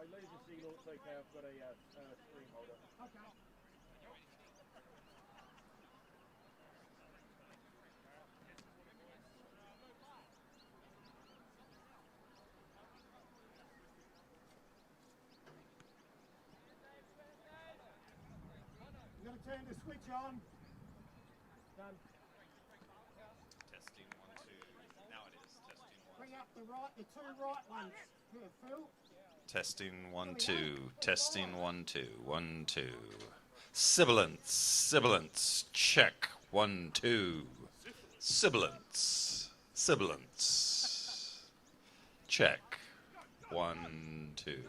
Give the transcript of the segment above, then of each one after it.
I lose the signal, it's okay, I've got a screen holder. Okay. You've got to turn the switch on. Done. Testing 1, 2. Now it is. Testing 1. Bring up the two right ones. Phil. Testing 1, 2. Testing 1, 2. 1, 2. Sibilance. Check. 1, 2. Sibilance. Check. 1, 2.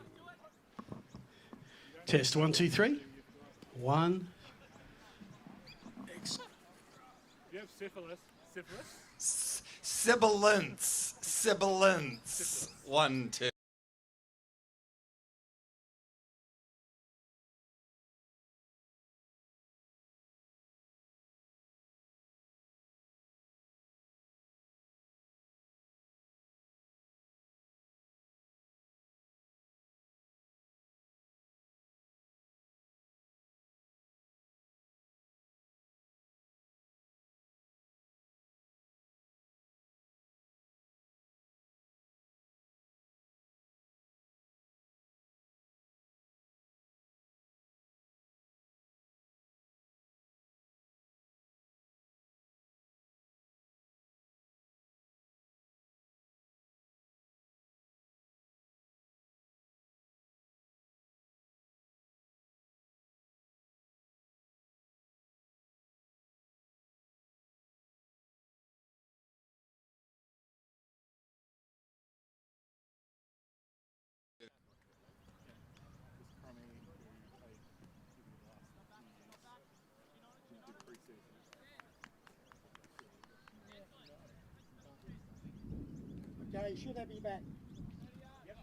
Test 1, 2, 3. 1. You have syphilis. Sibilance. 1, 2. Okay, you should have your back. Yep.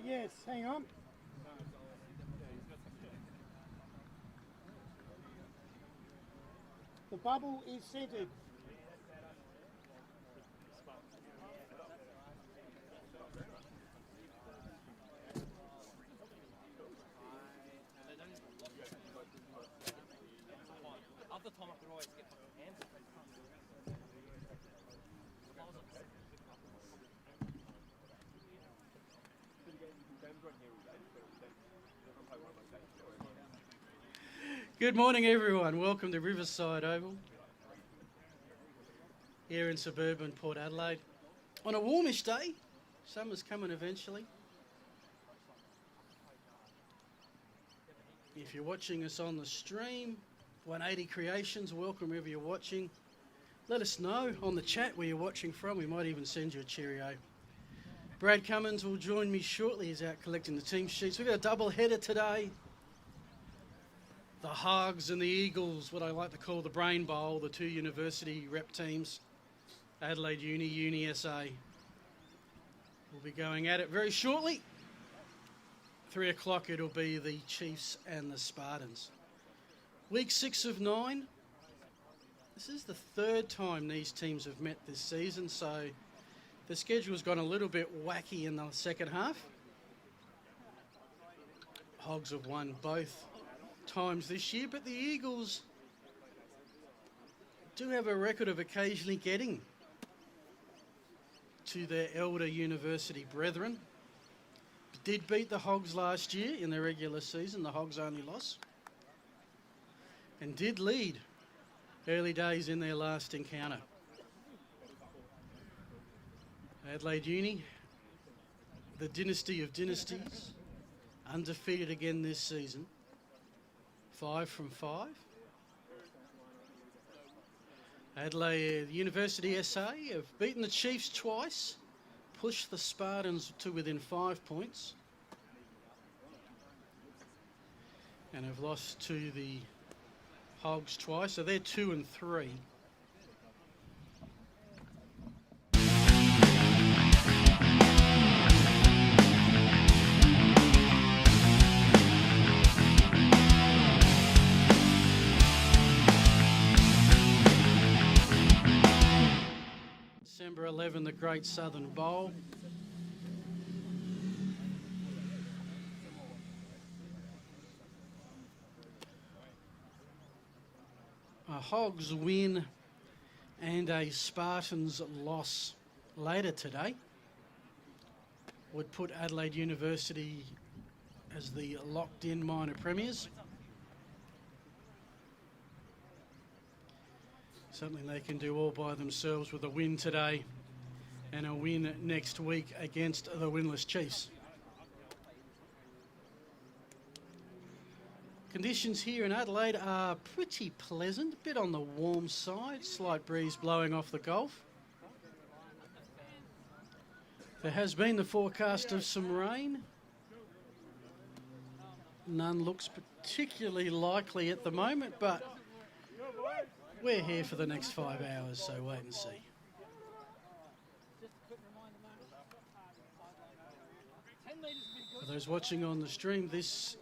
Yes, hang on. The bubble is centered. Other time I could always get my hands. Good morning, everyone. Welcome to Riverside Oval here in suburban Port Adelaide. On a warmish day, summer's coming eventually. If you're watching us on the stream, 180 Creations, welcome wherever you're watching. Let us know on the chat where you're watching from. We might even send you a cheerio. Brad Cummins will join me shortly. He's out collecting the team sheets. We've got a double header today. The Hogs and the Eagles, what I like to call the Brain Bowl, the two university rep teams, Adelaide Uni, UniSA. We'll be going at it very shortly. 3 o'clock it'll be the Chiefs and the Spartans. Week 6 of 9. This is the third time these teams have met this season, so the schedule's gone a little bit wacky in the second half. Hogs have won both times this year, but the Eagles do have a record of occasionally getting to their elder university brethren. Did beat the Hogs last year in the regular season, the Hogs' only loss, and did lead early days in their last encounter. Adelaide Uni, the dynasty of dynasties, undefeated again this season. 5 from 5. Adelaide University SA have beaten the Chiefs twice, pushed the Spartans to within 5 points, and have lost to the Hogs twice, so they're 2 and 3. December 11, the Great Southern Bowl. A Hogs win and a Spartans loss later today would put Adelaide University as the locked-in minor premiers. Something they can do all by themselves with a win today and a win next week against the winless Chiefs. Conditions here in Adelaide are pretty pleasant, a bit on the warm side, slight breeze blowing off the Gulf. There has been the forecast of some rain. None looks particularly likely at the moment, but we're here for the next 5 hours, so wait and see. For those watching on the stream, this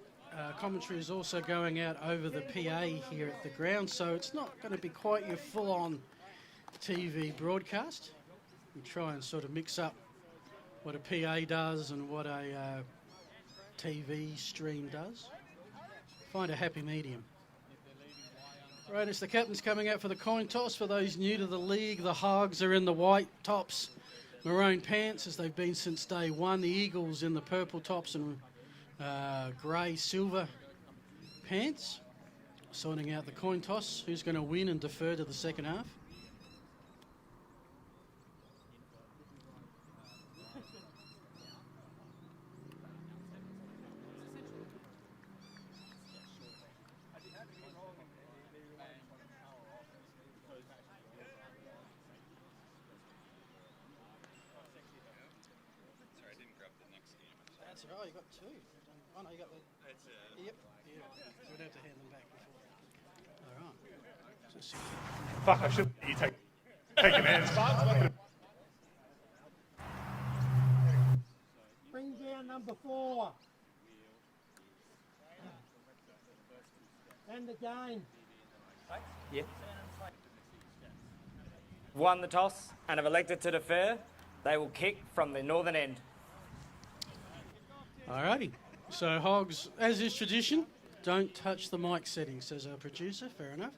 commentary is also going out over the PA here at the ground, so it's not going to be quite your full-on TV broadcast. We try and sort of mix up what a PA does and what a TV stream does. Find a happy medium. Right, it's the captains coming out for the coin toss. For those new to the league, the Hogs are in the white tops, maroon pants, as they've been since day one. The Eagles in the purple tops and grey silver pants. Sorting out the coin toss. Who's going to win and defer to the second half? Oh, you got 2. Oh, no, you got the... Yep. Yeah. So we'd have to hand them back before. All right. So Fuck, I should... You take your man. Bring down number 4. And again. Yeah. Won the toss and have elected to defer. They will kick from the northern end. Alrighty. So Hogs, as is tradition, don't touch the mic settings, says our producer. Fair enough.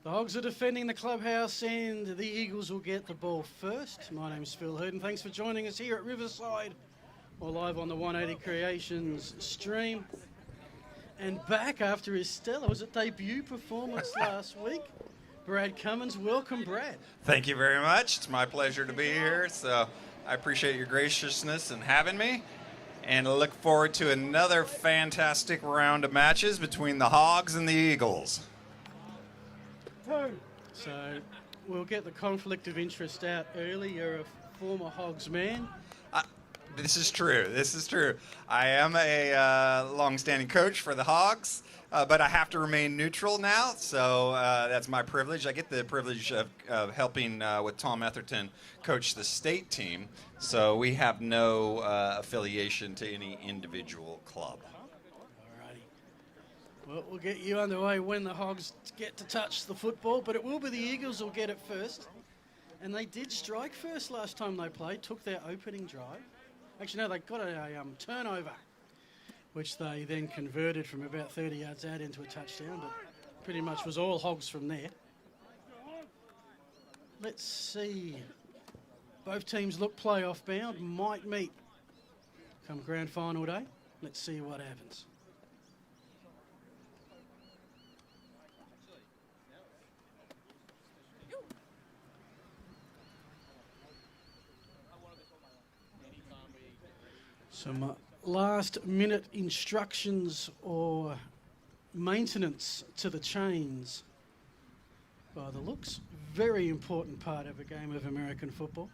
The Hogs are defending the clubhouse and the Eagles will get the ball first. My name's Phil Hurd and thanks for joining us here at Riverside or live on the 180 Creations stream. And back after his stellar, was it debut performance last week? Brad Cummins, welcome Brad. Thank you very much. It's my pleasure to be here. So I appreciate your graciousness in having me. And I look forward to another fantastic round of matches between the Hogs and the Eagles. So we'll get the conflict of interest out early. You're a former Hogs man. This is true. This is true. I am a long-standing coach for the Hogs, but I have to remain neutral now, so that's my privilege. I get the privilege of helping with Tom Etherton coach the state team, so we have no affiliation to any individual club. Well, we'll get you underway when the Hogs get to touch the football, but it will be the Eagles who'll get it first. And they did strike first last time they played, took their opening drive. Actually, no, they got a turnover, which they then converted from about 30 yards out into a touchdown, but pretty much was all Hogs from there. Let's see. Both teams look playoff bound, might meet come grand final day. Let's see what happens. Some last minute instructions or maintenance to the chains. By the looks, very important part of a game of American football.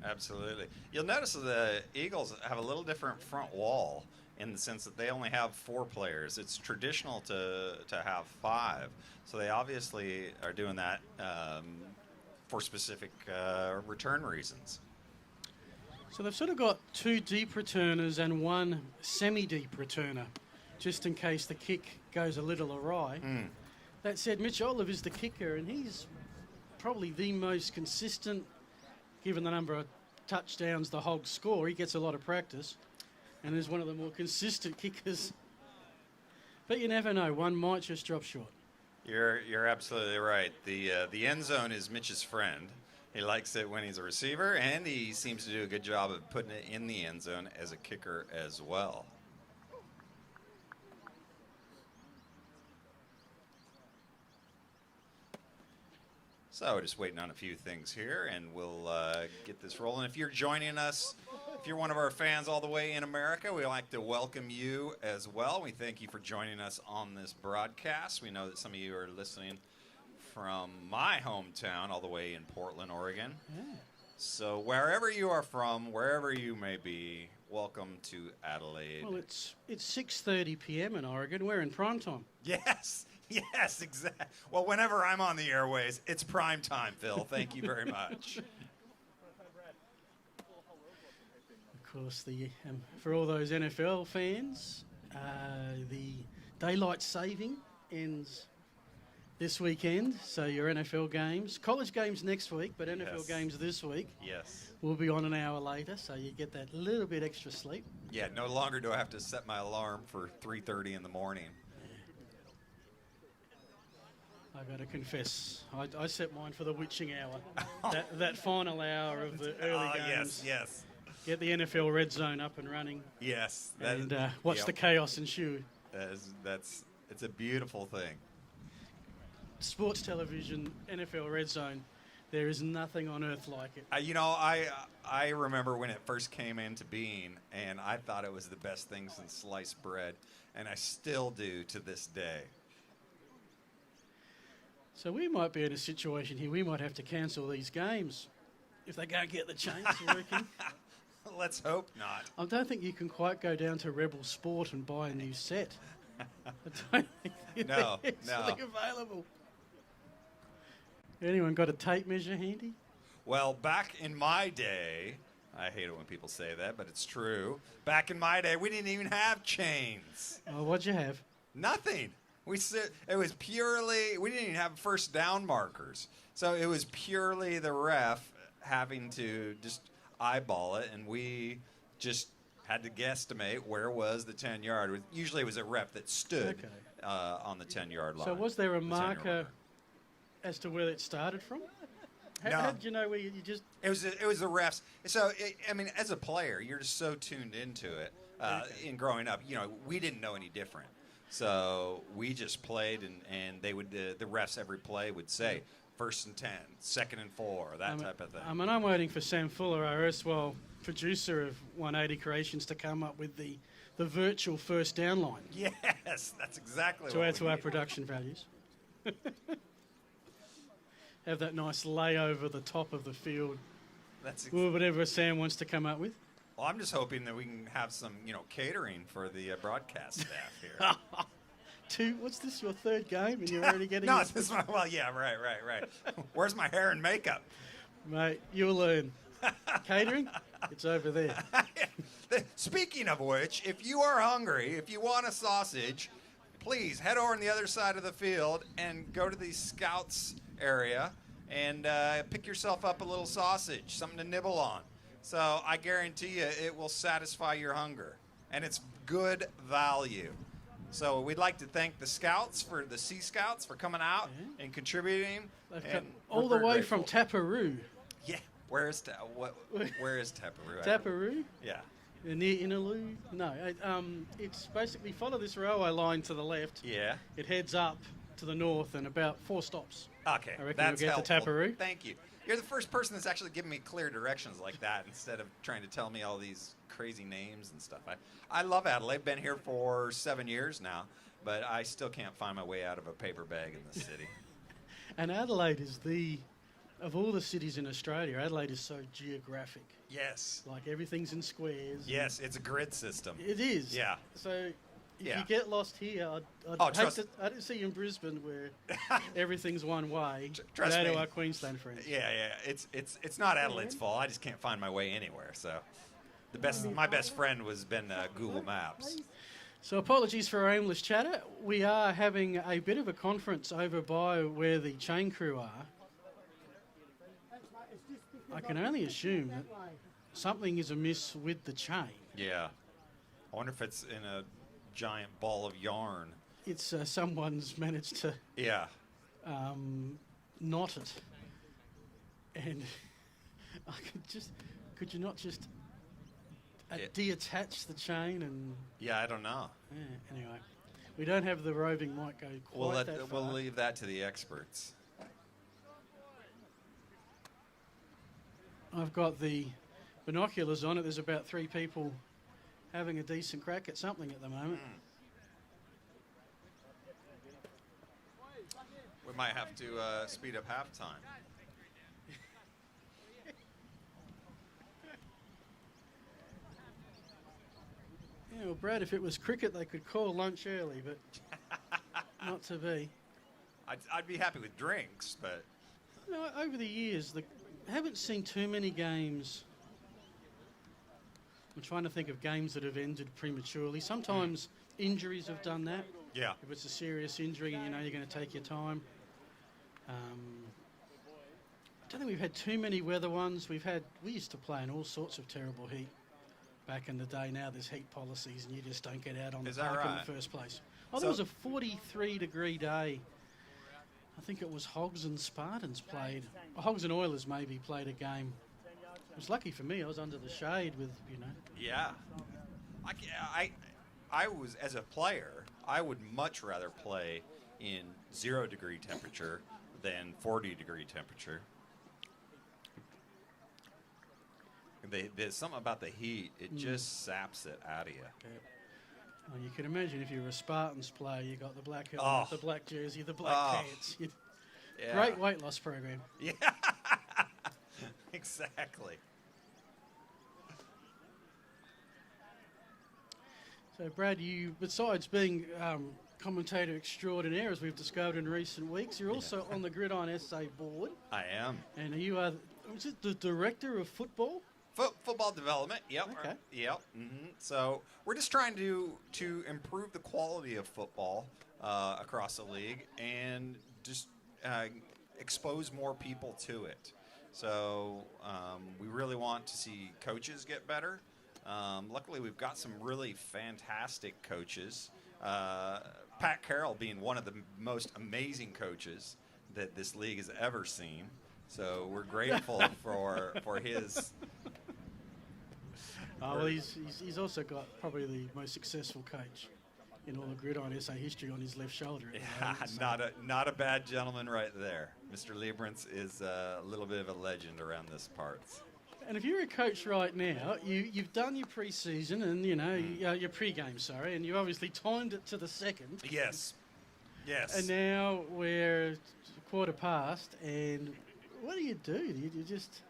Absolutely. You'll notice that the Eagles have a little different front wall in the sense that they only have 4 players. It's traditional to have 5. So they obviously are doing that for specific return reasons. So they've sort of got 2 deep returners and 1 semi-deep returner, just in case the kick goes a little awry. That said, Mitch Olive is the kicker, and he's probably the most consistent, given the number of touchdowns the Hogs score. He gets a lot of practice, and is one of the more consistent kickers. But you never know, one might just drop short. You're absolutely right. The end zone is Mitch's friend. He likes it when he's a receiver, and he seems to do a good job of putting it in the end zone as a kicker as well. So we're just waiting on a few things here, and we'll get this rolling. If you're joining us, if you're one of our fans all the way in America, we'd like to welcome you as well. We thank you for joining us on this broadcast. We know that some of you are listening from my hometown all the way in Portland, Oregon. Yeah. So wherever you are from, wherever you may be, welcome to Adelaide. Well, it's 6:30 p.m. in Oregon. We're in prime time. Yes, exactly. Well, whenever I'm on the airways, it's prime time, Phil. Thank you very much. Of course, for all those NFL fans, the daylight saving ends this weekend, so your NFL games, college games next week, but NFL games this week. Yes. Will be on an hour later, so you get that little bit extra sleep. Yeah, no longer do I have to set my alarm for 3:30 in the morning. I got to confess, I set mine for the witching hour, that final hour of the early games. Yes. Get the NFL red zone up and running. Yes. And watch the chaos ensue. It's a beautiful thing. Sports television, NFL red zone, there is nothing on earth like it. I remember when it first came into being, and I thought it was the best thing since sliced bread, and I still do to this day. So we might be in a situation here, we might have to cancel these games if they can't get the chains working. Let's hope not. I don't think you can quite go down to Rebel Sport and buy a new set. I don't think No. available. Anyone got a tape measure handy? Well, back in my day, I hate it when people say that, but it's true. Back in my day, we didn't even have chains. Oh, what'd you have? Nothing. It was purely, we didn't even have first down markers. So it was purely the ref having to just eyeball it, and we just had to guesstimate where was the 10-yard. Usually it was a ref that stood on the 10-yard line. So was there a the 10-yard marker line. as to where it started from? No. How did you know where you just... It was the refs. So, I mean, as a player, you're just so tuned into it. In growing up, we didn't know any different. So we just played, and they would the refs every play would say, 1st and 10, 2nd and 4, that type of thing. I'm waiting for Sam Fuller, our erstwhile producer of 180 Creations, to come up with the virtual first down line. Yes, that's exactly to what add to we our need. production values. Have that nice layover the top of the field. Whatever Sam wants to come up with. Well, I'm just hoping that we can have some, catering for the broadcast staff here. What's this, your third game and you're already getting... No, this one, well, yeah, right. Where's my hair and makeup? Mate, you'll learn. Catering? It's over there. Speaking of which, if you are hungry, if you want a sausage, please head over on the other side of the field and go to the scouts area and pick yourself up a little sausage, something to nibble on. So I guarantee you it will satisfy your hunger. And it's good value. So we'd like to thank the Scouts, the Sea Scouts, for coming out and contributing. They've And come we're all the very way grateful. from Taparoo. Yeah. Where is Taparoo? Taparoo? Yeah. Near Inaloo? No. It's basically follow this railway line to the left. Yeah. It heads up to the north and about 4 stops. Okay. I reckon That's you'll get helpful. to Taparoo. Thank you. You're the first person that's actually given me clear directions like that instead of trying to tell me all these crazy names and stuff. I love Adelaide. I've been here for 7 years now, but I still can't find my way out of a paper bag in the city. And Adelaide is of all the cities in Australia, Adelaide is so geographic. Yes. Like everything's in squares. Yes, it's a grid system. It is. Yeah. So if Yeah. you get lost here, I don't see you in Brisbane where everything's one way. Trust Go me. to our Queensland friends. Yeah. It's not Adelaide's fault. I just can't find my way anywhere. So my best friend was been Google Maps. So apologies for our aimless chatter. We are having a bit of a conference over by where the chain crew are. I can only assume that something is amiss with the chain. Yeah. I wonder if it's in a giant ball of yarn. It's someone's managed to knot it. And could you not just deattach the chain and... Yeah, I don't know. Yeah, anyway, we don't have the roving mic go quite that far. We'll leave that to the experts. I've got the binoculars on it. There's about 3 people having a decent crack at something at the moment. We might have to speed up halftime. Yeah, well, Brad, if it was cricket, they could call lunch early, but not to be. I'd be happy with drinks, but... Over the years, I haven't seen too many games. I'm trying to think of games that have ended prematurely. Sometimes injuries have done that. Yeah. If it's a serious injury and you're going to take your time. I don't think we've had too many weather ones. We used to play in all sorts of terrible heat back in the day. Now there's heat policies and you just don't get out on the park in the first place. There was a 43-degree day. I think it was Hogs and Spartans played. Hogs and Oilers maybe played a game. It was lucky for me. I was under the shade with, Yeah. I was, as a player, I would much rather play in 0-degree temperature than 40-degree temperature. There's something about the heat. It just saps it out of you. Yeah. Well, you can imagine if you were a Spartans player, you got the black helmet, the black jersey, the black pants. Yeah. Great weight loss program. Yeah, exactly. So, Brad, you, besides being commentator extraordinaire, as we've discovered in recent weeks, you're also on the Gridiron SA board. I am. And you are, the director of football? Football development, yep. Okay. Yep. Mm-hmm. So we're just trying to improve the quality of football across the league and just expose more people to it. So we really want to see coaches get better. Luckily, we've got some really fantastic coaches. Pat Carroll being one of the most amazing coaches that this league has ever seen. So we're grateful for his. Well, he's also got probably the most successful coach in all the Gridiron SA history on his left shoulder. Not a bad gentleman right there. Mr. Liebrance is a little bit of a legend around this parts. And if you're a coach right now, you've done your pre-season and, your pre-game, and you obviously timed it to the second. Yes. And now we're quarter past, and what do? You just...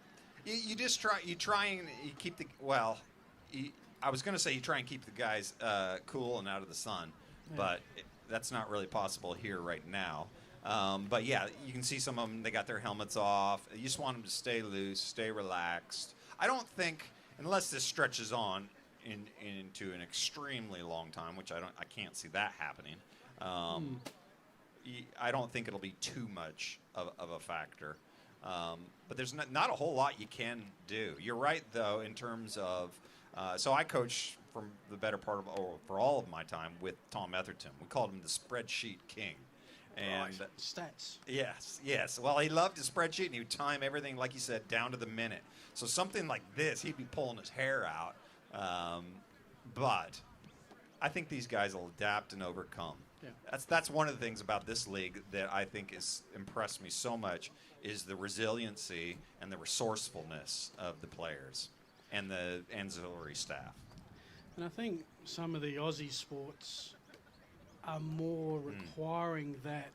You just try and you keep the, I was going to say you try and keep the guys cool and out of the sun, but that's not really possible here right now. But yeah, you can see some of them, they got their helmets off. You just want them to stay loose, stay relaxed. I don't think, unless this stretches on into an extremely long time, which I can't see that happening. I don't think it'll be too much of a factor. But there's not a whole lot you can do. You're right, though, in terms of, so I coach from the better part of, for all of my time with Tom Etherton. We called him the spreadsheet king. And stats. Yes. Well, he loved his spreadsheet, and he would time everything, like you said, down to the minute. So something like this, he'd be pulling his hair out. But I think these guys will adapt and overcome. Yeah. That's one of the things about this league that I think has impressed me so much is the resiliency and the resourcefulness of the players and the ancillary staff. And I think some of the Aussie sports are more requiring that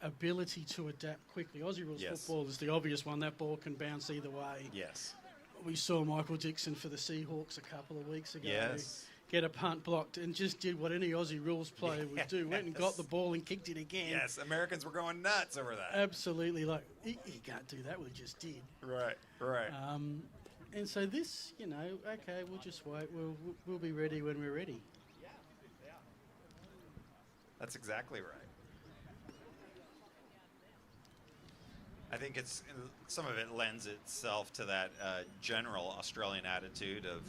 ability to adapt quickly. Aussie rules football is the obvious one. That ball can bounce either way. Yes. We saw Michael Dixon for the Seahawks a couple of weeks ago. Yes. Get a punt blocked and just did what any Aussie rules player would do. Went and got the ball and kicked it again. Yes, Americans were going nuts over that. Absolutely. Like, he can't do that. We just did. Right. And so this, okay, we'll just wait. We'll be ready when we're ready. That's exactly right. I think some of it lends itself to that general Australian attitude of,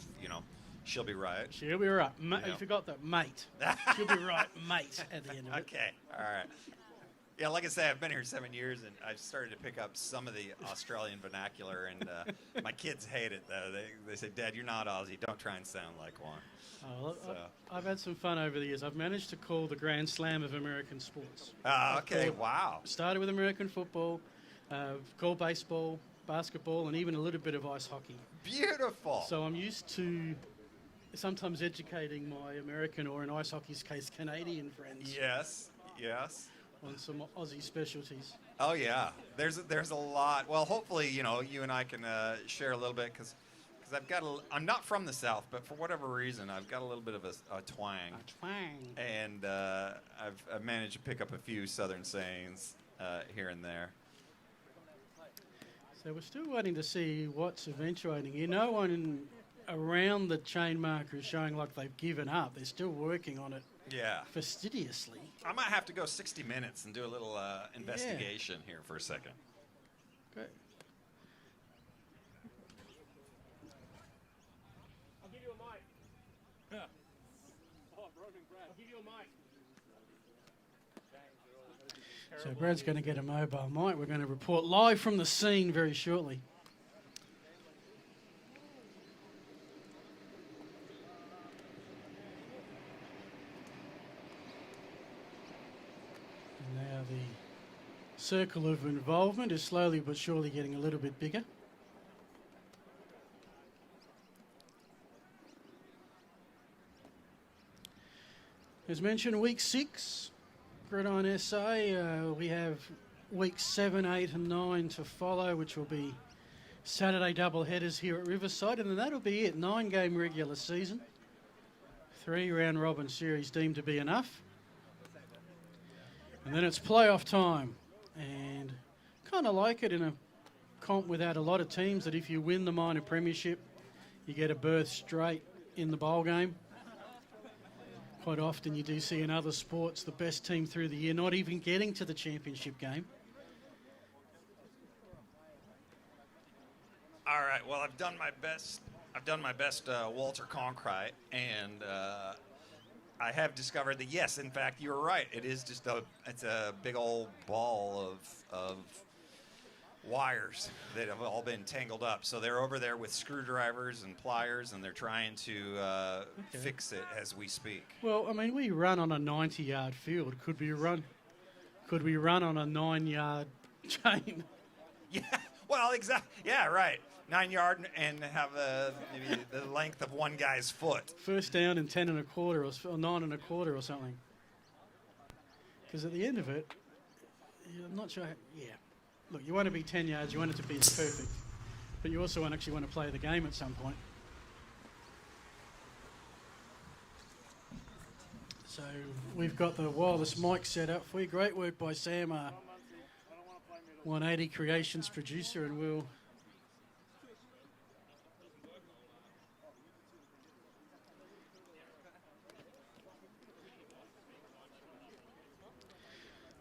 she'll be right. She'll be right. You forgot that, mate. She'll be right, mate, at the end of it. Okay, all right. Yeah, like I say, I've been here 7 years, and I've started to pick up some of the Australian vernacular, and my kids hate it, though. They say, Dad, you're not Aussie. Don't try and sound like one. Oh, well, I've had some fun over the years. I've managed to call the Grand Slam of American sports. Okay, wow. Started with American football, called baseball, basketball, and even a little bit of ice hockey. Beautiful. So I'm used to sometimes educating my American, or in ice hockey's case, Canadian friends. Yes. On some Aussie specialties. Oh yeah, there's a lot. Well, hopefully you and I can share a little bit because I'm not from the South, but for whatever reason I've got a little bit of a twang. And I've managed to pick up a few Southern sayings here and there. So we're still waiting to see what's eventuating. No one around the chain marker is showing like they've given up. They're still working on it. Yeah. Fastidiously. I might have to go 60 minutes and do a little investigation here for a second. Great. I'll give you a mic. Yeah. Oh, broken Brad. I'll give you a mic. So Brad's going to get a mobile mic. We're going to report live from the scene very shortly. Now the circle of involvement is slowly but surely getting a little bit bigger. As mentioned, week 6, Gridiron SA. We have weeks 7, 8 and 9 to follow, which will be Saturday double headers here at Riverside, and then that'll be it. 9-game regular season. 3 round robin series deemed to be enough. And then it's playoff time, and kind of like it in a comp without a lot of teams, that if you win the minor premiership, you get a berth straight in the bowl game. Quite often you do see in other sports the best team through the year not even getting to the championship game. All right, well, I've done my best. I've done my best Walter Cronkite, and I have discovered that yes, in fact, you were right. It is just it's a big old ball of wires that have all been tangled up. So they're over there with screwdrivers and pliers, and they're trying to fix it as we speak. Well, I mean, we run on a 90-yard field. Could we run on a 9-yard chain? Yeah. Well, exactly. Yeah, right. 9 yard and have maybe the length of one guy's foot. First down and 10 1/4 or 9 1/4 or something. Because at the end of it, I'm not sure. Yeah. Look, you want to be 10 yards. You want it to be perfect. But you also actually want to play the game at some point. So we've got the wireless mic set up for you. Great work by Sam, 180 Creations producer, and we'll...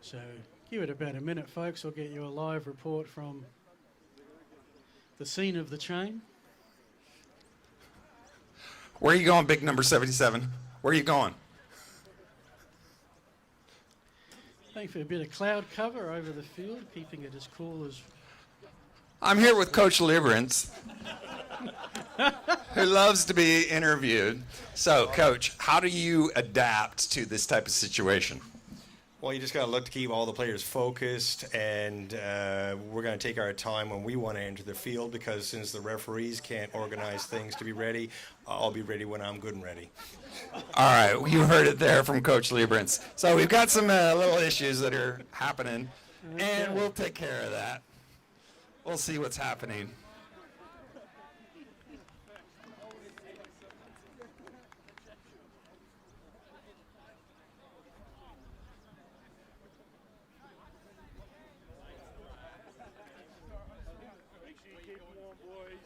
So give it about a minute, folks. I'll get you a live report from the scene of the chain. Where are you going, big number 77? Where are you going? Thanks for a bit of cloud cover over the field, keeping it as cool as... I'm here with Coach Liberance, who loves to be interviewed. So, Coach, how do you adapt to this type of situation? Well, you just got to look to keep all the players focused, and we're going to take our time when we want to enter the field, because since the referees can't organize things to be ready, I'll be ready when I'm good and ready. All right, well, you heard it there from Coach Liberance. So we've got some little issues that are happening, and we'll take care of that. We'll see what's happening.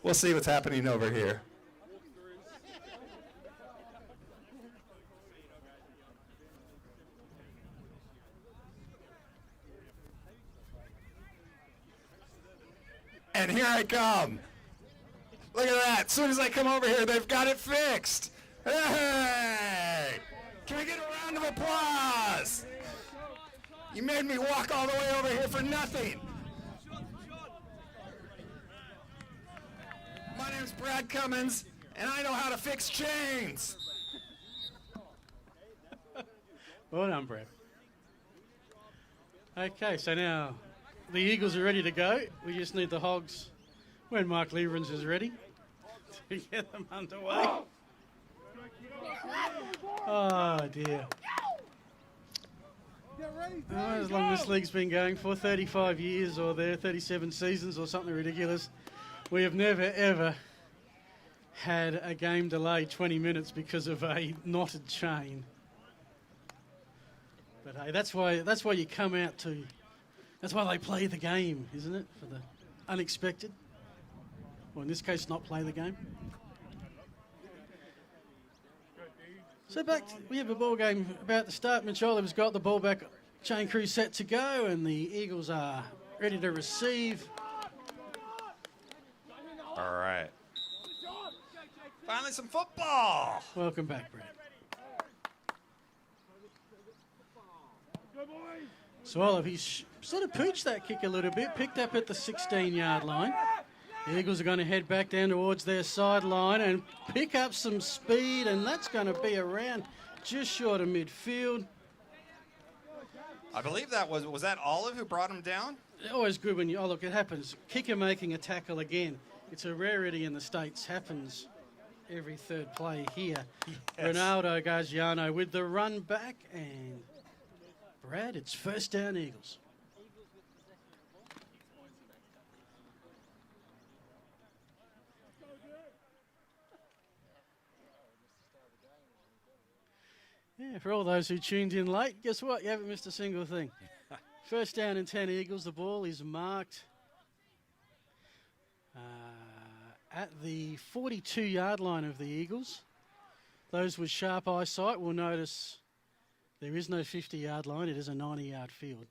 We'll see what's happening over here. And here I come. Look at that. As soon as I come over here, they've got it fixed. Hey! Can we get a round of applause? You made me walk all the way over here for nothing. My name's Brad Cummins, and I know how to fix chains. Well done, Brad. Okay, so now the Eagles are ready to go. We just need the Hogs, when Mark Leverans is ready, to get them underway. Oh, dear. As long as this league's been going for 35 years or 37 seasons or something ridiculous, we have never, ever had a game delayed 20 minutes because of a knotted chain. But hey, that's why you come out to... That's why they play the game, isn't it? For the unexpected. Or in this case, not play the game. So we have a ball game about to start. Mitch Oliver's got the ball back. Chain crew set to go, and the Eagles are ready to receive. All right. Finally some football. Welcome back, Brad. So Olive, he's sort of pooched that kick a little bit, picked up at the 16-yard line. The Eagles are going to head back down towards their sideline and pick up some speed, and that's going to be around just short of midfield. I believe that was that Olive who brought him down? Always good when you, look, it happens. Kicker making a tackle again. It's a rarity in the States. Happens every third play here. Yes. Ronaldo Gargiano with the run back, and Brad, it's first down Eagles. Yeah, for all those who tuned in late, guess what? You haven't missed a single thing. First down and 10 Eagles. The ball is marked at the 42-yard line of the Eagles. Those with sharp eyesight will notice there is no 50-yard line. It is a 90-yard field.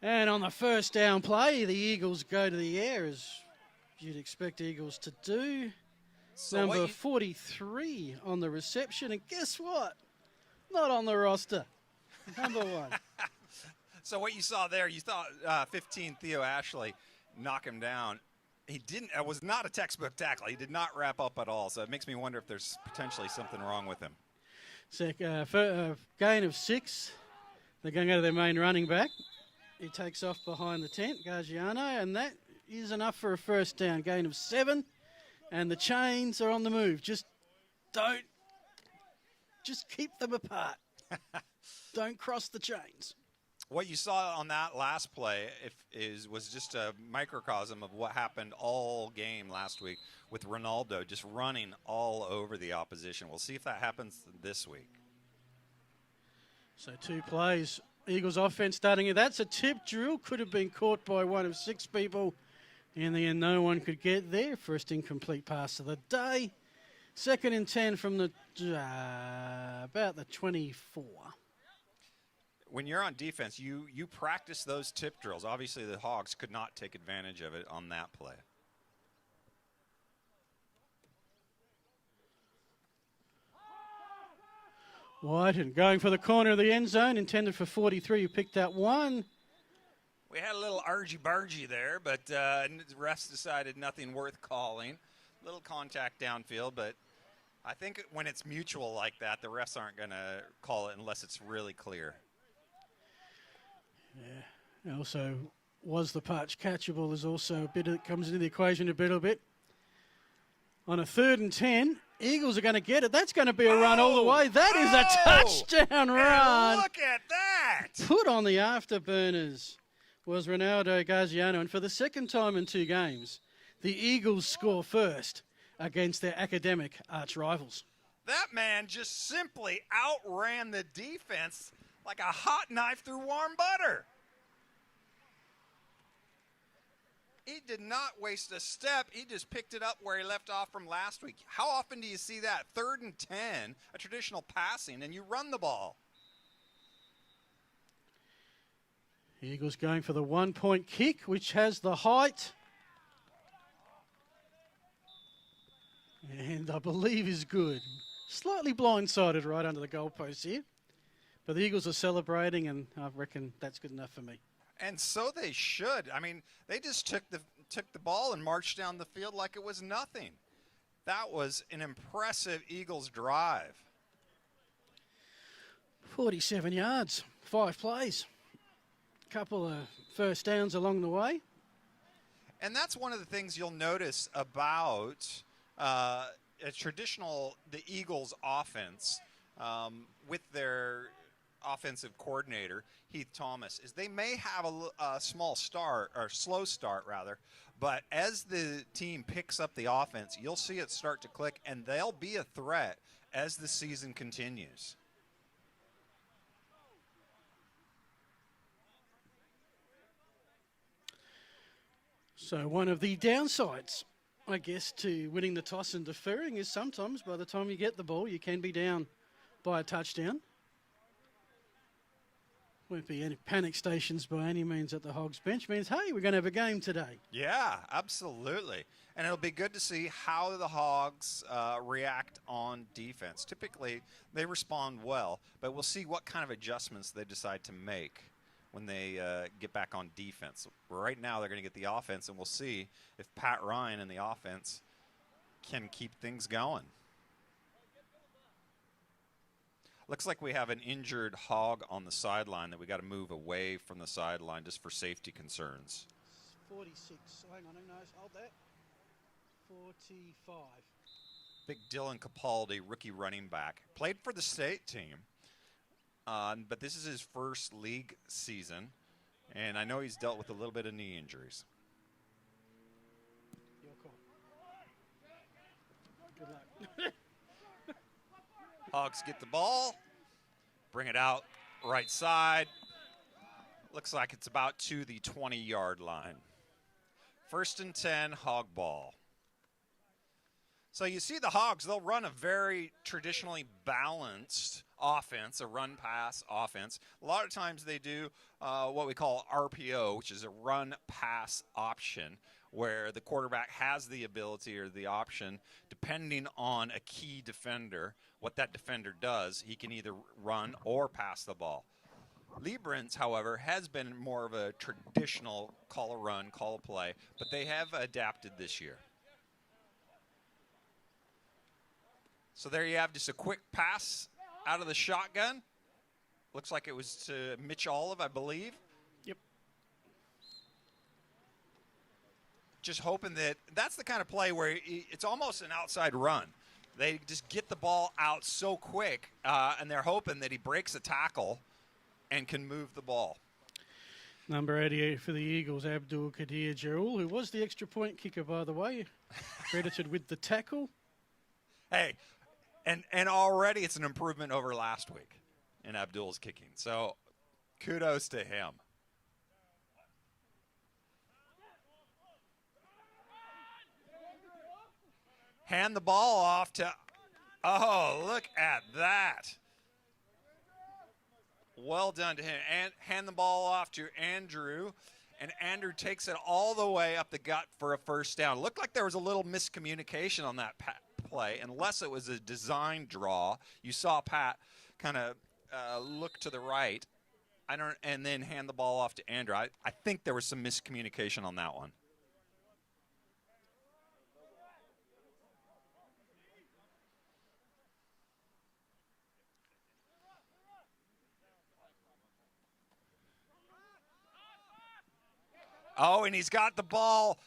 And on the first down play, the Eagles go to the air, as you'd expect Eagles to do. So Number 43 on the reception, and guess what? Not on the roster. Number 1. So what you saw there, you saw 15 Theo Ashley knock him down. He didn't. It was not a textbook tackle. He did not wrap up at all. So it makes me wonder if there's potentially something wrong with him. Gain of 6. They're going to go to their main running back. He takes off behind the tent, Gargiano, and that is enough for a first down. Gain of 7, and the chains are on the move. Just keep them apart. Don't cross the chains. What you saw on that last play was just a microcosm of what happened all game last week with Ronaldo just running all over the opposition. We'll see if that happens this week. So 2 plays. Eagles offense starting here. That's a tip drill. Could have been caught by one of 6 people. In the end, no one could get there. First incomplete pass of the day. 2nd and 10 from the about the 24. When you're on defense, you practice those tip drills. Obviously, the Hogs could not take advantage of it on that play. Whiten going for the corner of the end zone, intended for 43. Who picked that one. We had a little argy-bargy there, but the refs decided nothing worth calling. Little contact downfield, but I think when it's mutual like that, the refs aren't going to call it unless it's really clear. Yeah. Also, was the patch catchable is also a bit that comes into the equation a little bit. On a 3rd and 10, Eagles are going to get it. That's going to be a run all the way. That is a touchdown run. Look at that. Put on the afterburners was Ronaldo Gargiano. And for the 2nd time in 2 games, the Eagles score first against their academic arch rivals. That man just simply outran the defense like a hot knife through warm butter. He did not waste a step. He just picked it up where he left off from last week. How often do you see that? 3rd and 10, a traditional passing, and you run the ball. Eagles going for the 1-point kick, which has the height. And I believe is good. Slightly blindsided right under the goalpost here. But the Eagles are celebrating, and I reckon that's good enough for me. And so they should. I mean, they just took the ball and marched down the field like it was nothing. That was an impressive Eagles drive. 47 yards, 5 plays. Couple of first downs along the way. And that's one of the things you'll notice about the Eagles offense with their offensive coordinator, Heath Thomas, is they may have a slow start, but as the team picks up the offense, you'll see it start to click, and they'll be a threat as the season continues. So one of the downsides, I guess, to winning the toss and deferring is sometimes by the time you get the ball, you can be down by a touchdown. Won't be any panic stations by any means at the Hogs bench. Means, hey, we're going to have a game today. Yeah, absolutely. And it'll be good to see how the Hogs react on defense. Typically, they respond well, but we'll see what kind of adjustments they decide to make when they get back on defense. Right now, they're going to get the offense, and we'll see if Pat Ryan and the offense can keep things going. Looks like we have an injured Hog on the sideline that we got to move away from the sideline just for safety concerns. 46. Hang on, no, hold that. 45. Big Dylan Capaldi, rookie running back. Played for the state team, but this is his first league season, and I know he's dealt with a little bit of knee injuries. Your call. Good luck. Hogs get the ball, bring it out right side. Looks like it's about to the 20-yard line. 1st and 10, Hog ball. So you see the Hogs, they'll run a very traditionally balanced offense, a run-pass offense. A lot of times they do what we call RPO, which is a run-pass option, where the quarterback has the ability or the option, depending on a key defender, what that defender does, he can either run or pass the ball. Lebrun's, however, has been more of a traditional call a run, call a play, but they have adapted this year. So there you have just a quick pass out of the shotgun. Looks like it was to Mitch Olive, I believe. Yep. Just hoping that's the kind of play where it's almost an outside run. They just get the ball out so quick, and they're hoping that he breaks a tackle and can move the ball. Number 88 for the Eagles, Abdul Qadir Jarul, who was the extra point kicker, by the way, credited with the tackle. Hey, and already it's an improvement over last week in Abdul's kicking. So kudos to him. Hand the ball off to, oh, look at that. Well done to him. And hand the ball off to Andrew. And Andrew takes it all the way up the gut for a first down. Looked like there was a little miscommunication on that play, unless it was a design draw. You saw Pat kind of look to the right, and then hand the ball off to Andrew. I think there was some miscommunication on that one. Oh, and he's got the ball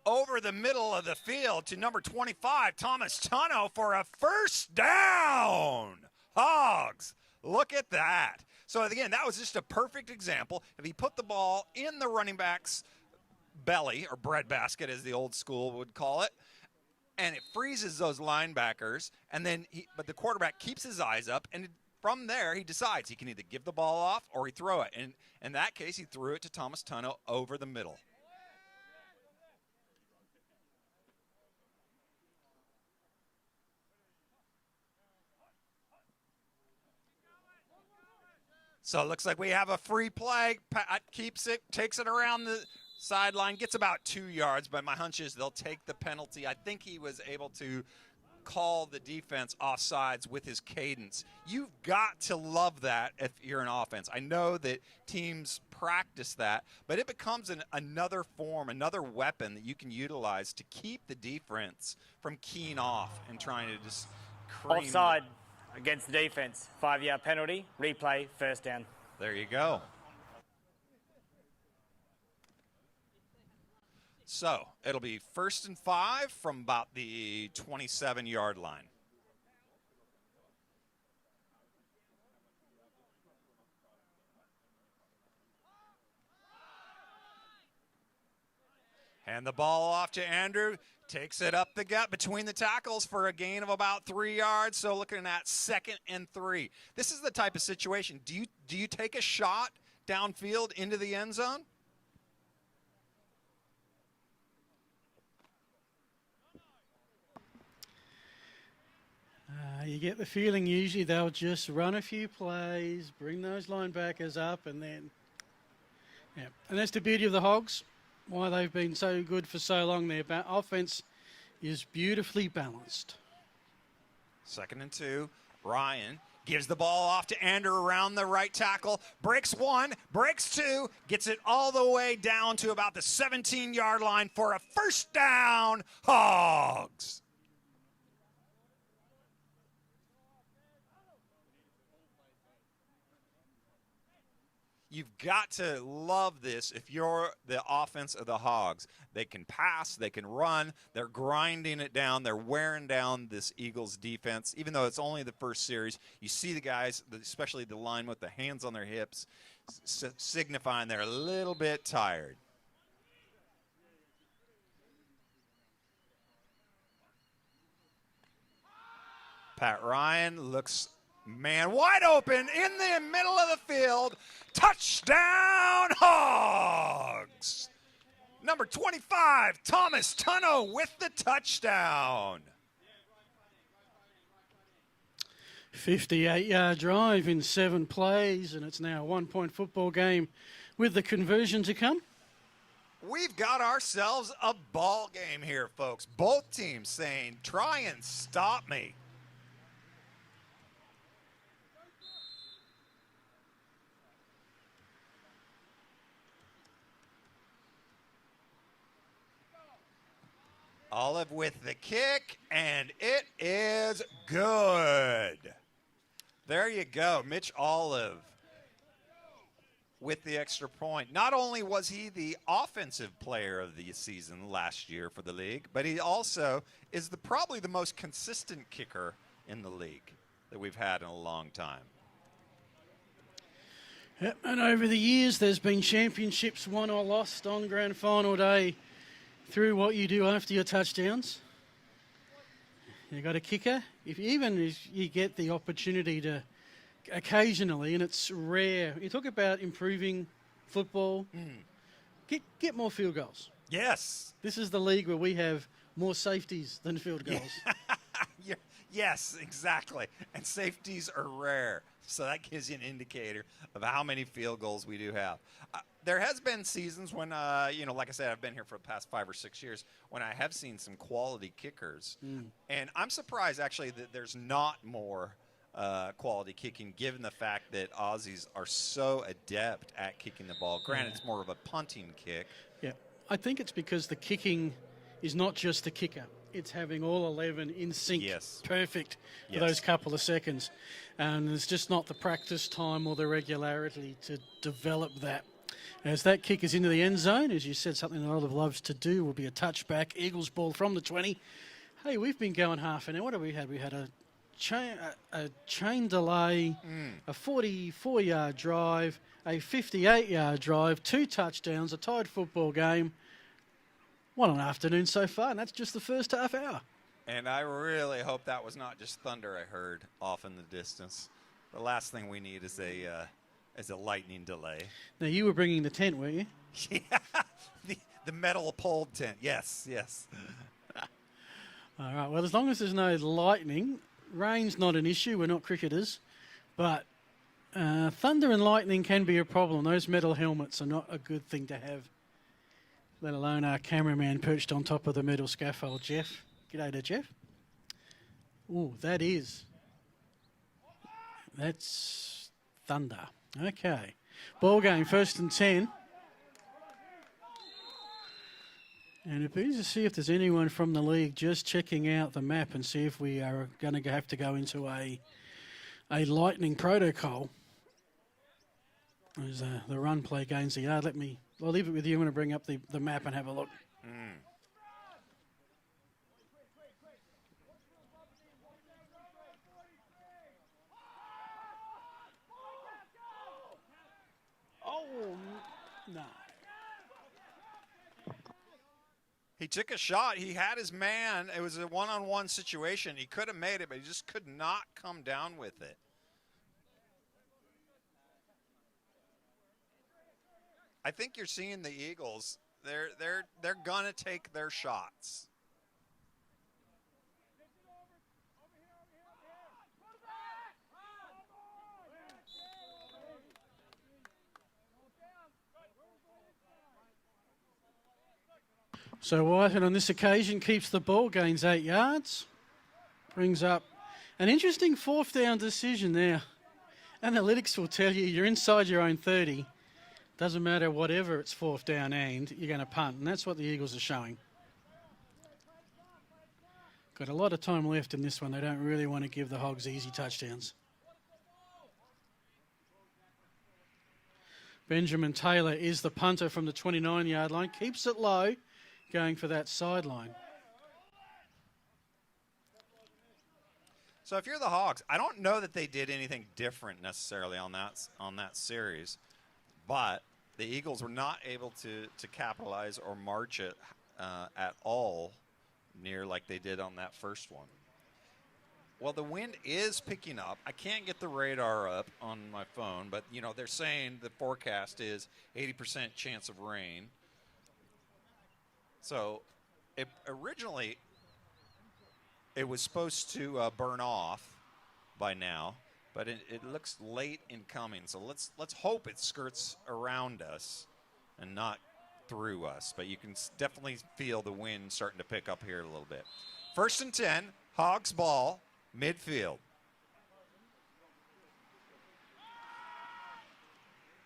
over the middle of the field to number 25, Thomas Tunno, for a first down. Hogs, look at that. So, again, that was just a perfect example. If he put the ball in the running back's belly, or breadbasket as the old school would call it, and it freezes those linebackers, and then but the quarterback keeps his eyes up, and from there, he decides he can either give the ball off or he throw it. And in that case, he threw it to Thomas Tunno over the middle. So it looks like we have a free play. Pat keeps it, takes it around the sideline, gets about 2 yards, but my hunch is they'll take the penalty. I think he was able to call the defense offsides with his cadence. You've got to love that if you're an offense. I know that teams practice that, but it becomes another form, another weapon that you can utilize to keep the defense from keying off and trying to just cream. Offside against the defense. 5-yard penalty. Replay. First down. There you go. So it'll be 1st and 5 from about the 27-yard line. Hand the ball off to Andrew. Takes it up the gut between the tackles for a gain of about 3 yards. So looking at 2nd and 3. This is the type of situation. Do you take a shot downfield into the end zone? You get the feeling usually they'll just run a few plays, bring those linebackers up, and then, yeah. And that's the beauty of the Hogs, why they've been so good for so long. Their offense is beautifully balanced. 2nd and 2. Ryan gives the ball off to Andrew around the right tackle. Breaks 1, breaks 2, gets it all the way down to about the 17-yard line for a first down. Hogs. You've got to love this if you're the offense of the Hogs. They can pass, they can run, they're grinding it down, they're wearing down this Eagles defense. Even though it's only the first series, you see the guys, especially the line with the hands on their hips, signifying they're a little bit tired. Pat Ryan looks, man, wide open in the middle of the field. Touchdown, Hogs! Number 25, Thomas Tunno with the touchdown. 58-yard drive in 7 plays, and it's now a 1-point football game with the conversion to come. We've got ourselves a ball game here, folks. Both teams saying, try and stop me. Olive with the kick, and it is good. There you go, Mitch Olive with the extra point. Not only was he the offensive player of the season last year for the league, but he also is probably the most consistent kicker in the league that we've had in a long time. Yep, and over the years, there's been championships won or lost on grand final day through what you do after your touchdowns. You got a kicker. If you get the opportunity to occasionally, and it's rare, you talk about improving football, get more field goals. Yes. This is the league where we have more safeties than field goals. Yes, exactly. And safeties are rare. So that gives you an indicator of how many field goals we do have. There has been seasons when, like I said, I've been here for the past 5 or 6 years, when I have seen some quality kickers. And I'm surprised, actually, that there's not more quality kicking, given the fact that Aussies are so adept at kicking the ball. Granted, it's more of a punting kick. Yeah, I think it's because the kicking is not just the kicker. It's having all 11 in sync, perfect for those couple of seconds. And it's just not the practice time or the regularity to develop that. As that kick is into the end zone, as you said, something that Olive loves to do will be a touchback. Eagles ball from the 20. Hey, we've been going half an hour. What have we had? We had a chain delay, a 44-yard drive, a 58-yard drive, 2 touchdowns, a tied football game. What an afternoon so far, and that's just the first half hour. And I really hope that was not just thunder I heard off in the distance. The last thing we need is a lightning delay. Now, you were bringing the tent, weren't you? Yeah, the metal pole tent. Yes. All right, well, as long as there's no lightning, rain's not an issue. We're not cricketers. But thunder and lightning can be a problem. Those metal helmets are not a good thing to have, let alone our cameraman perched on top of the metal scaffold, Jeff. G'day to Jeff. Ooh, that's thunder. Okay. Ball game, 1st and 10. And it'd be easy to see if there's anyone from the league just checking out the map and see if we are going to have to go into a lightning protocol. As the run play gains the yard. I'll leave it with you. I'm going to bring up the map and have a look. Oh, no. He took a shot. He had his man. It was a one-on-one situation. He could have made it, but he just could not come down with it. I think you're seeing the Eagles. They're gonna take their shots. So Whitehead on this occasion keeps the ball, gains 8 yards, brings up an interesting 4th down decision there. Analytics will tell you you're inside your own 30. Doesn't matter whatever it's 4th down and you're going to punt, and that's what the Eagles are showing. Got a lot of time left in this one. They don't really want to give the Hogs easy touchdowns. Benjamin Taylor is the punter from the 29-yard line, keeps it low, going for that sideline. So if you're the Hogs, I don't know that they did anything different necessarily on that series, but the Eagles were not able to capitalize or march it at all near like they did on that first one. Well, the wind is picking up. I can't get the radar up on my phone, but they're saying the forecast is 80% chance of rain. So originally it was supposed to burn off by now, but it looks late in coming. So let's hope it skirts around us and not through us. But you can definitely feel the wind starting to pick up here a little bit. 1st and 10, Hogs ball, midfield.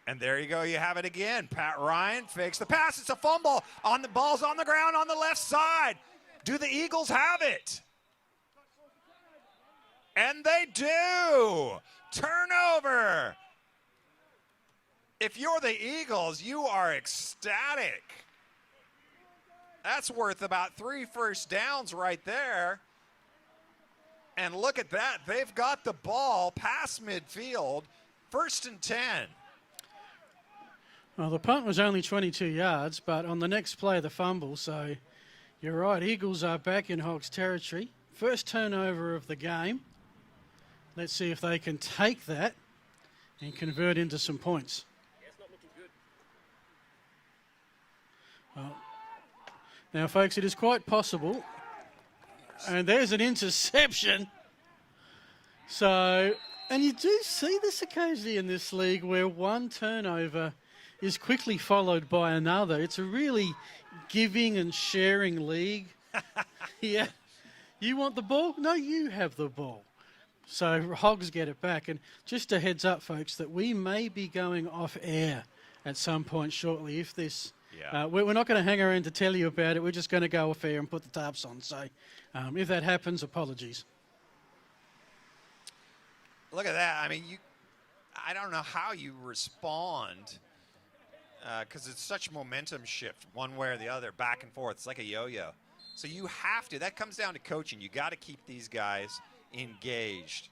And there you go. You have it again. Pat Ryan fakes the pass. It's a fumble. On the ball's on the ground on the left side. Do the Eagles have it? And they do. Turnover. If you're the Eagles, you are ecstatic. That's worth about 3 first downs right there. And look at that. They've got the ball past midfield. 1st and 10. Well, the punt was only 22 yards, but on the next play, the fumble. So you're right, Eagles are back in Hogs territory. First turnover of the game. Let's see if they can take that and convert into some points. Well, now, folks, it is quite possible. And there's an interception. So, and you do see this occasionally in this league where one turnover is quickly followed by another. It's a really giving and sharing league. Yeah. You want the ball? No, you have the ball. So Hogs get it back. And just a heads up, folks, that we may be going off air at some point shortly if this... Yeah. We're not going to hang around to tell you about it. We're just going to go off air and put the tarps on. So if that happens, apologies. Look at that. I mean, I don't know how you respond because it's such momentum shift one way or the other, back and forth. It's like a yo-yo. So you have to. That comes down to coaching. You got to keep these guys engaged.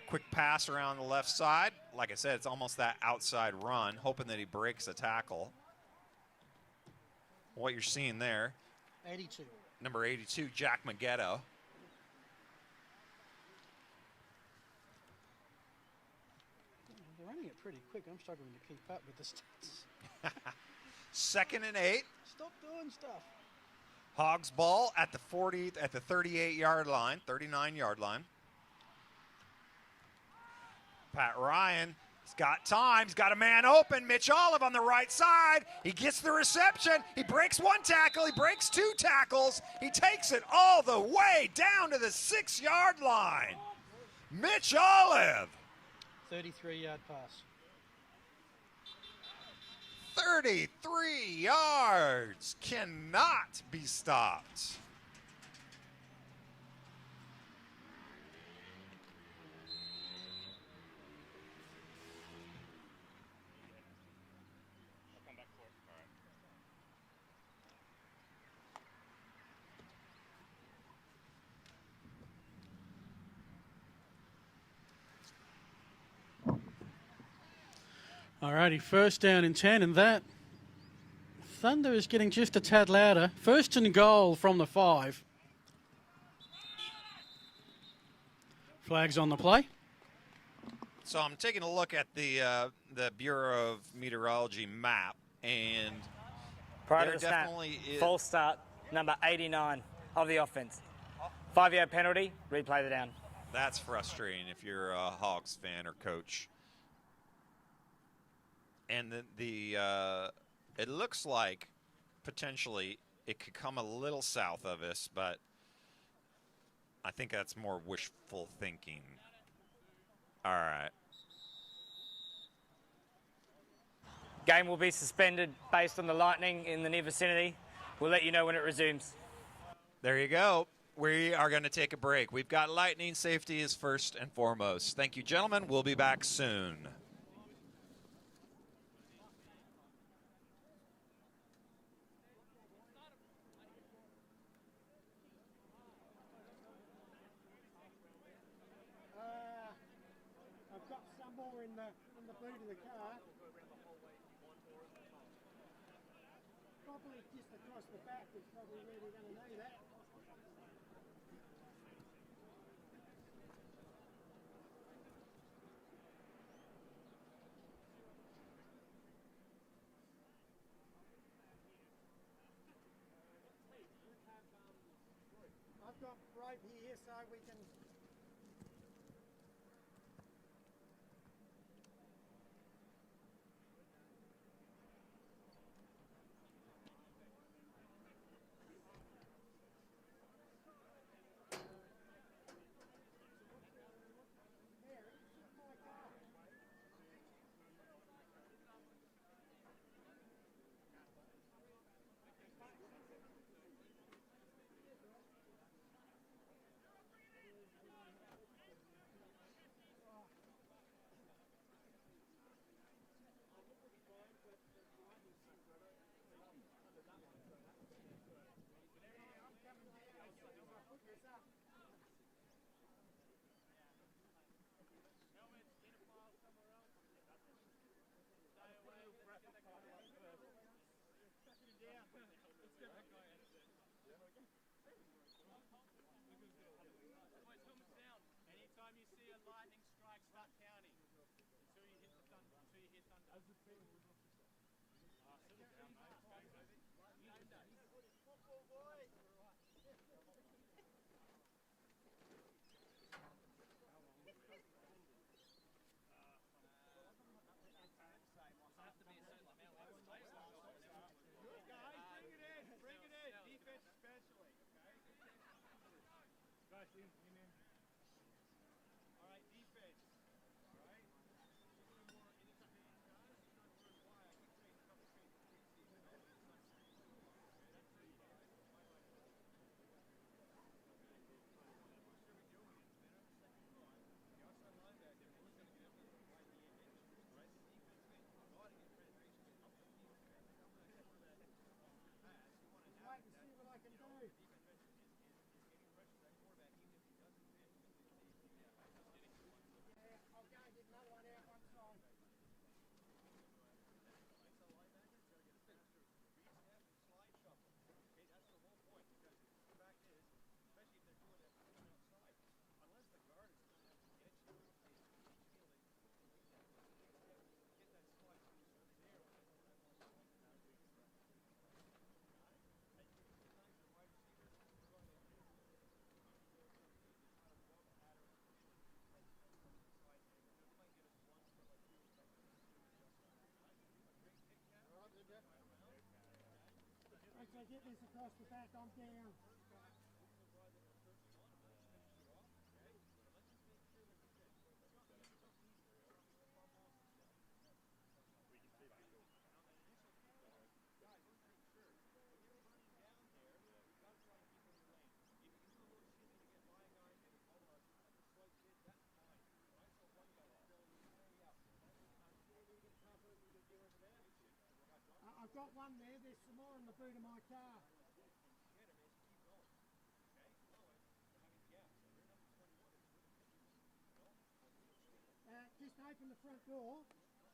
Quick pass around the left side. Like I said, it's almost that outside run, hoping that he breaks a tackle. What you're seeing there. 82. Number 82, Jack Maggetto. They're running it pretty quick. I'm struggling to keep up with the stats. 2nd and 8. Stop doing stuff. Hogs ball at the 38-yard line, 39-yard line. Pat Ryan, he's got time. He's got a man open. Mitch Olive on the right side. He gets the reception. He breaks 1 tackle. He breaks 2 tackles. He takes it all the way down to the 6-yard line. Mitch Olive. 33-yard pass. 33 yards. Cannot be stopped. Alrighty, 1st down and 10, and that thunder is getting just a tad louder. 1st and goal from the 5. Flags on the play. So I'm taking a look at the Bureau of Meteorology map, and Prior there to the snap, definitely is. false start, number 89 of the offense. 5-yard penalty, replay the down. That's frustrating if you're a Hogs fan or coach. And it looks like potentially it could come a little south of us, but I think that's more wishful thinking. All right. Game will be suspended based on the lightning in the near vicinity. We'll let you know when it resumes. There you go. We are going to take a break. We've got lightning. Safety is first and foremost. Thank you, gentlemen. We'll be back soon. I've got some more in the boot of the car. Probably just across the back is probably where we're going to need that. I've got rope here so we can get this across the back, I'm down. I've got one there, there's some more in the boot of my car. Just open the front door,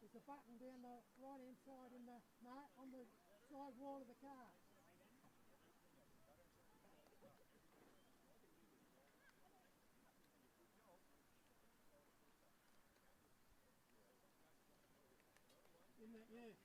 there's a button down the right hand side in the, no, on the side wall of the car. In that, yeah.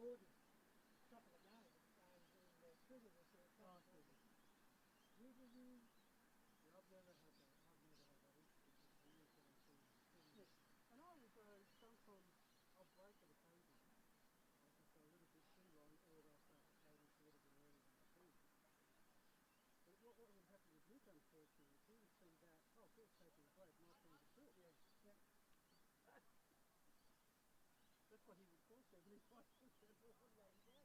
gorgeous couple of games, and the trigger was sort of faster. Riverview. Yeah, I've never had that. I've never had that incident. I used to see. Yes. And I was sometimes I'll break it occasionally. I'll just go a little bit too long, or they'll start to play me sort of an early too. But what would happen with Nick, unfortunately, he would send out, oh, Phil's taking a break, my turn to talk. Yeah. Yeah. That's what he would call 75% of one game.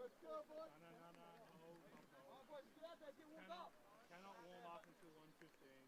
Let's go, boys. No. All right, boys, get out there, get warmed up. Cannot warm up until 1:15.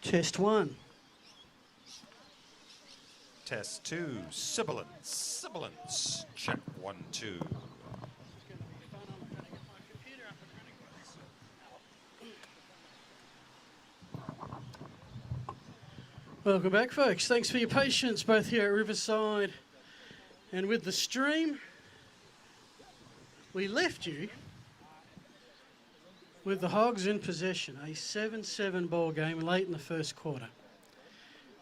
Test 1. Test 2, sibilance, sibilance. Check 1, 2. Welcome back, folks. Thanks for your patience, both here at Riverside and with the stream. We left you with the Hogs in possession, a 7-7 ball game late in the first quarter.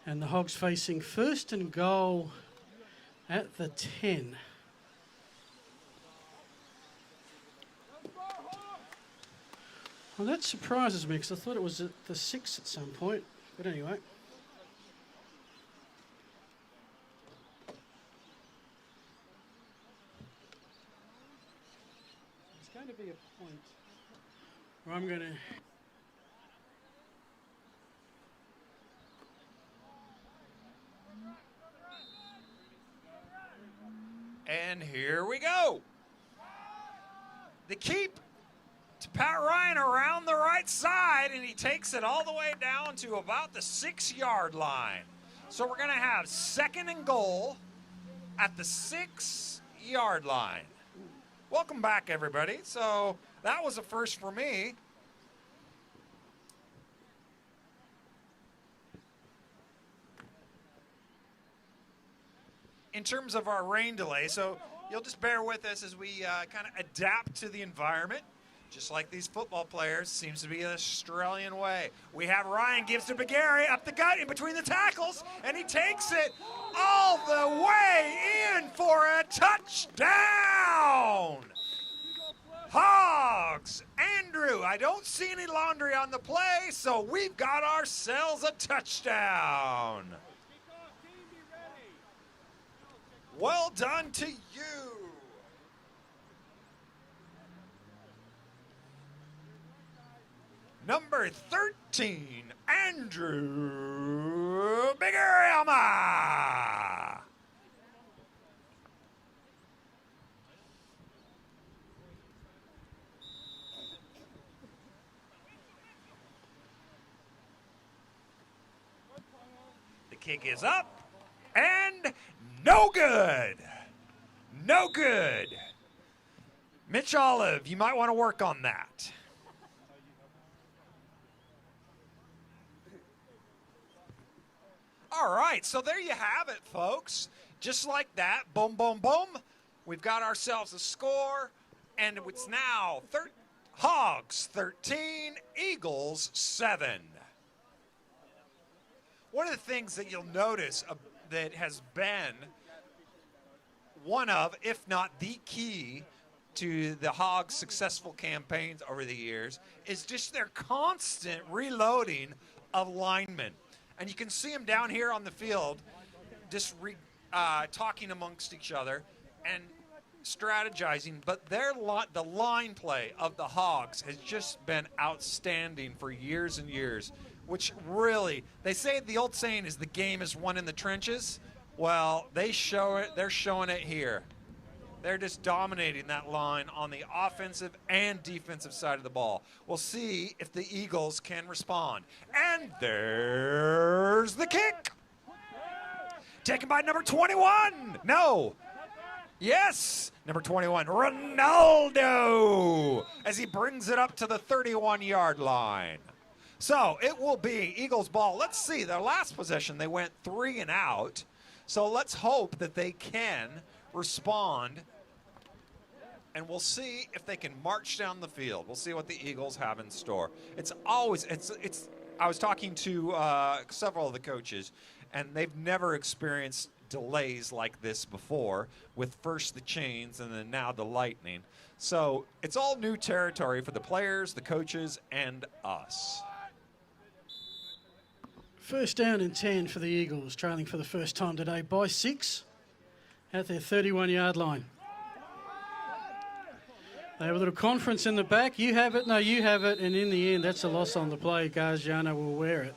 And the Hogs facing first and goal at the 10. Well, that surprises me because I thought it was at the 6 at some point. But anyway. It's going to be a point where I'm going to... And here we go. The keep to Pat Ryan around the right side, and he takes it all the way down to about the 6-yard line. So we're going to have second and goal at the 6-yard line. Welcome back, everybody. So that was a first for me. In terms of our rain delay, so you'll just bear with us as we kind of adapt to the environment. Just like these football players, seems to be an Australian way. We have Ryan gives to Bagari up the gut in between the tackles, and he takes it all the way in for a touchdown. Hogs, Andrew, I don't see any laundry on the play, so we've got ourselves a touchdown. Well done to you. Number 13, Andrew Biggerama. The kick is up and no good. No good. Mitch Olive, you might want to work on that. All right, so there you have it, folks. Just like that, boom, boom, boom. We've got ourselves a score, and it's now Hogs 13, Eagles 7. One of the things that you'll notice that has been one of, if not the key to the Hogs' successful campaigns over the years, is just their constant reloading of linemen. And you can see them down here on the field just talking amongst each other and strategizing. But the line play of the Hogs has just been outstanding for years and years, which really, they say the old saying is the game is won in the trenches. Well, they show it. They're showing it here. They're just dominating that line on the offensive and defensive side of the ball. We'll see if the Eagles can respond. And there's the kick. Taken by number 21. No. Yes. Number 21, Ronaldo, as he brings it up to the 31-yard line. So it will be Eagles ball. Let's see. Their last possession, they went 3 and out. So let's hope that they can respond, and we'll see if they can march down the field. We'll see what the Eagles have in store. It's always, I was talking to several of the coaches, and they've never experienced delays like this before, with first the chains and then now the lightning. So it's all new territory for the players, the coaches, and us. First down and 10 for the Eagles, trailing for the first time today by 6 at their 31-yard line. They have a little conference in the back. You have it, no, you have it, and in the end, that's a loss on the play. Gargiano will wear it.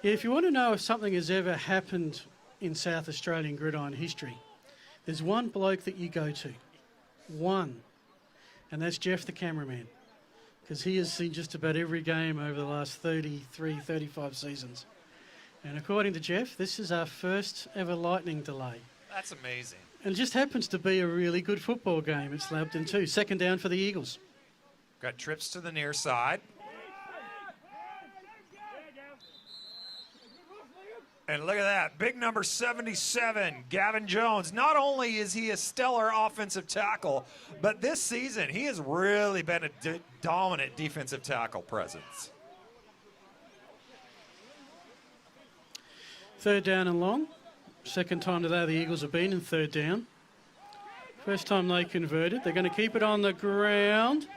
Yeah, if you want to know if something has ever happened in South Australian gridiron history, there's one bloke that you go to. One. And that's Jeff the cameraman, because he has seen just about every game over the last 33, 35 seasons. And according to Jeff, this is our first ever lightning delay. That's amazing. And it just happens to be a really good football game. It's lapped in 2. Second down for the Eagles. Got trips to the near side. And look at that, big number 77, Gavin Jones. Not only is he a stellar offensive tackle, but this season he has really been a dominant defensive tackle presence. Third down and long. Second time today the Eagles have been in third down. First time they converted. They're going to keep it on the ground.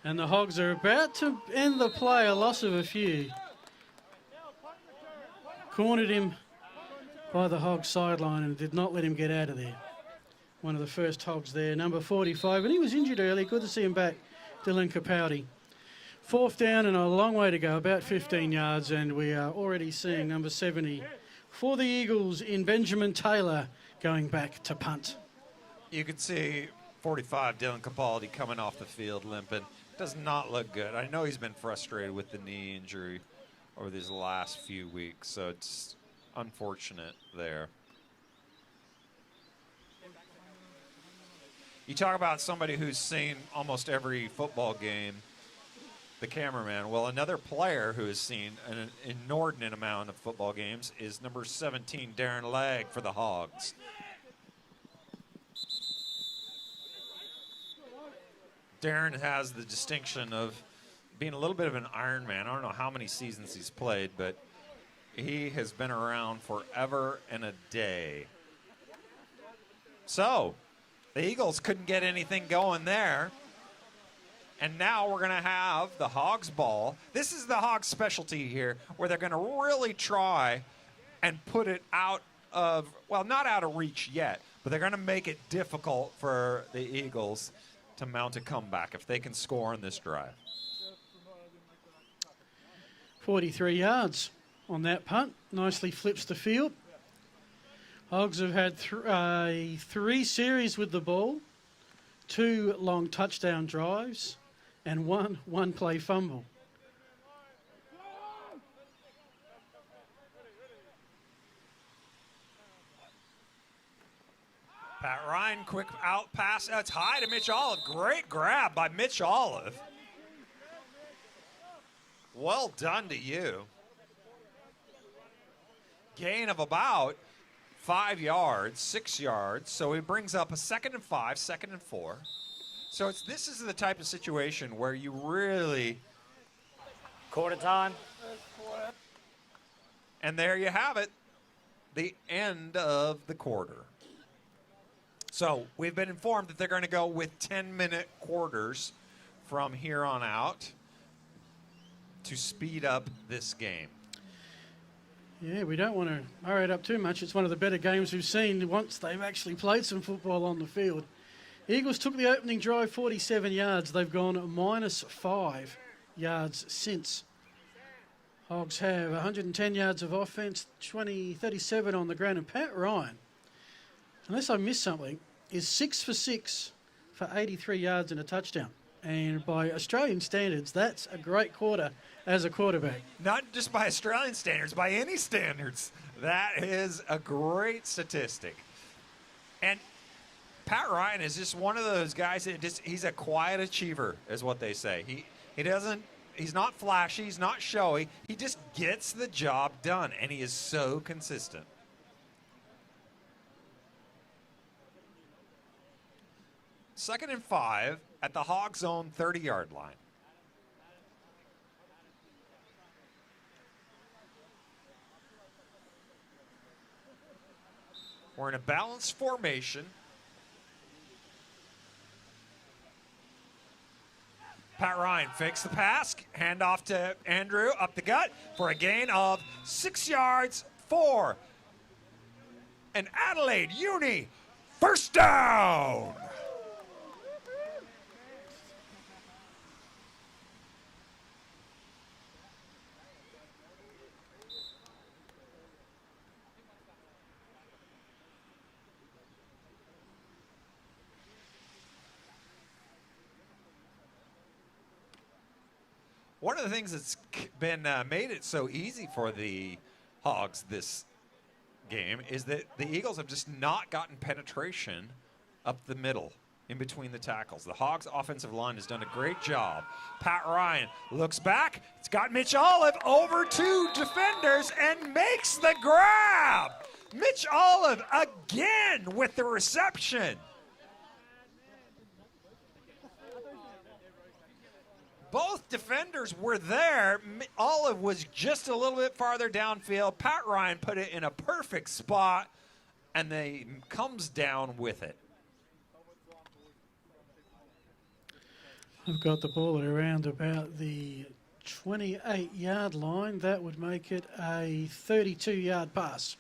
And the Hogs are about to end the play, a loss of a few. Cornered him by the Hogs sideline and did not let him get out of there. One of the first Hogs there, number 45, and he was injured early. Good to see him back, Dylan Capaldi. Fourth down and a long way to go, about 15 yards, and we are already seeing number 70 for the Eagles in Benjamin Taylor going back to punt. You can see 45, Dylan Capaldi, coming off the field limping. Does not look good. I know he's been frustrated with the knee injury over these last few weeks, so it's unfortunate there. You talk about somebody who's seen almost every football game, the cameraman. Well, another player who has seen an inordinate amount of football games is number 17, Darren Legg for the Hogs. Darren has the distinction of being a little bit of an Iron Man. I don't know how many seasons he's played, but he has been around forever and a day. So, the Eagles couldn't get anything going there. And now we're going to have the Hogs ball. This is the Hogs specialty here, where they're going to really try and put it out of, well, not out of reach yet, but they're going to make it difficult for the Eagles to mount a comeback if they can score on this drive. 43 yards on that punt. Nicely flips the field. Hogs have had 3 series with the ball, 2 long touchdown drives, and one play fumble. Pat Ryan, quick out pass. That's high to Mitch Olive. Great grab by Mitch Olive. Well done to you. Gain of about 5 yards, 6 yards. So he brings up a 2nd and 5, 2nd and 4. So this is the type of situation where you really... Quarter time. And there you have it. The end of the quarter. So we've been informed that they're going to go with 10-minute quarters from here on out to speed up this game. Yeah, we don't want to hurry it up too much. It's one of the better games we've seen once they've actually played some football on the field. Eagles took the opening drive 47 yards. They've gone -5 yards since. Hogs have 110 yards of offense, 37 on the ground. And Pat Ryan, unless I missed something, is 6 for 6 for 83 yards and a touchdown. And by Australian standards, that's a great quarter as a quarterback. Not just by Australian standards, by any standards. That is a great statistic. And Pat Ryan is just one of those guys that he's a quiet achiever, is what they say. He's not flashy, he's not showy. He just gets the job done, and he is so consistent. Second and 5 at the Hogs' own 30-yard line. We're in a balanced formation. Pat Ryan fakes the pass, hand off to Andrew up the gut for a gain of 6 yards for an Adelaide Uni first down. One of the things that's been made it so easy for the Hogs this game is that the Eagles have just not gotten penetration up the middle in between the tackles. The Hogs offensive line has done a great job. Pat Ryan looks back. It's got Mitch Olive over 2 defenders and makes the grab. Mitch Olive again with the reception. Both defenders were there. Olive was just a little bit farther downfield. Pat Ryan put it in a perfect spot, and they comes down with it. I've got the ball at around about the 28-yard line. That would make it a 32-yard pass.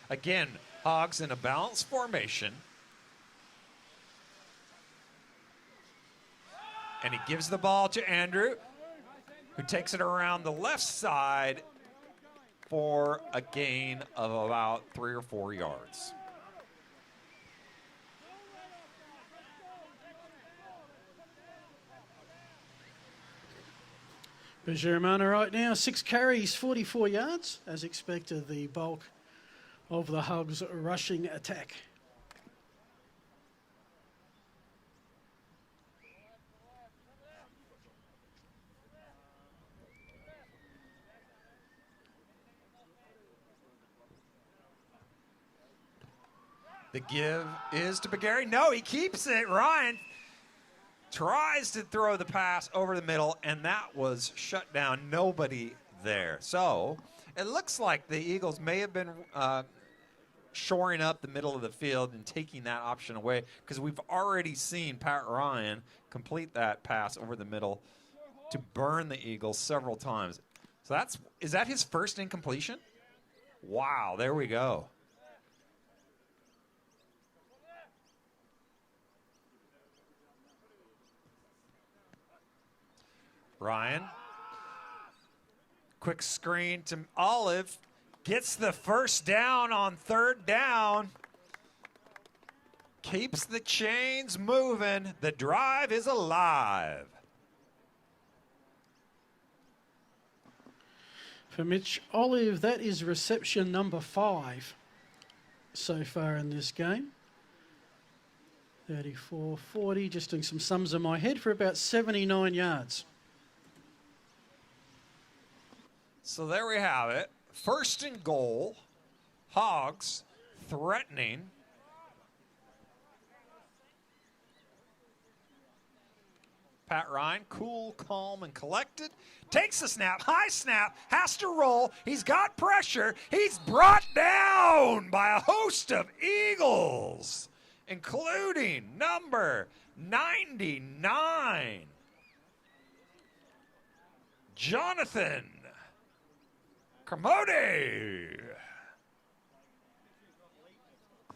Again, Hogs in a balanced formation. And he gives the ball to Andrew, who takes it around the left side for a gain of about 3 or 4 yards. Bergermana right now, 6 carries, 44 yards. As expected, the bulk of the Hogs rushing attack. The give is to Begary. No, he keeps it. Ryan tries to throw the pass over the middle, and that was shut down. Nobody there. So it looks like the Eagles may have been shoring up the middle of the field and taking that option away, because we've already seen Pat Ryan complete that pass over the middle to burn the Eagles several times. So is that his first incompletion? Wow, there we go. Ryan, quick screen to Olive, gets the first down on 3rd down, keeps the chains moving. The drive is alive. For Mitch Olive, that is reception number 5 so far in this game. 34-40, just doing some sums in my head, for about 79 yards. So there we have it. 1st and goal. Hogs threatening. Pat Ryan, cool, calm, and collected. Takes the snap, high snap, has to roll. He's got pressure. He's brought down by a host of Eagles, including number 99, Jonathan Kermode.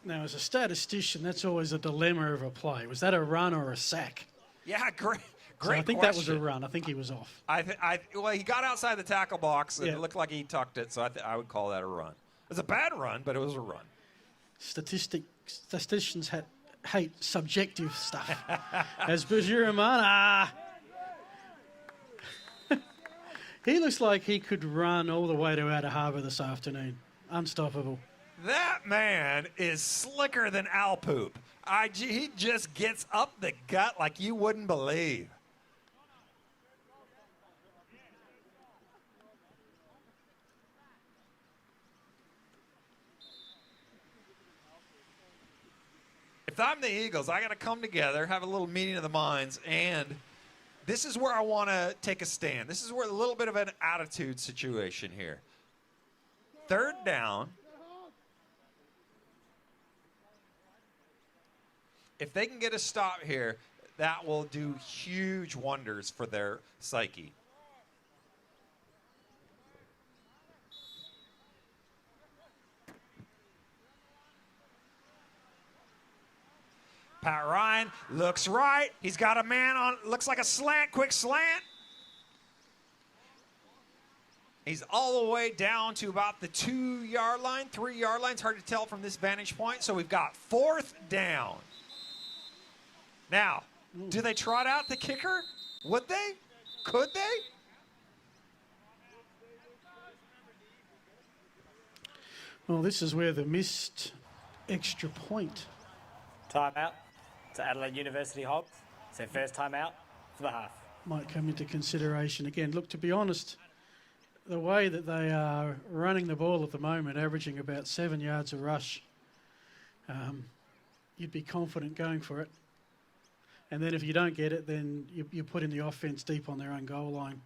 Now, as a statistician, that's always a dilemma of a play. Was that a run or a sack? Yeah, great So I think question. that was a run. I think he was off. Well, he got outside the tackle box, and it looked like he tucked it, so I would call that a run. It was a bad run, but it was a run. Statisticians hate subjective stuff. As Bergermana, he looks like he could run all the way to Outer Harbour this afternoon. Unstoppable. That man is slicker than owl poop. He just gets up the gut like you wouldn't believe. If I'm the Eagles, I got to come together, have a little meeting of the minds, and this is where I want to take a stand. This is where a little bit of an attitude situation here. 3rd down. If they can get a stop here, that will do huge wonders for their psyche. Pat Ryan looks right. He's got a man on, looks like a slant, quick slant. He's all the way down to about the 2-yard line, 3-yard line. It's hard to tell from this vantage point. So we've got 4th down. Now, do they trot out the kicker? Would they? Could they? Well, this is where the missed extra point. Timeout to Adelaide University Hogs. It's their first timeout for the half. Might come into consideration again. Look, to be honest, the way that they are running the ball at the moment, averaging about 7 yards a rush, you'd be confident going for it. And then if you don't get it, then you put in the offense deep on their own goal line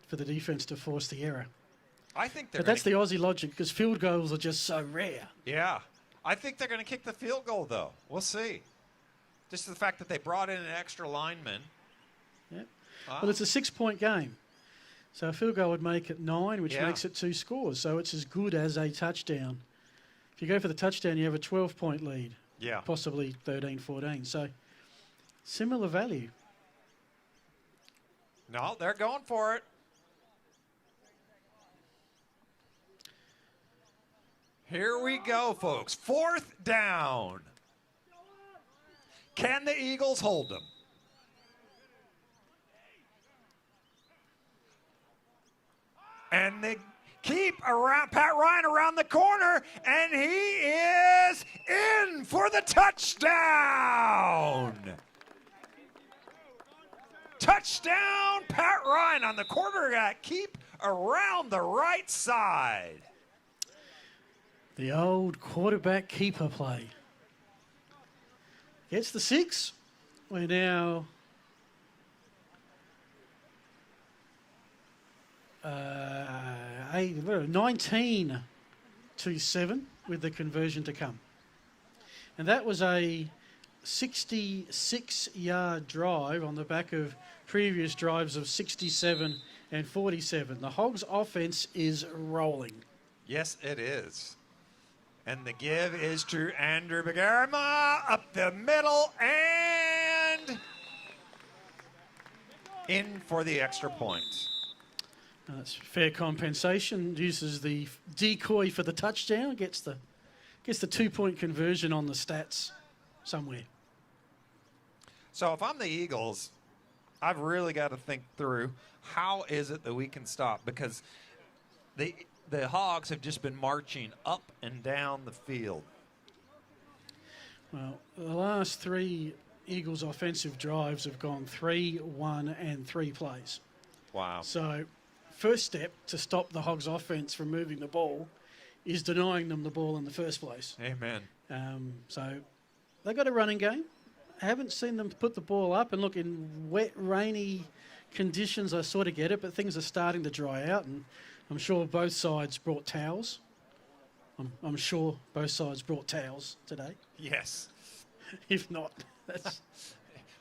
for the defense to force the error. I think they're. But that's the Aussie logic, because field goals are just so rare. Yeah. I think they're going to kick the field goal, though. We'll see. Just the fact that they brought in an extra lineman. Yep. Well, it's a 6-point game. So a field goal would make it 9, which Yeah. makes it 2 scores. So it's as good as a touchdown. If you go for the touchdown, you have a 12-point lead. Yeah. Possibly 13, 14. So similar value. No, they're going for it. Here we go, folks. 4th down. Can the Eagles hold them? And they keep around Pat Ryan around the corner, and he is in for the touchdown. Touchdown, Pat Ryan on the quarterback keep around the right side. The old quarterback keeper play. Gets the 6. We're now 19-7 with the conversion to come. And that was a 66-yard drive on the back of previous drives of 67 and 47. The Hogs offense is rolling. Yes, it is. And the give is to Andrew Bagarma up the middle and in for the extra point. That's fair compensation. Uses the decoy for the touchdown. Gets the 2-point conversion on the stats somewhere. So if I'm the Eagles, I've really got to think through how is it that we can stop, because the Hogs have just been marching up and down the field. Well, the last 3 Eagles offensive drives have gone 3, 1, and 3 plays. Wow. So first step to stop the Hogs offense from moving the ball is denying them the ball in the first place. Amen. So they've got a running game. I haven't seen them put the ball up, and look, in wet, rainy conditions, I sort of get it, but things are starting to dry out, and I'm sure both sides brought towels. I'm sure both sides brought towels today. Yes. If not, that's...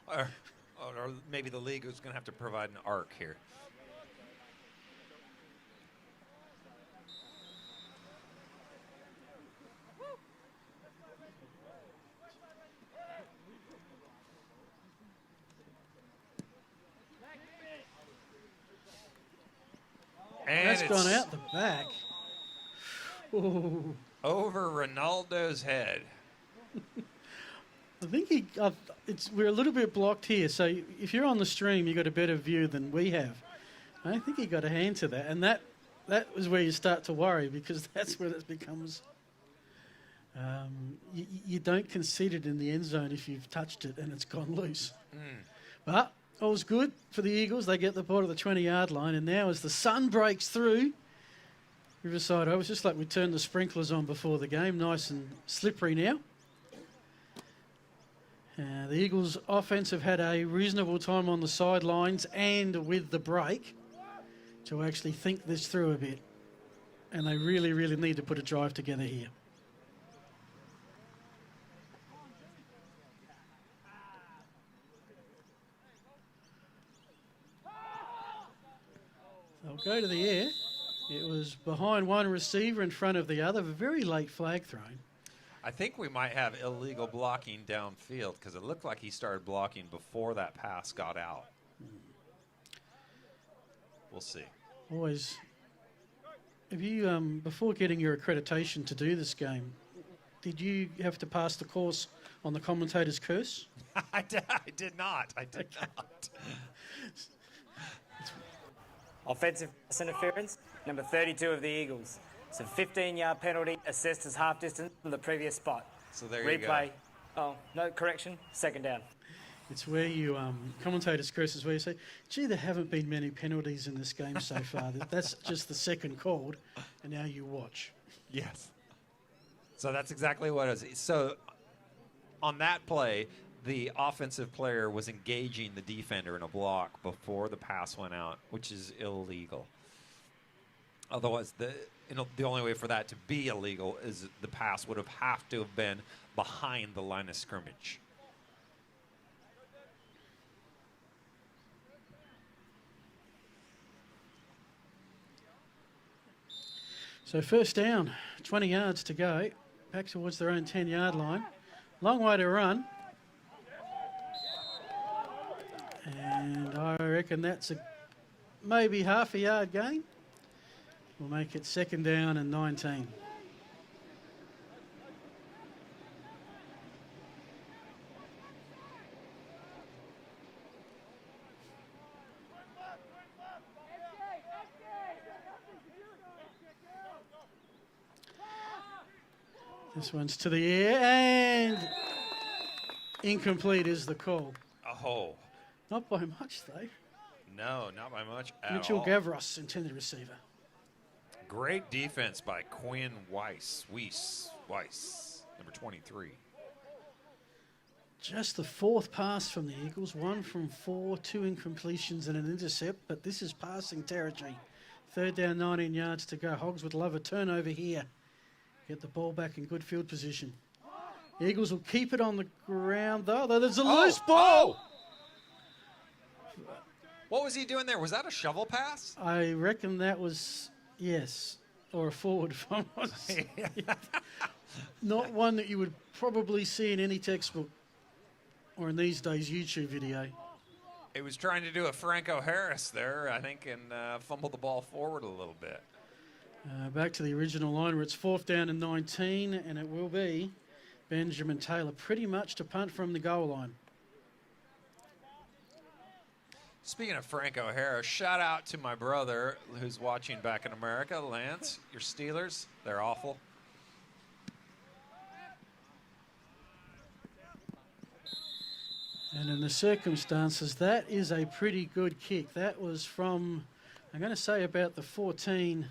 or maybe the league is going to have to provide an arc here. And That's it's gone out the back. Ooh. over Ronaldo's head. I think we're a little bit blocked here, so if you're on the stream, you've got a better view than we have. I don't think he got a hand to that, and that was where you start to worry, because that's where it becomes... you don't concede it in the end zone if you've touched it and it's gone loose. But all's good for the Eagles. They get the ball to the 20-yard line, and now as the sun breaks through Riverside, it was just like we turned the sprinklers on before the game, nice and slippery now. The Eagles' offense have had a reasonable time on the sidelines and with the break to actually think this through a bit. And they really, really need to put a drive together here. They'll go to the air. It was behind one receiver in front of the other. A very late flag thrown. I think we might have illegal blocking downfield because it looked like he started blocking before that pass got out. We'll see. Always. Have you, before getting your accreditation to do this game, did you have to pass the course on the commentator's curse? I did not. I did not. Offensive pass interference, number 32 of the Eagles. It's a 15-yard penalty assessed as half distance from the previous spot. So there you go. Replay. Oh, no, correction. Second down. It's where you, commentator's curse is where you say, gee, there haven't been many penalties in this game so far. That's just the second called, and now you watch. Yes. So that's exactly what it is. So on that play, the offensive player was engaging the defender in a block before the pass went out, which is illegal. Otherwise, the only way for that to be illegal is the pass would have to have been behind the line of scrimmage. So first down, 20 yards to go, back towards their own 10-yard line. Long way to run. And I reckon that's maybe half a yard gain. We'll make it second down and 19. This one's to the air and incomplete is the call. Oh. Not by much though. No, not by much at Mitchell all. Gavros, intended receiver. Great defense by Quinn Weiss, number 23. Just the fourth pass from the Eagles, 1 from 4, 2 incompletions and an intercept, but this is passing territory. Third down, 19 yards to go. Hogs would love a turnover here. Get the ball back in good field position. The Eagles will keep it on the ground though. There's a loose ball. What was he doing there? Was that a shovel pass? I reckon that was, yes, or a forward if I'm honest. Not one that you would probably see in any textbook or in these days YouTube video. He was trying to do a Franco Harris there, I think, and fumbled the ball forward a little bit. Back to the original line where it's fourth down and 19, and it will be Benjamin Taylor pretty much to punt from the goal line. Speaking of Franco Harris, shout out to my brother who's watching back in America, Lance. Your Steelers, they're awful. And in the circumstances, that is a pretty good kick. That was from, I'm going to say about the 14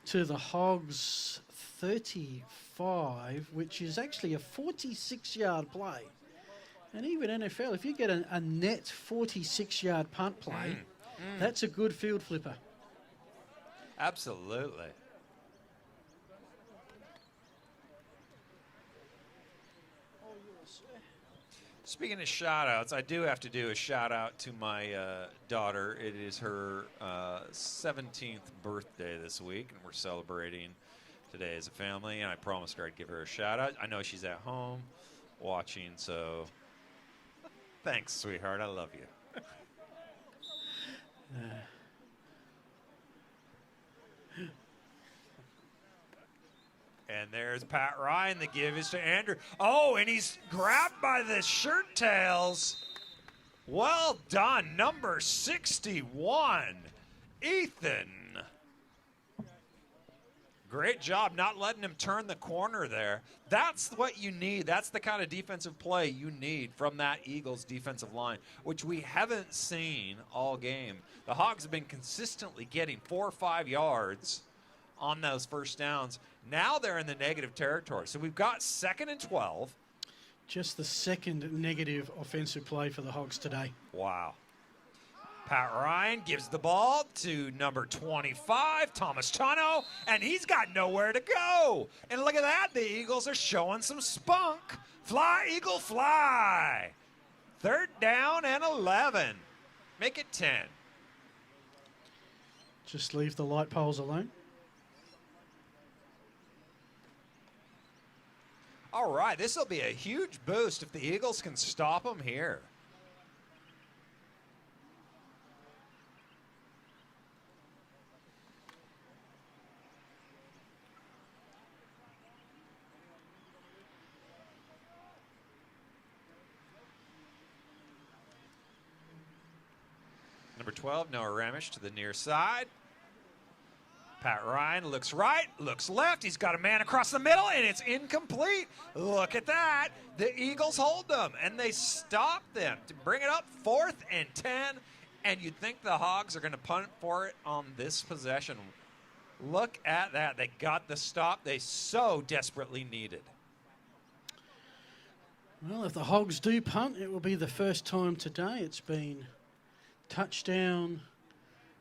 to the Hogs 35, which is actually a 46-yard play. And even NFL, if you get a net 46-yard punt play, that's a good field flipper. Absolutely. Speaking of shout-outs, I do have to do a shout-out to my daughter. It is her 17th birthday this week, and we're celebrating today as a family, and I promised her I'd give her a shout-out. I know she's at home watching, so thanks, sweetheart. I love you. And there's Pat Ryan. The give is to Andrew. Oh, and he's grabbed by the shirt tails. Well done, number 61, Ethan. Great job not letting him turn the corner there. That's what you need. That's the kind of defensive play you need from that Eagles defensive line, which we haven't seen all game. The Hogs have been consistently getting 4 or 5 yards on those first downs. Now they're in the negative territory. So we've got 2nd and 12. Just the second negative offensive play for the Hogs today. Wow. Pat Ryan gives the ball to number 25, Thomas Tano, and he's got nowhere to go. And look at that, the Eagles are showing some spunk. Fly, Eagle, fly. 3rd down and 11. Make it 10. Just leave the light poles alone. All right, this will be a huge boost if the Eagles can stop them here. Number 12, Noah Ramish to the near side. Pat Ryan looks right, looks left. He's got a man across the middle, and it's incomplete. Look at that. The Eagles hold them, and they stop them to bring it up 4th and 10. And you'd think the Hogs are going to punt for it on this possession. Look at that. They got the stop they so desperately needed. Well, if the Hogs do punt, it will be the first time today. It's been touchdown,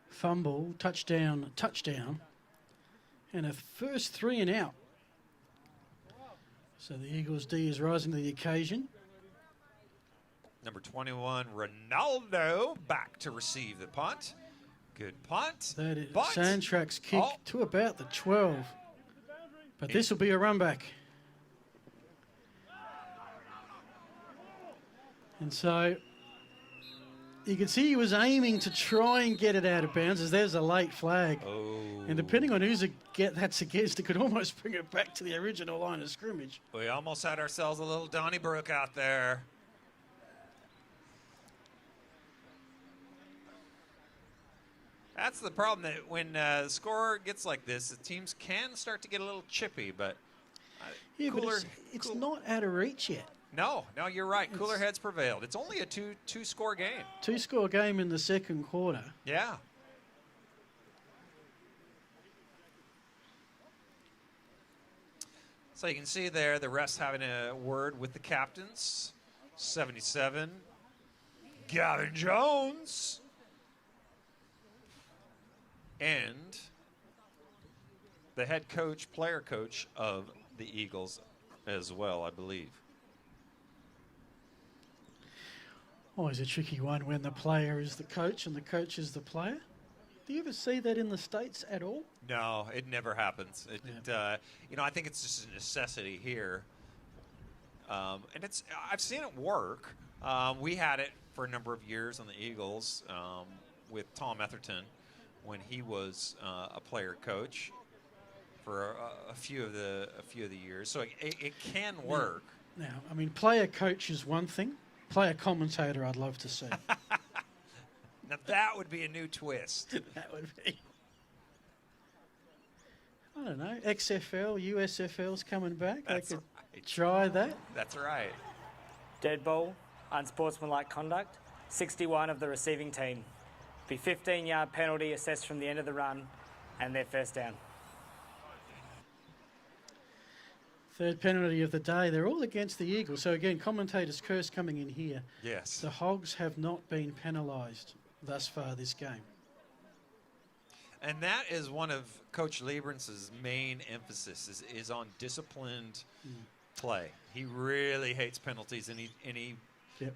fumble, touchdown, touchdown, and a first 3 and out. So the Eagles D is rising to the occasion. Number 21, Ronaldo, back to receive the punt. Good punt. That is But- Sandtrack's kick Oh. to about the 12. But this will be a run back. And so you can see he was aiming to try and get it out of bounds as there's a late flag. Oh. And depending on who's that's against, it could almost bring it back to the original line of scrimmage. We almost had ourselves a little Donnybrook out there. That's the problem, that when the score gets like this, the teams can start to get a little chippy, but Yeah, cooler, but it's not out of reach yet. No, you're right. Cooler heads prevailed. It's only a two-score game. 2-score game in the second quarter. Yeah. So you can see there the refs having a word with the captains. 77, Gavin Jones. And the head coach, player coach of the Eagles as well, I believe. Always a tricky one when the player is the coach and the coach is the player. Do you ever see that in the States at all? No, it never happens. I think it's just a necessity here. And I've seen it work. We had it for a number of years on the Eagles with Tom Etherton when he was a player coach for a few of the years. So it can work. Now, I mean, player coach is one thing. Player commentator, I'd love to see. Now that would be a new twist. That would be. I don't know. XFL, USFL's coming back. That's I could right. try that. That's right. Dead ball, unsportsmanlike conduct, 61 of the receiving team. Be 15-yard penalty assessed from the end of the run, and their first down. Third penalty of the day. They're all against the Eagles. So again, commentators' curse coming in here. Yes. The Hogs have not been penalised thus far this game. And that is one of Coach Liebrance's main emphasis is on disciplined play. He really hates penalties, and he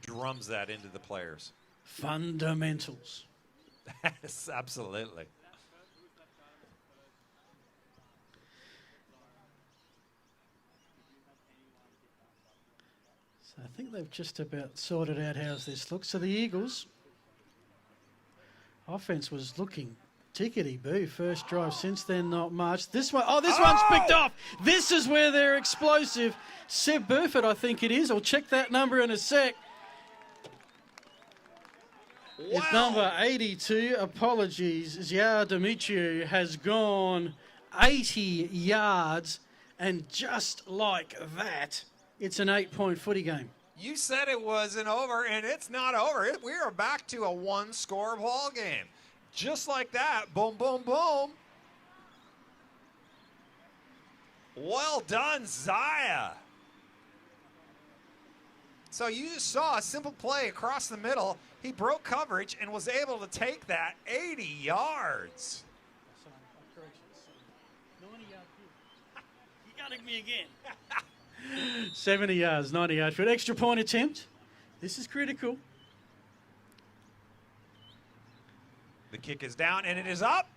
drums that into the players. Fundamentals. Yes, absolutely. So I think they've just about sorted out how this looks. So the Eagles offense was looking tickety-boo. First drive since then, not much. This one, this one's picked off. This is where they're explosive. Seb Burford, I think it is. I'll check that number in a sec. Wow. It's number 82. Apologies. Zia Demetriou has gone 80 yards, and just like that, it's an 8-point footy game. You said it wasn't over, and it's not over. We are back to a one-score ball game. Just like that. Boom, boom, boom. Well done, Zia. So you just saw a simple play across the middle. He broke coverage and was able to take that 80 yards. 90 yards. You got me again. 70 yards, 90 yards for an extra point attempt. This is critical. The kick is down, and it is up.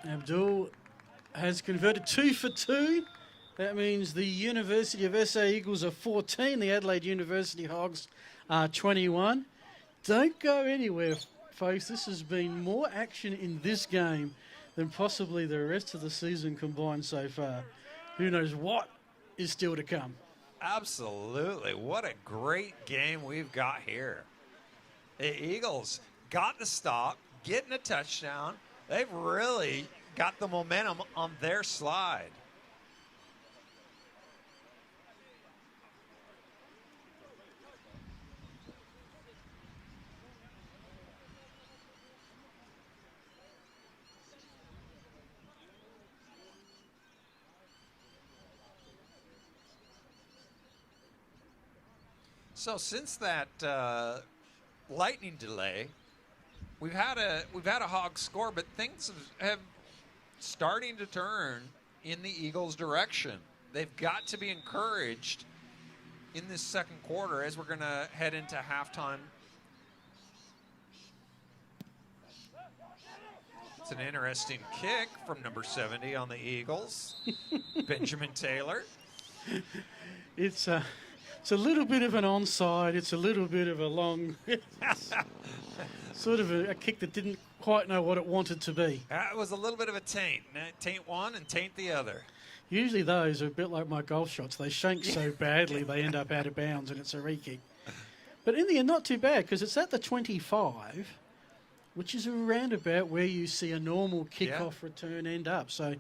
Abdul has converted 2 for 2. That means the University of SA Eagles are 14. The Adelaide University Hogs are 21. Don't go anywhere, folks. This has been more action in this game than possibly the rest of the season combined so far. Who knows what is still to come. Absolutely. What a great game we've got here. The Eagles got the stop, getting a touchdown. They've really got the momentum on their slide. So since that lightning delay, we've had a Hog score, but things have starting to turn in the Eagles' direction. They've got to be encouraged in this second quarter as we're going to head into halftime. It's an interesting kick from number 70 on the Eagles, Benjamin Taylor. It's a little bit of an onside. It's a little bit of a long, sort of a kick that didn't quite know what it wanted to be. That was a little bit of a taint. Taint one and taint the other. Usually those are a bit like my golf shots. They shank so badly they end up out of bounds and it's a re-kick. But in the end, not too bad because it's at the 25, which is around about where you see a normal kickoff return end up. So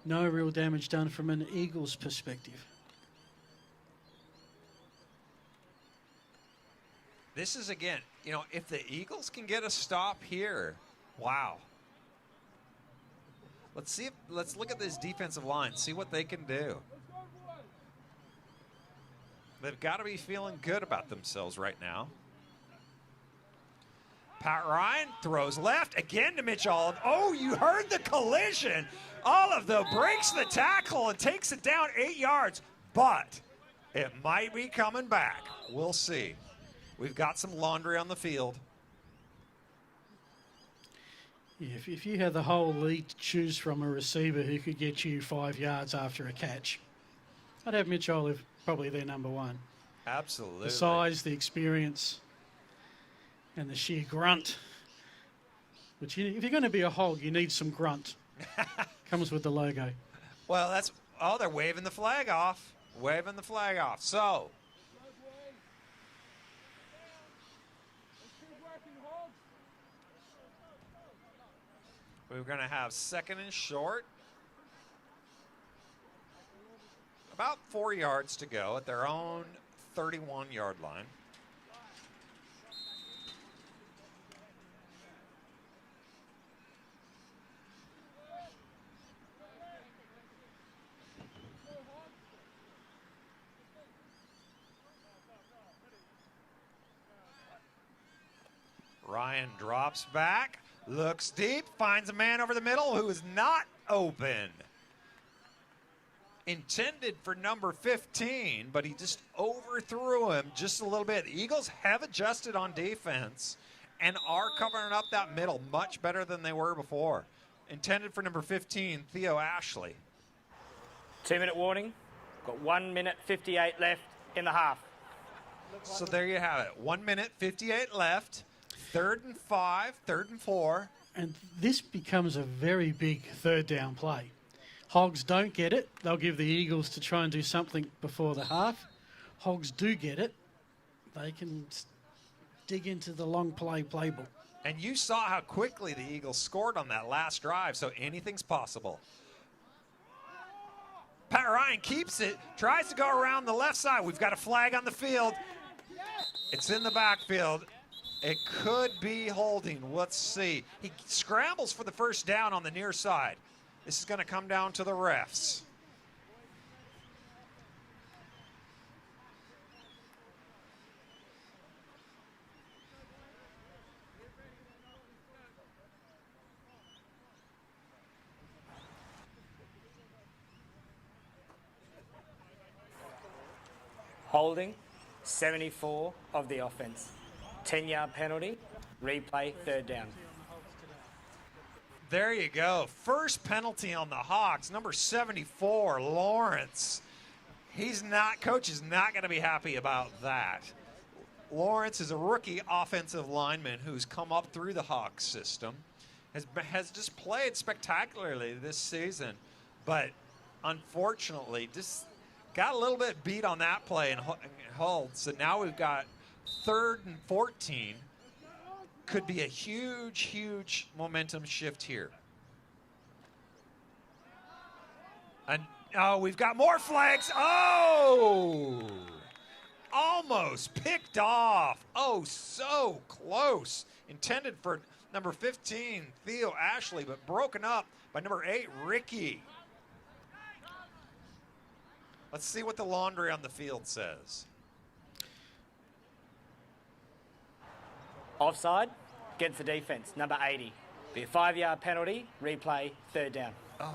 no real damage done from an Eagles perspective. This is, again, you know, if the Eagles can get a stop here, wow. Let's look at this defensive line, see what they can do. They've got to be feeling good about themselves right now. Pat Ryan throws left again to Mitch Olive. Oh, you heard the collision. Olive, though, breaks the tackle and takes it down 8 yards, but it might be coming back. We'll see. We've got some laundry on the field. Yeah, if you had the whole league to choose from a receiver who could get you 5 yards after a catch, I'd have Mitch Olive probably their number one. Absolutely. The size, the experience, and the sheer grunt. Which, if you're going to be a hog, you need some grunt. Comes with the logo. Well, they're waving the flag off. Waving the flag off. So, we're going to have second and short. About 4 yards to go at their own 31-yard line. Ryan drops back. Looks deep, finds a man over the middle who is not open. Intended for number 15, but he just overthrew him just a little bit. The Eagles have adjusted on defense and are covering up that middle much better than they were before. Intended for number 15, Theo Ashley. 2-minute warning. Got 1 minute 58 left in the half. So there you have it. 1 minute 58 left. 3rd and 5, 3rd and 4. And this becomes a very big third down play. Hogs don't get it. They'll give the Eagles to try and do something before the half. Hogs do get it. They can dig into the long play playbook. And you saw how quickly the Eagles scored on that last drive, so anything's possible. Pat Ryan keeps it, tries to go around the left side. We've got a flag on the field. It's in the backfield. It could be holding. Let's see. He scrambles for the first down on the near side. This is going to come down to the refs. Holding, 74 of the offense. 10-yard penalty, replay, third down. There you go. First penalty on the Hogs. Number 74, Lawrence. Coach is not going to be happy about that. Lawrence is a rookie offensive lineman who's come up through the Hogs system, has just played spectacularly this season, but unfortunately just got a little bit beat on that play and held. So now we've got 3rd and 14. Could be a huge, huge momentum shift here. And we've got more flags. Oh! Almost picked off. Oh, so close. Intended for number 15, Theo Ashley, but broken up by number 8, Ricky. Let's see what the laundry on the field says. Offside against the defense, number 80. Be a 5-yard penalty, replay, 3rd down. Oh.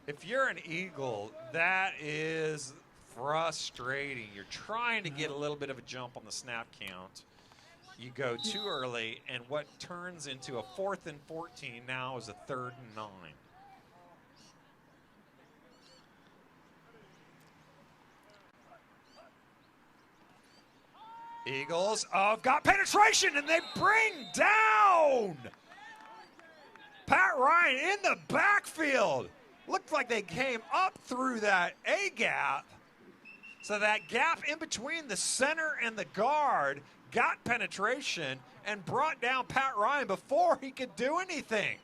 If you're an Eagle, that is frustrating. You're trying to get a little bit of a jump on the snap count. You go too early, and what turns into a 4th and 14 now is a 3rd and 9. Eagles have got penetration, and they bring down Pat Ryan in the backfield. Looked like they came up through that A-gap. So that gap in between the center and the guard got penetration and brought down Pat Ryan before he could do anything.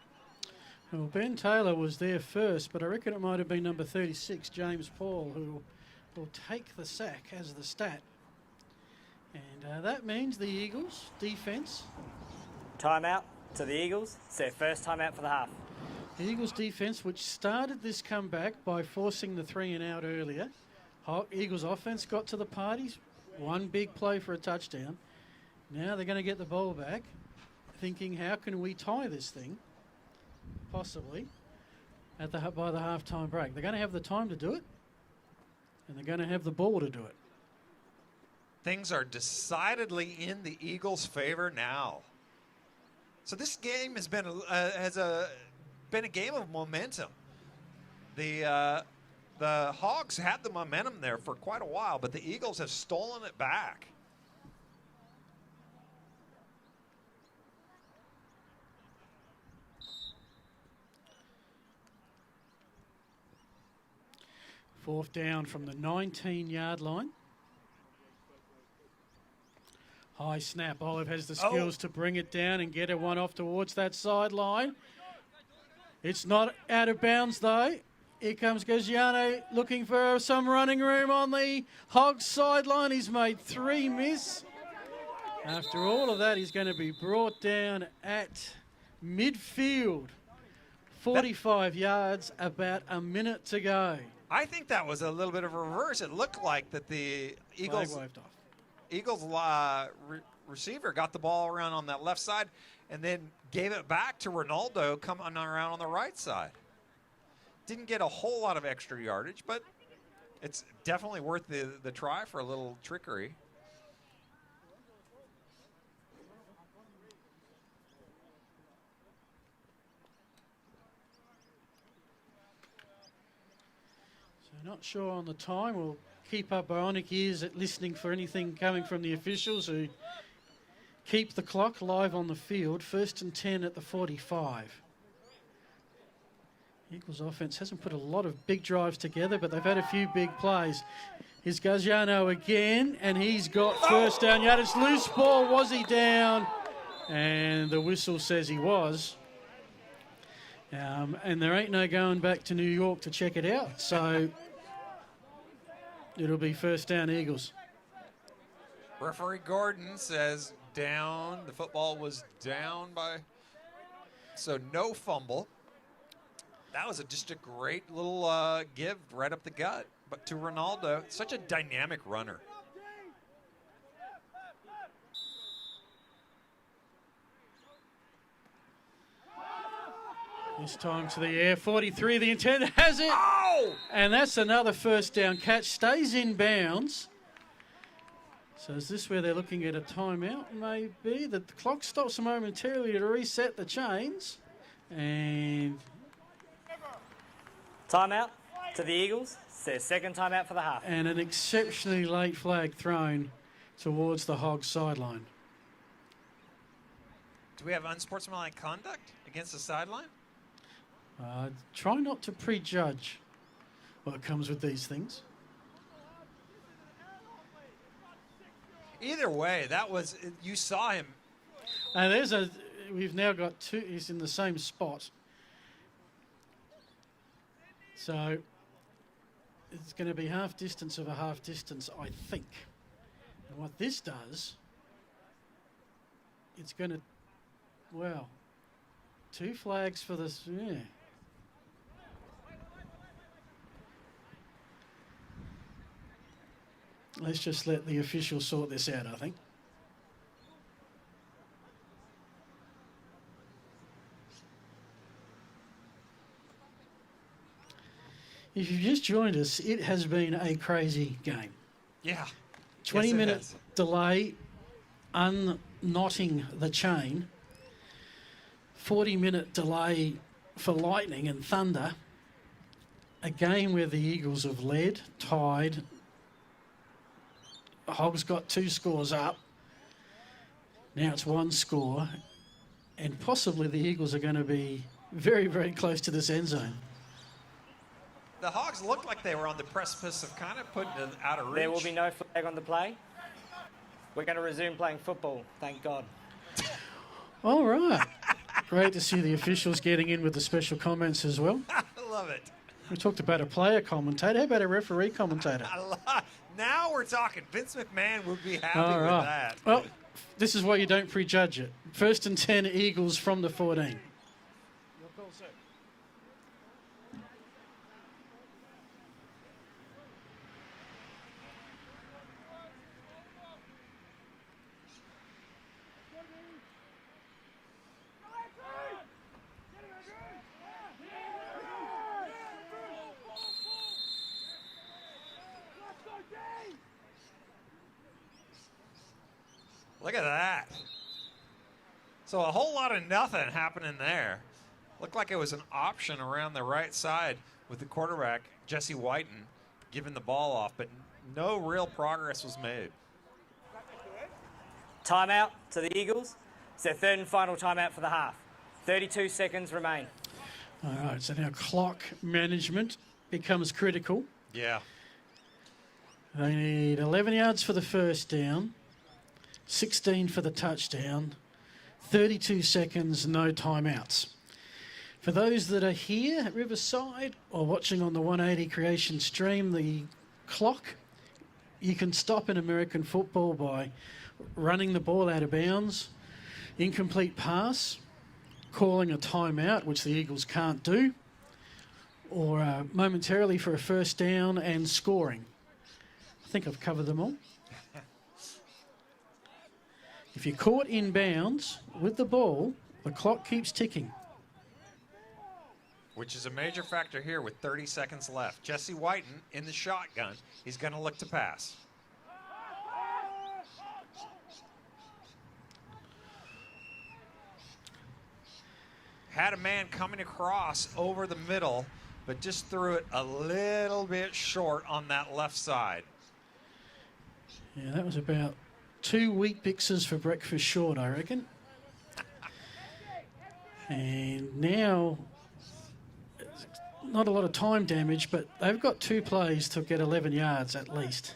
Well, Ben Taylor was there first, but I reckon it might have been number 36, James Paul, who will take the sack as the stat. And that means the Eagles defense. Timeout to the Eagles. It's their first timeout for the half. The Eagles defense, which started this comeback by forcing the 3 and out earlier. Eagles offense got to the parties. One big play for a touchdown. Now they're going to get the ball back, thinking, how can we tie this thing? Possibly by the halftime break. They're going to have the time to do it, and they're going to have the ball to do it. Things are decidedly in the Eagles' favor now. So this game has been a game of momentum. The Hogs had the momentum there for quite a while, but the Eagles have stolen it back. Fourth down from the 19-yard line. High snap. Olive has the skills to bring it down and get a one off towards that sideline. It's not out of bounds, though. Here comes Gagliano looking for some running room on the Hogs sideline. He's made 3 miss. After all of that, he's going to be brought down at midfield. 45 yards, about a minute to go. I think that was a little bit of a reverse. It looked like that the Eagles receiver got the ball around on that left side and then gave it back to Ronaldo coming around on the right side. Didn't get a whole lot of extra yardage, but it's definitely worth the try for a little trickery. So not sure on the time. We'll keep our bionic ears at listening for anything coming from the officials who keep the clock live on the field. 1st and 10 at the 45. Eagles offense hasn't put a lot of big drives together, but they've had a few big plays. Here's Gagliano again, and he's got first down yardage. Loose ball, was he down? And the whistle says he was. And there ain't no going back to New York to check it out. So it'll be first down Eagles. Referee Gordon says down. The football was down by, so no fumble. That was just a great little give right up the gut. But to Ronaldo, such a dynamic runner. This time to the air, 43, the intent has it. Oh! And that's another first down catch, stays in bounds. So is this where they're looking at a timeout? Maybe that the clock stops momentarily to reset the chains. And Timeout to the Eagles. It's their second timeout for the half. an exceptionally late flag thrown towards the Hogs sideline. Do we have unsportsmanlike conduct against the sideline? Try not to prejudge what comes with these things. Either way, that was, you saw him. And we've now got two, he's in the same spot. So it's going to be half distance of a half distance, I think. And what this does, it's going to, well, 2 flags for this, yeah. Let's just let the officials sort this out, I think. If you've just joined us, it has been a crazy game. Yeah. 20-minute delay, unknotting the chain. 40-minute delay for Lightning and Thunder. A game where the Eagles have led, tied. Hogs got 2 scores up. Now it's 1 score. And possibly the Eagles are going to be very, very close to this end zone. The Hogs looked like they were on the precipice of kind of putting it out of reach. There will be no flag on the play. We're going to resume playing football, thank God. All right. Great to see the officials getting in with the special comments as well. I love it. We talked about a player commentator. How about a referee commentator? Now we're talking. Vince McMahon would be happy All right. with that. Well, this is why you don't prejudge it. 1st and 10, Eagles from the 14. Your call, sir. Look at that. So a whole lot of nothing happening there. Looked like it was an option around the right side with the quarterback, Jesse Whiten, giving the ball off, but no real progress was made. Timeout to the Eagles. It's their third and final timeout for the half. 32 seconds remain. All right, so now clock management becomes critical. Yeah. They need 11 yards for the first down, 16 for the touchdown, 32 seconds, no timeouts. For those that are here at Riverside or watching on the 180 Creation stream, the clock, you can stop in American football by running the ball out of bounds, incomplete pass, calling a timeout, which the Eagles can't do, or momentarily for a first down and scoring. I think I've covered them all. If you're caught in bounds with the ball, the clock keeps ticking. Which is a major factor here with 30 seconds left. Jesse Whiten in the shotgun. He's going to look to pass. Had a man coming across over the middle, but just threw it a little bit short on that left side. Yeah, that was about 2 wheat bixes for breakfast short, I reckon. And now, not a lot of time damage, but they've got 2 plays to get 11 yards at least.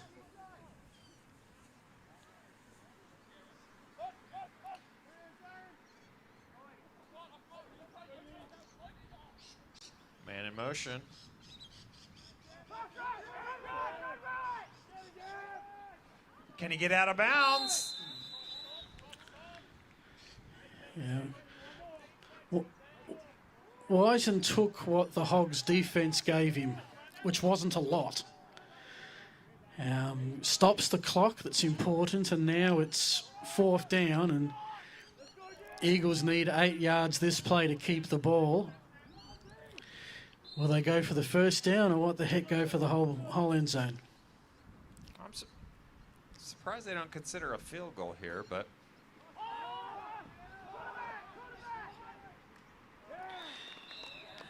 Man in motion. Can he get out of bounds? Yeah. Wyson took what the Hogs defence gave him, which wasn't a lot. Stops the clock, that's important, and now it's 4th down, and Eagles need 8 yards this play to keep the ball. Will they go for the first down, or what the heck, go for the whole end zone? I'm surprised they don't consider a field goal here, but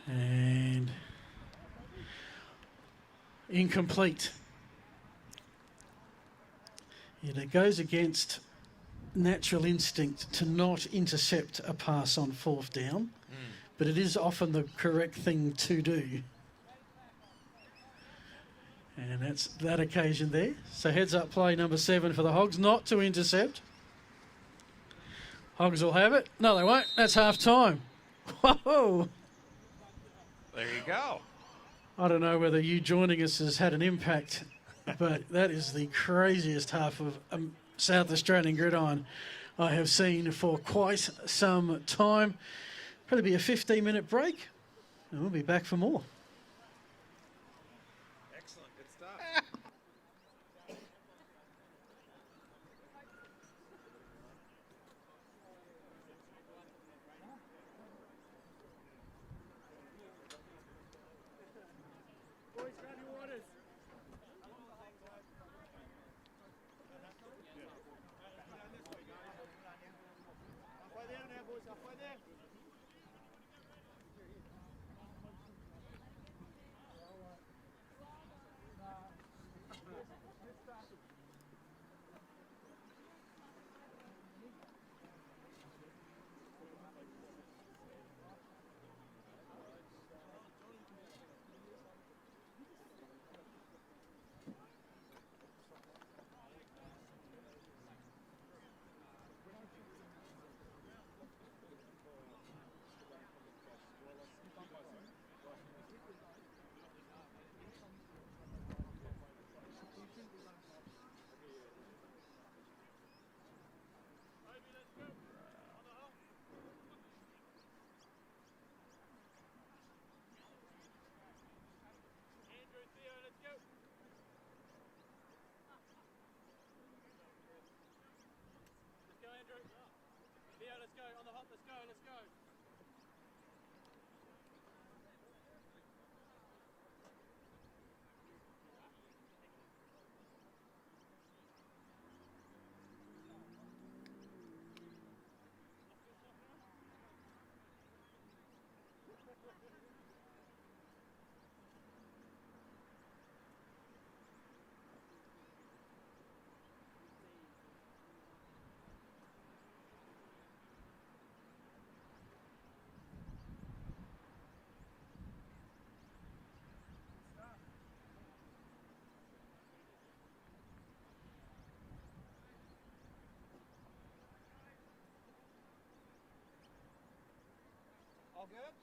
And incomplete. It goes against natural instinct to not intercept a pass on 4th down, but it is often the correct thing to do. And that's that occasion there. So heads up play number 7 for the Hogs, not to intercept. Hogs will have it. No, they won't. That's half time. Whoa! there you go. I don't know whether you joining us has had an impact, but that is the craziest half of South Australian Gridiron I have seen for quite some time. Probably be a 15-minute break, and we'll be back for more. Excellent. Good stuff. Boys, grab your waters. Halfway there now, boys. Halfway there. Andrew, Theo, let's go. Let's go, Andrew. Theo, let's go. On the hop, let's go, let's go. All good?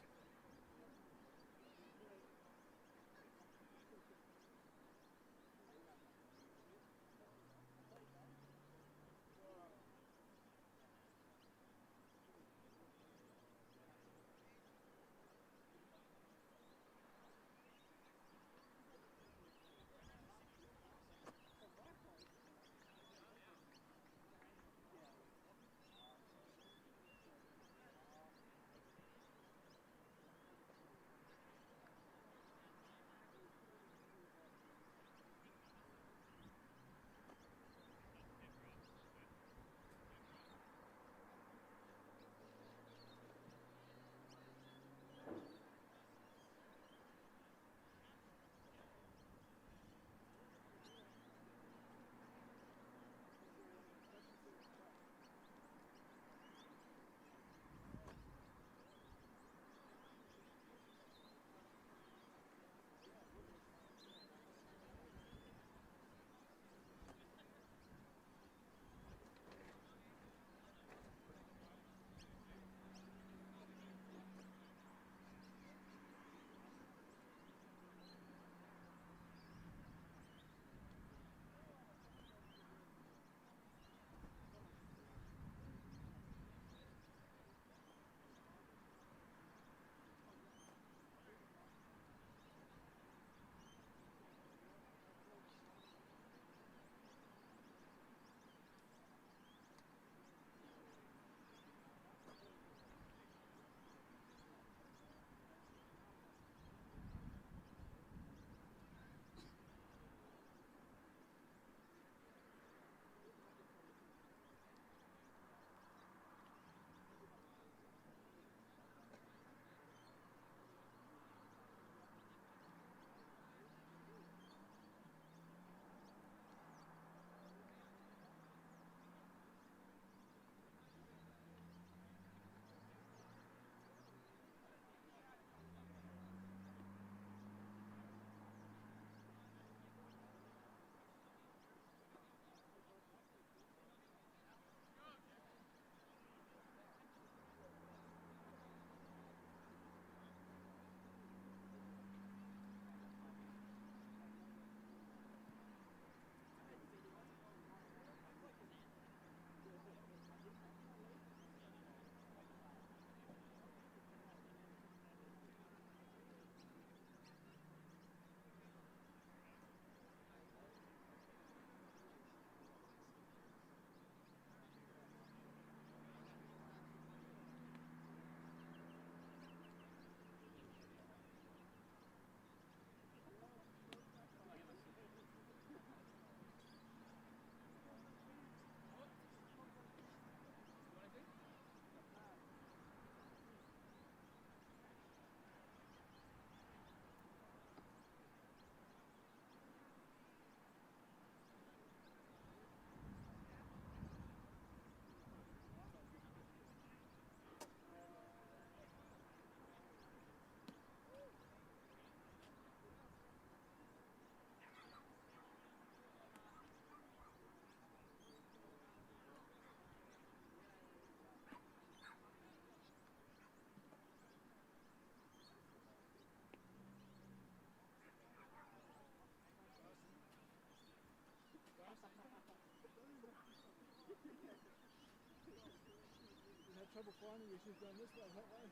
trouble finding you. She's gone this way, that way.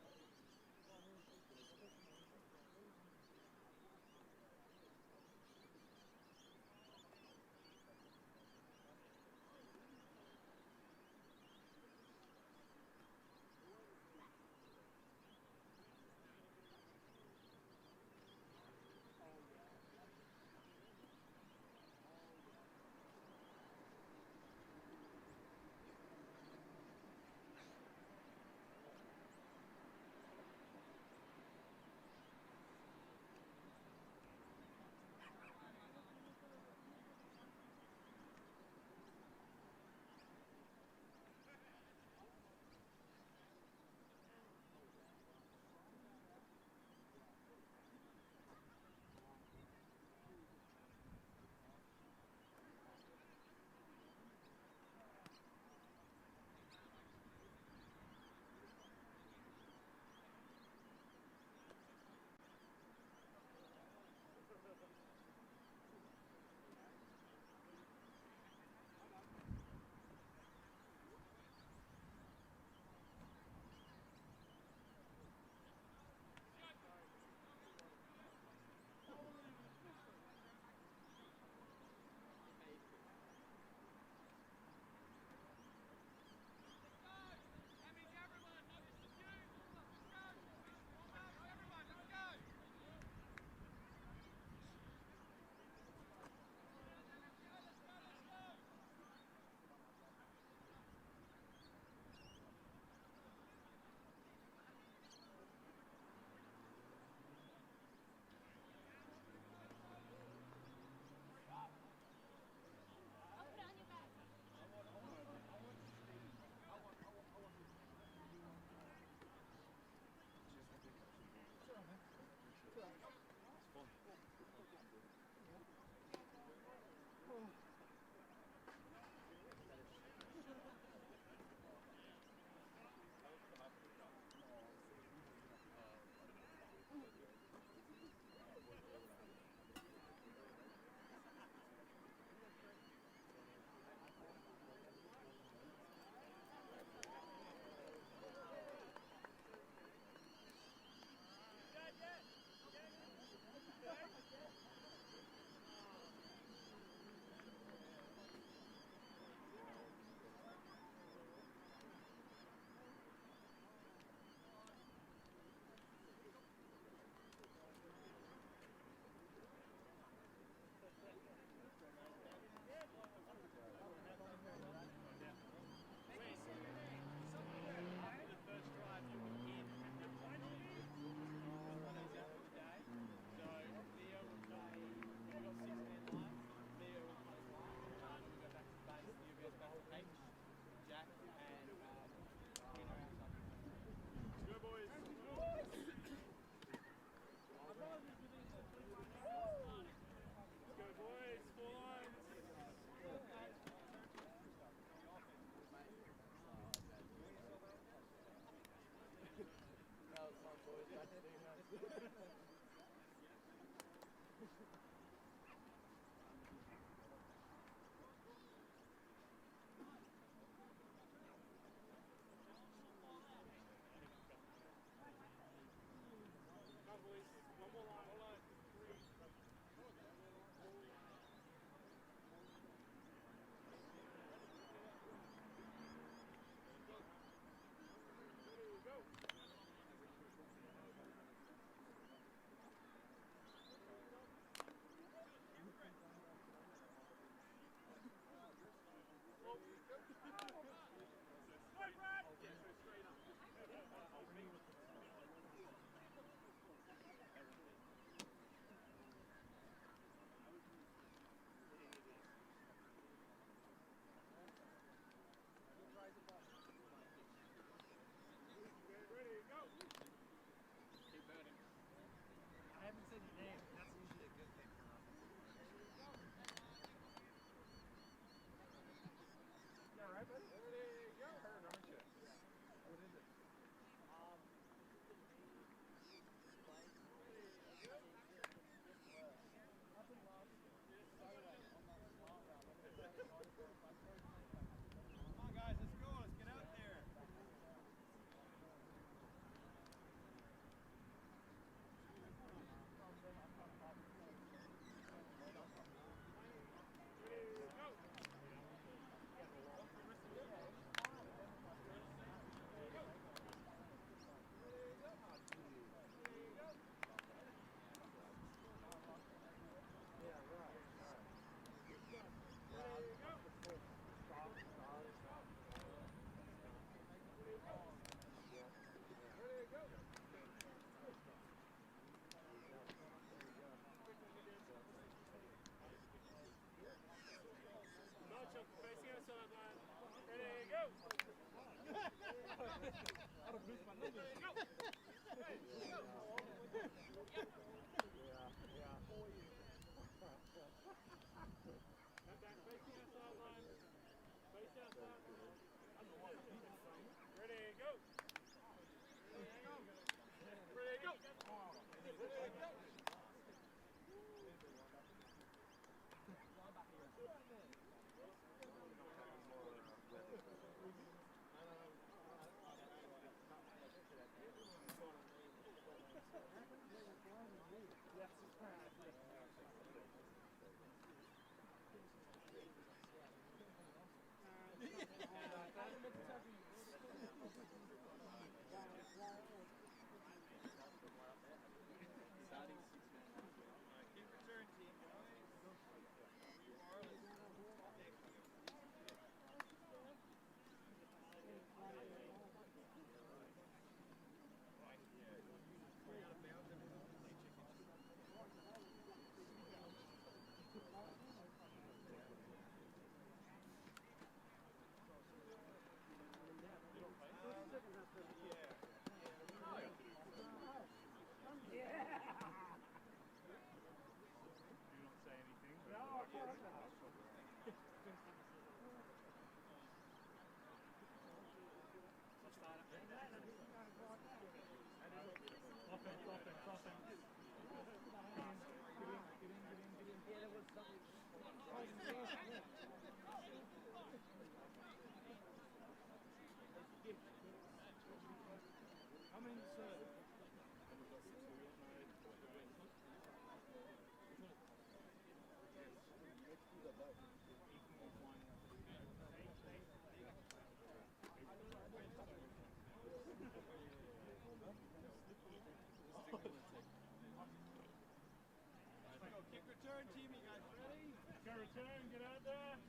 Return, get out there.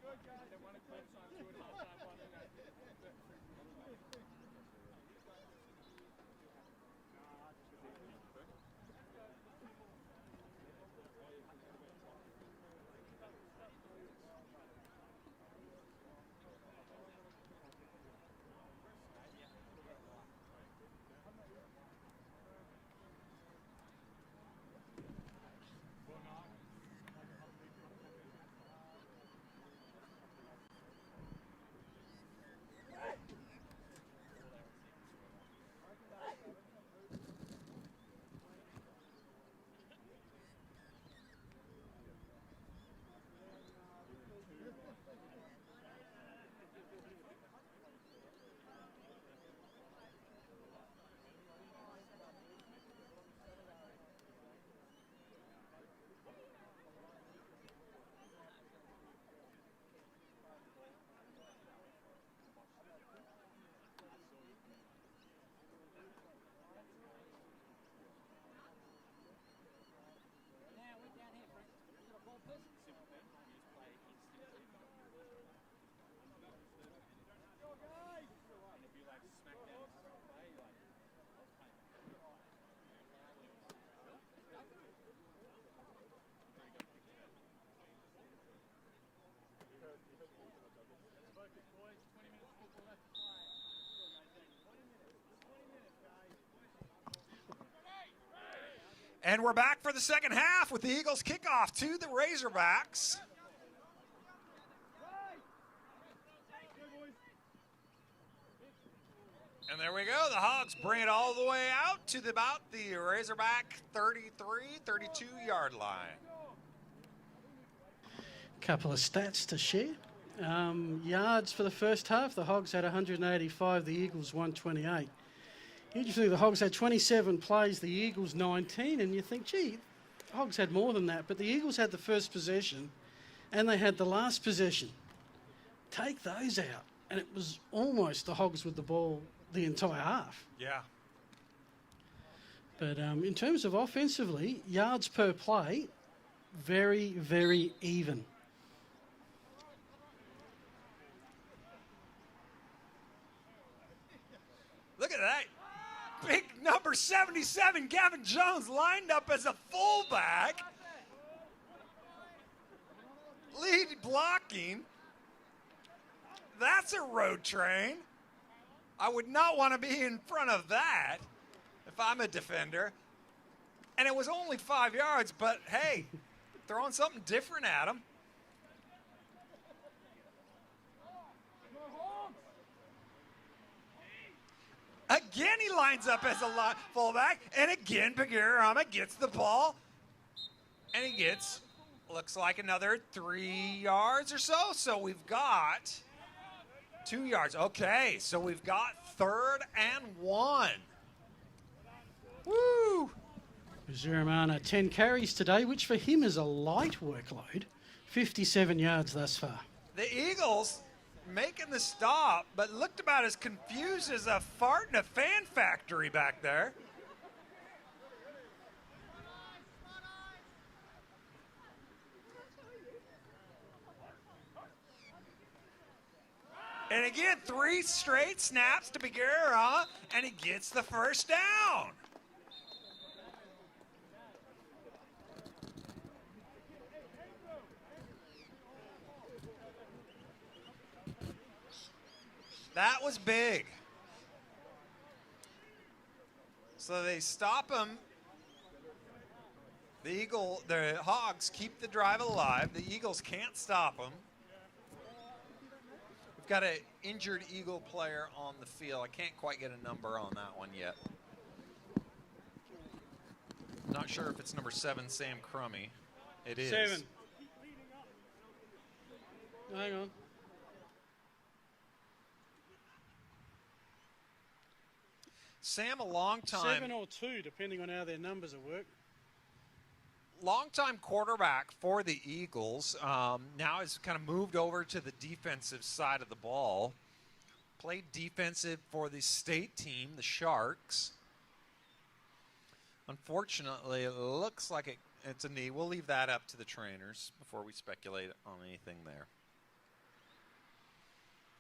Good guys. They want to close on 2.5 time one. And we're back for the second half with the Eagles kickoff to the Razorbacks. And there we go. The Hogs bring it all the way out to about the Razorback 33, 32-yard line. Couple of stats to share. Yards for the first half, the Hogs had 185, the Eagles 128. Usually the Hogs had 27 plays, the Eagles 19, and you think, gee, the Hogs had more than that. But the Eagles had the first possession, and they had the last possession. Take those out, and it was almost the Hogs with the ball the entire half. Yeah. But in terms of offensively, yards per play, very, very even. Look at that. Big number 77, Gavin Jones, lined up as a fullback. Lead blocking. That's a road train. I would not want to be in front of that if I'm a defender. And it was only 5 yards, but hey, throwing something different at him. again he lines up as a fullback. And again, Bagheera gets the ball. And he gets, looks like another 3 yards or so. So we've got 2 yards. Okay, so we've got 3rd and 1. Woo! Zuramana 10 carries today, which for him is a light workload. 57 yards thus far. The Eagles making the stop, but looked about as confused as a fart in a fan factory back there. And again, 3 straight snaps to Bagheera, and he gets the first down. That was big. So they stop him. The Hogs keep the drive alive. The Eagles can't stop them. We've got an injured Eagle player on the field. I can't quite get a number on that one yet. Not sure if it's number 7, Sam Crummy. It is. 7. Hang on. Sam, a long time. 7 or 2, depending on how their numbers are worked. Longtime quarterback for the Eagles. Now has kind of moved over to the defensive side of the ball. Played defensive for the state team, the Sharks. Unfortunately, it looks like it's a knee. We'll leave that up to the trainers before we speculate on anything there.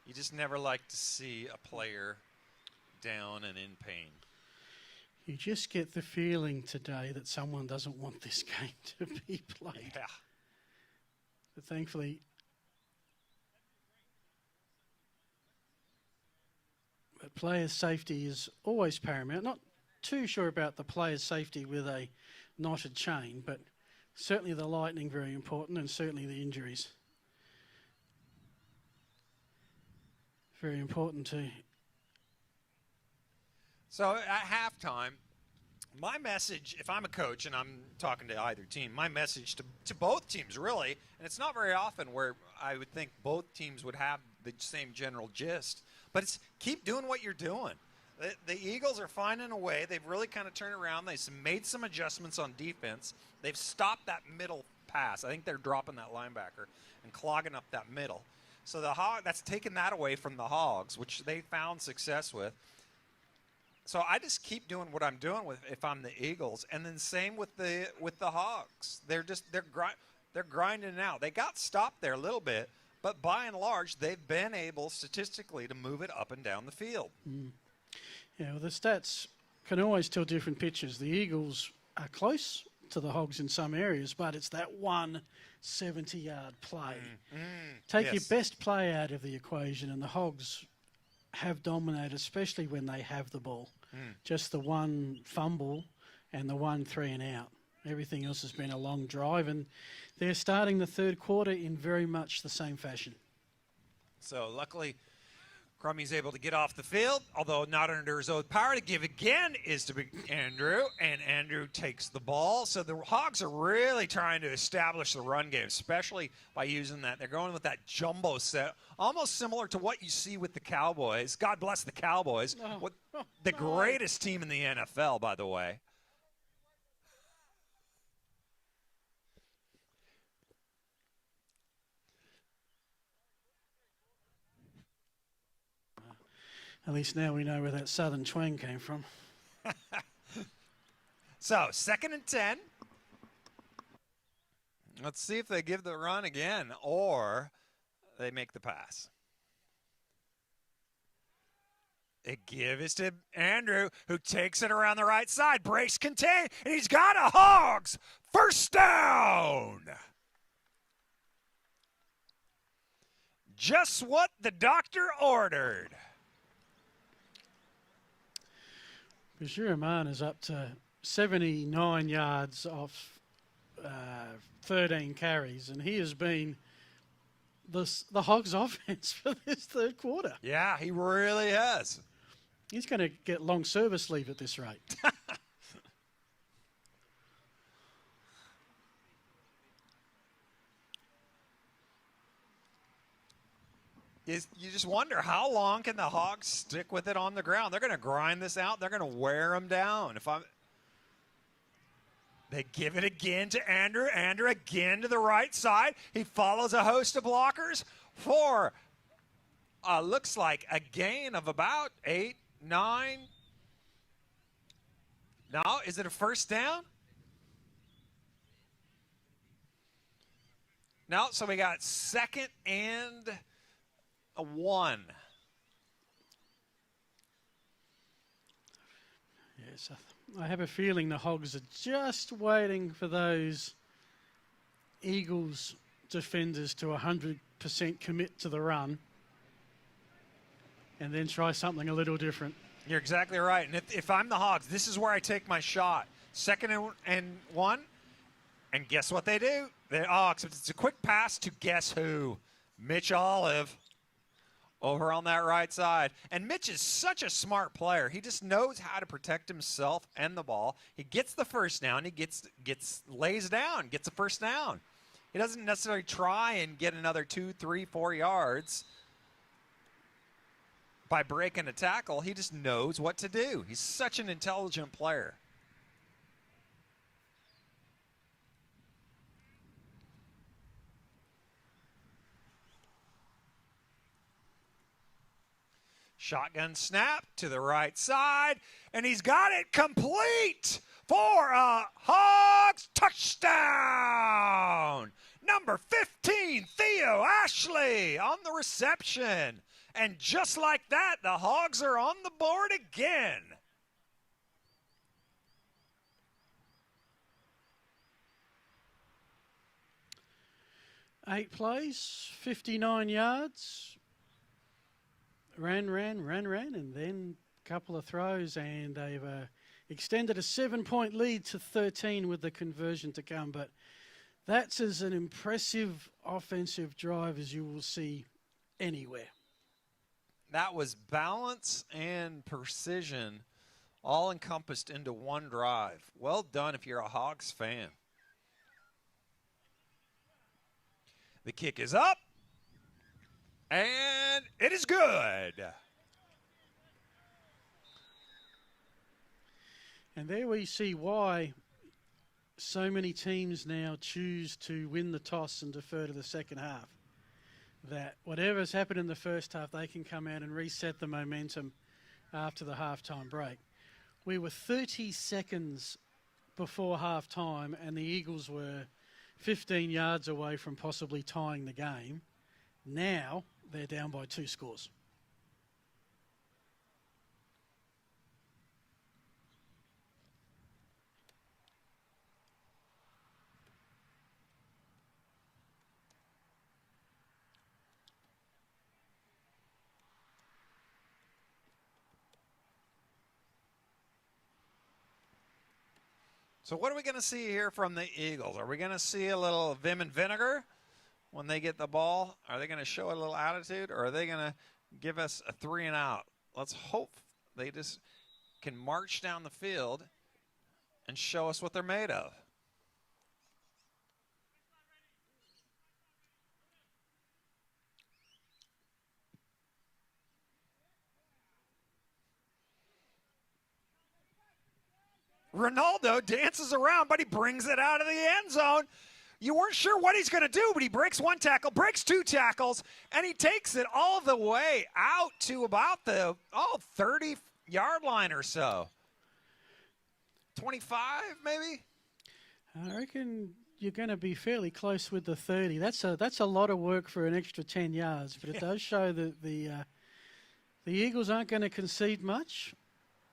You just never like to see a player down and in pain. You just get the feeling today that someone doesn't want this game to be played. Yeah. But thankfully, but player safety is always paramount. Not too sure about the player's safety with a knotted chain, but certainly the lightning very important, and certainly the injuries. Very important too. So at halftime, my message, if I'm a coach and I'm talking to either team, my message to both teams really, and it's not very often where I would think both teams would have the same general gist, but it's keep doing what you're doing. The Eagles are finding a way. They've really kind of turned around. They've made some adjustments on defense. They've stopped that middle pass. I think they're dropping that linebacker and clogging up that middle. So that's taken that away from the Hogs, which they found success with. So I just keep doing what I'm doing if I'm the Eagles, and then same with the Hogs. They're grinding out. They got stopped there a little bit, but by and large, they've been able statistically to move it up and down the field. Yeah, well, the stats can always tell different pictures. The Eagles are close to the Hogs in some areas, but it's that one 70-yard play. Take your best play out of the equation, and the Hogs have dominated, especially when they have the ball. Just the one fumble and the 1 3 and out. Everything else has been a long drive, and they're starting the third quarter in very much the same fashion. So luckily, Crummy's able to get off the field, although not under his own power. To give again is to be Andrew, and Andrew takes the ball. So the Hogs are really trying to establish the run game, especially by using that. They're going with that jumbo set, almost similar to what you see with the Cowboys. God bless the Cowboys. The greatest team in the NFL, by the way. At least now we know where that southern twang came from. So, 2nd and 10. Let's see if they give the run again or they make the pass. The give is to Andrew, who takes it around the right side, breaks contain, and he's got a Hogs first down. Just what the doctor ordered. Zuramana is up to 79 yards off 13 carries, and he has been the Hogs offense for this third quarter. Yeah, he really has. He's going to get long service leave at this rate. You just wonder, how long can the Hogs stick with it on the ground? They're going to grind this out. They're going to wear them down. They give it again to Andrew. Andrew again to the right side. He follows a host of blockers for looks like a gain of about 8, 9. No, is it a first down? No, so we got 2nd and 1. Yes, I have a feeling the Hogs are just waiting for those Eagles defenders to 100% commit to the run and then try something a little different. You're exactly right. And if I'm the Hogs, this is where I take my shot. 2nd and 1. And guess what they do? Except it's a quick pass to guess who? Mitch Olive over on that right side. And Mitch is such a smart player. He just knows how to protect himself and the ball. He gets the first down. He lays down, gets the first down. He doesn't necessarily try and get another 2, 3, 4 yards by breaking a tackle. He just knows what to do. He's such an intelligent player. Shotgun snap to the right side, and he's got it complete for a Hogs touchdown. Number 15, Theo Ashley on the reception. And just like that, the Hogs are on the board again. Eight plays, 59 yards. Ran, and then a couple of throws, and they've extended a 7-point lead to 13 with the conversion to come. But that's as an impressive offensive drive as you will see anywhere. That was balance and precision all encompassed into one drive. Well done if you're a Hogs fan. The kick is up. And it is good. And there we see why so many teams now choose to win the toss and defer to the second half. That whatever's happened in the first half, they can come out and reset the momentum after the halftime break. We were 30 seconds before halftime, and the Eagles were 15 yards away from possibly tying the game. Now they're down by 2 scores. So what are we going to see here from the Eagles? Are we going to see a little vim and vinegar when they get the ball? Are they going to show a little attitude, or are they going to give us a 3 and out? Let's hope they just can march down the field and show us what they're made of. Ronaldo dances around, but he brings it out of the end zone. You weren't sure what he's going to do, but he breaks 1 tackle, breaks 2 tackles, and he takes it all the way out to about the 30-yard line or so. 25, maybe? I reckon you're going to be fairly close with the 30. That's a lot of work for an extra 10 yards, but it does show that the Eagles aren't going to concede much,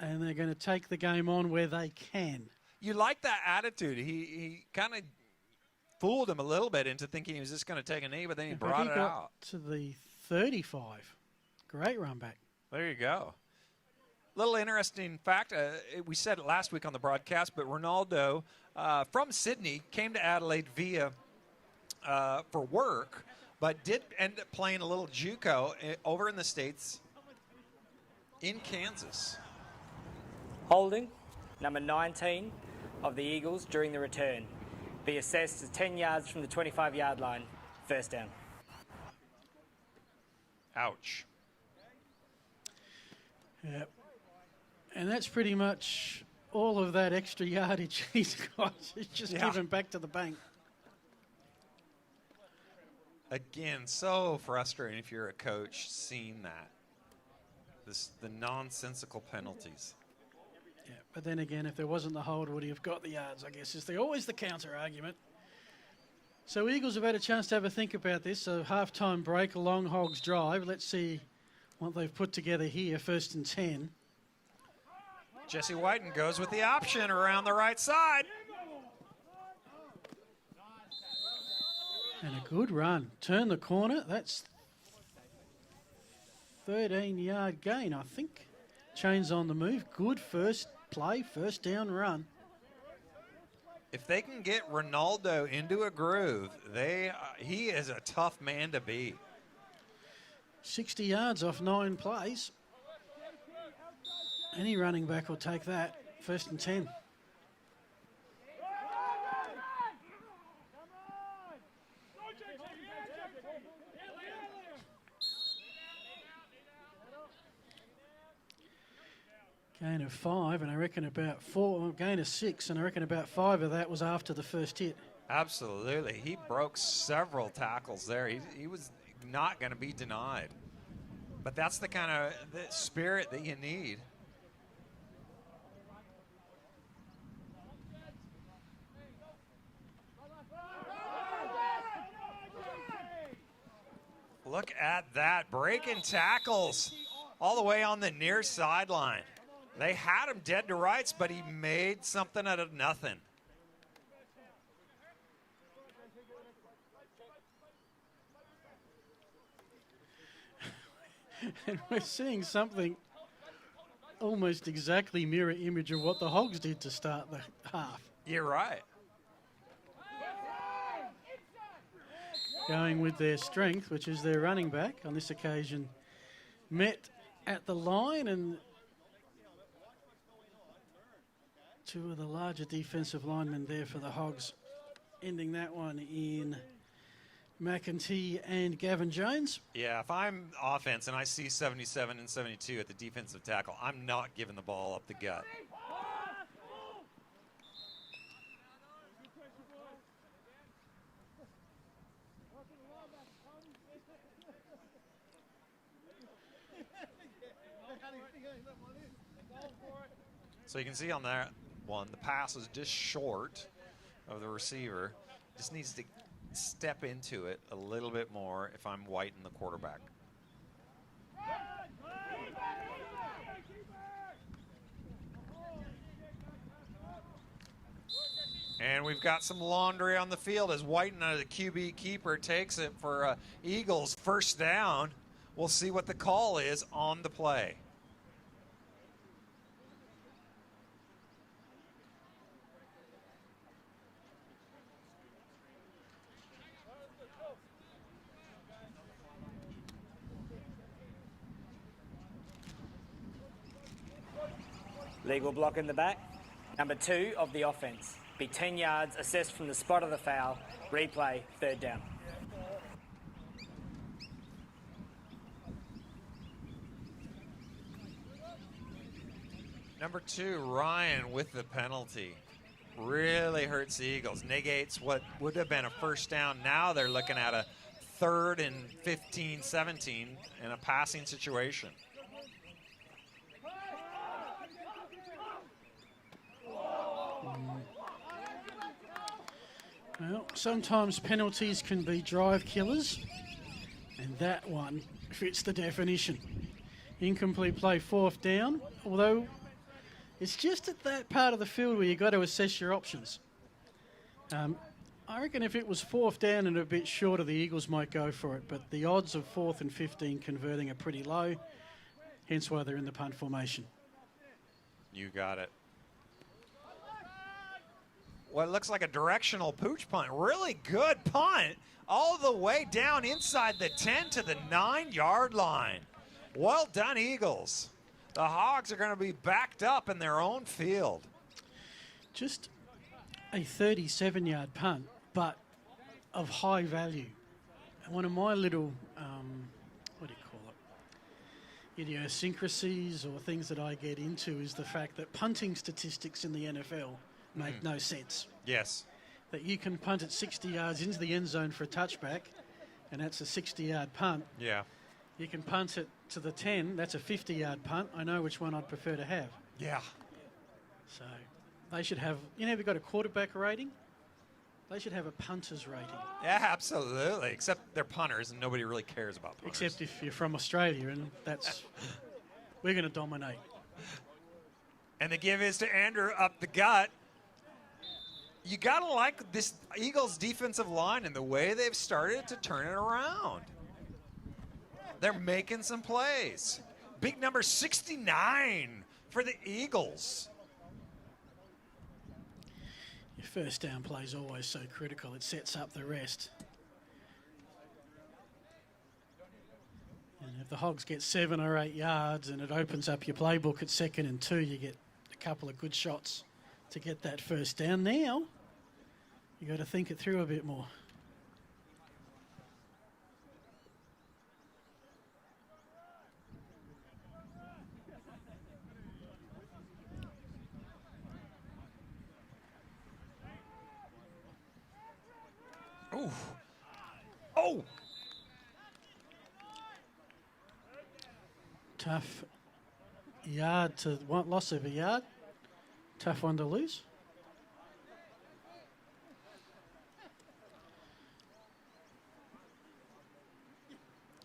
and they're going to take the game on where they can. You like that attitude. He kind of fooled him a little bit into thinking he was just going to take a knee, but then he brought it out. To the 35. Great run back. There you go. Little interesting fact, we said it last week on the broadcast, but Ronaldo from Sydney came to Adelaide via for work, but did end up playing a little JUCO over in the States in Kansas. Holding, number 19 of the Eagles during the return. Be assessed as 10 yards from the 25-yard line. First down. Ouch. Yeah. And that's pretty much all of that extra yardage he's got. He's just given back to the bank. Again, so frustrating if you're a coach seeing that. The nonsensical penalties. Yeah, but then again, if there wasn't the hold, would he have got the yards, I guess, is always the counter argument. So Eagles have had a chance to have a think about this. So half-time break, a long Hogs drive. Let's see what they've put together here, 1st and 10. Jesse Whiten goes with the option around the right side. And a good run. Turn the corner. That's 13-yard gain, I think. Chains on the move. Good first play, first down run. If they can get Ronaldo into a groove, he is a tough man to beat. 60 yards off 9 plays. Any running back will take that. 1st and 10. Gain of 5, and I reckon about 4, gain of 6, and I reckon about 5 of that was after the first hit. Absolutely. He broke several tackles there. He was not going to be denied. But that's the kind of spirit that you need. Look at that, breaking tackles all the way on the near sideline. They had him dead to rights, but he made something out of nothing. And we're seeing something almost exactly mirror image of what the Hogs did to start the half. You're right. Going with their strength, which is their running back. On this occasion, met at the line, and two of the larger defensive linemen there for the Hogs, ending that one in McEntee and Gavin Jones. Yeah, if I'm offense and I see 77 and 72 at the defensive tackle, I'm not giving the ball up the gut. So you can see on that one, the pass is just short of the receiver. Just needs to step into it a little bit more if I'm Whiten, the quarterback. And we've got some laundry on the field as Whiten, the QB keeper, takes it for Eagles first down. We'll see what the call is on the play. Legal block in the back. Number 2 of the offense. Be 10 yards, assessed from the spot of the foul. Replay, 3rd down. Number 2, Ryan with the penalty. Really hurts the Eagles. Negates what would have been a first down. Now they're looking at a 3rd and 15, 17 in a passing situation. Well, sometimes penalties can be drive killers, and that one fits the definition. Incomplete play, 4th down, although it's just at that part of the field where you've got to assess your options. I reckon if it was 4th down and a bit shorter, the Eagles might go for it, but the odds of 4th and 15 converting are pretty low, hence why they're in the punt formation. You got it. What looks like a directional pooch punt. Really good punt all the way down inside the 10 to the 9-yard line. Well done, Eagles. The Hogs are going to be backed up in their own field. Just a 37-yard punt, but of high value. And one of my little, what do you call it, idiosyncrasies or things that I get into is the fact that punting statistics in the NFL make no sense. Yes. That you can punt it 60 yards into the end zone for a touchback, and that's a 60-yard punt. Yeah. You can punt it to the 10, that's a 50-yard punt. I know which one I'd prefer to have. Yeah. So they should have, we've got a quarterback rating. They should have a punter's rating. Yeah, absolutely. Except they're punters, and nobody really cares about punters. Except if you're from Australia, and that's, we're going to dominate. And the give is to Andrew up the gut. You got to like this Eagles defensive line and the way they've started to turn it around. They're making some plays. Big number 69 for the Eagles. Your first down play is always so critical. It sets up the rest. And if the Hogs get 7 or 8 yards and it opens up your playbook at 2nd and 2, you get a couple of good shots to get that first down. Now, you got to think it through a bit more. Ooh. Oh! Tough yard to one, loss of a yard. Tough one to lose.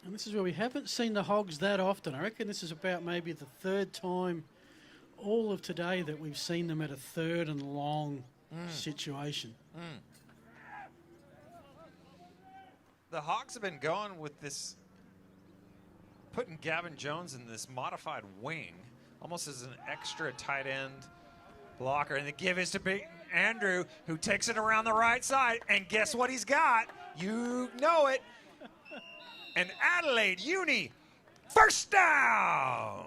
And this is where we haven't seen the Hogs that often. I reckon this is about maybe the 3rd time all of today that we've seen them at a 3rd and long situation. The Hogs have been going with this, putting Gavin Jones in this modified wing, almost as an extra tight end blocker. And the give is to big Andrew, who takes it around the right side. And guess what he's got? You know it. And Adelaide Uni, first down.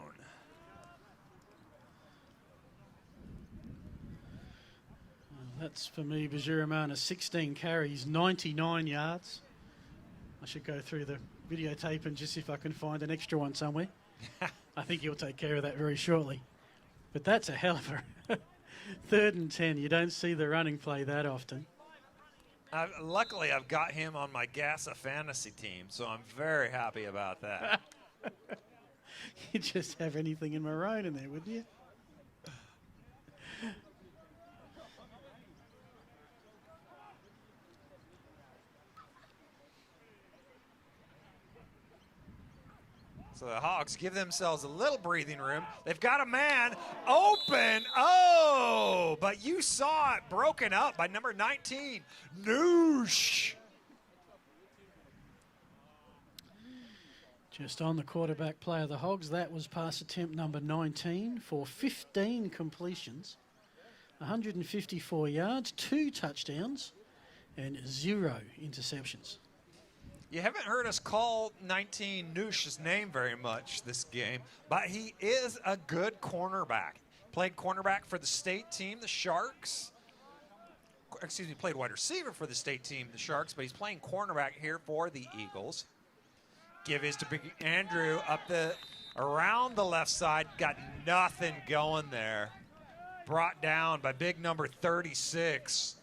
That's for me, Bajiraman, 16 carries, 99 yards. I should go through the videotape and just see if I can find an extra one somewhere. I think he'll take care of that very shortly. But that's a hell of a 3rd and 10. You don't see the running play that often. Luckily, I've got him on my Gassa fantasy team, so I'm very happy about that. You'd just have anything in maroon in there, wouldn't you? So the Hogs give themselves a little breathing room. They've got a man open. Oh, but you saw it broken up by number 19, Noosh. Just on the quarterback play of the Hogs, that was pass attempt number 19 for 15 completions, 154 yards, 2 touchdowns, and 0 interceptions. You haven't heard us call 19 Noosh's name very much this game, but he is a good cornerback. Played cornerback for the state team, the Sharks. Excuse me, played wide receiver for the state team, the Sharks, but he's playing cornerback here for the Eagles. Give is to Big Andrew up around the left side. Got nothing going there. Brought down by big number 36,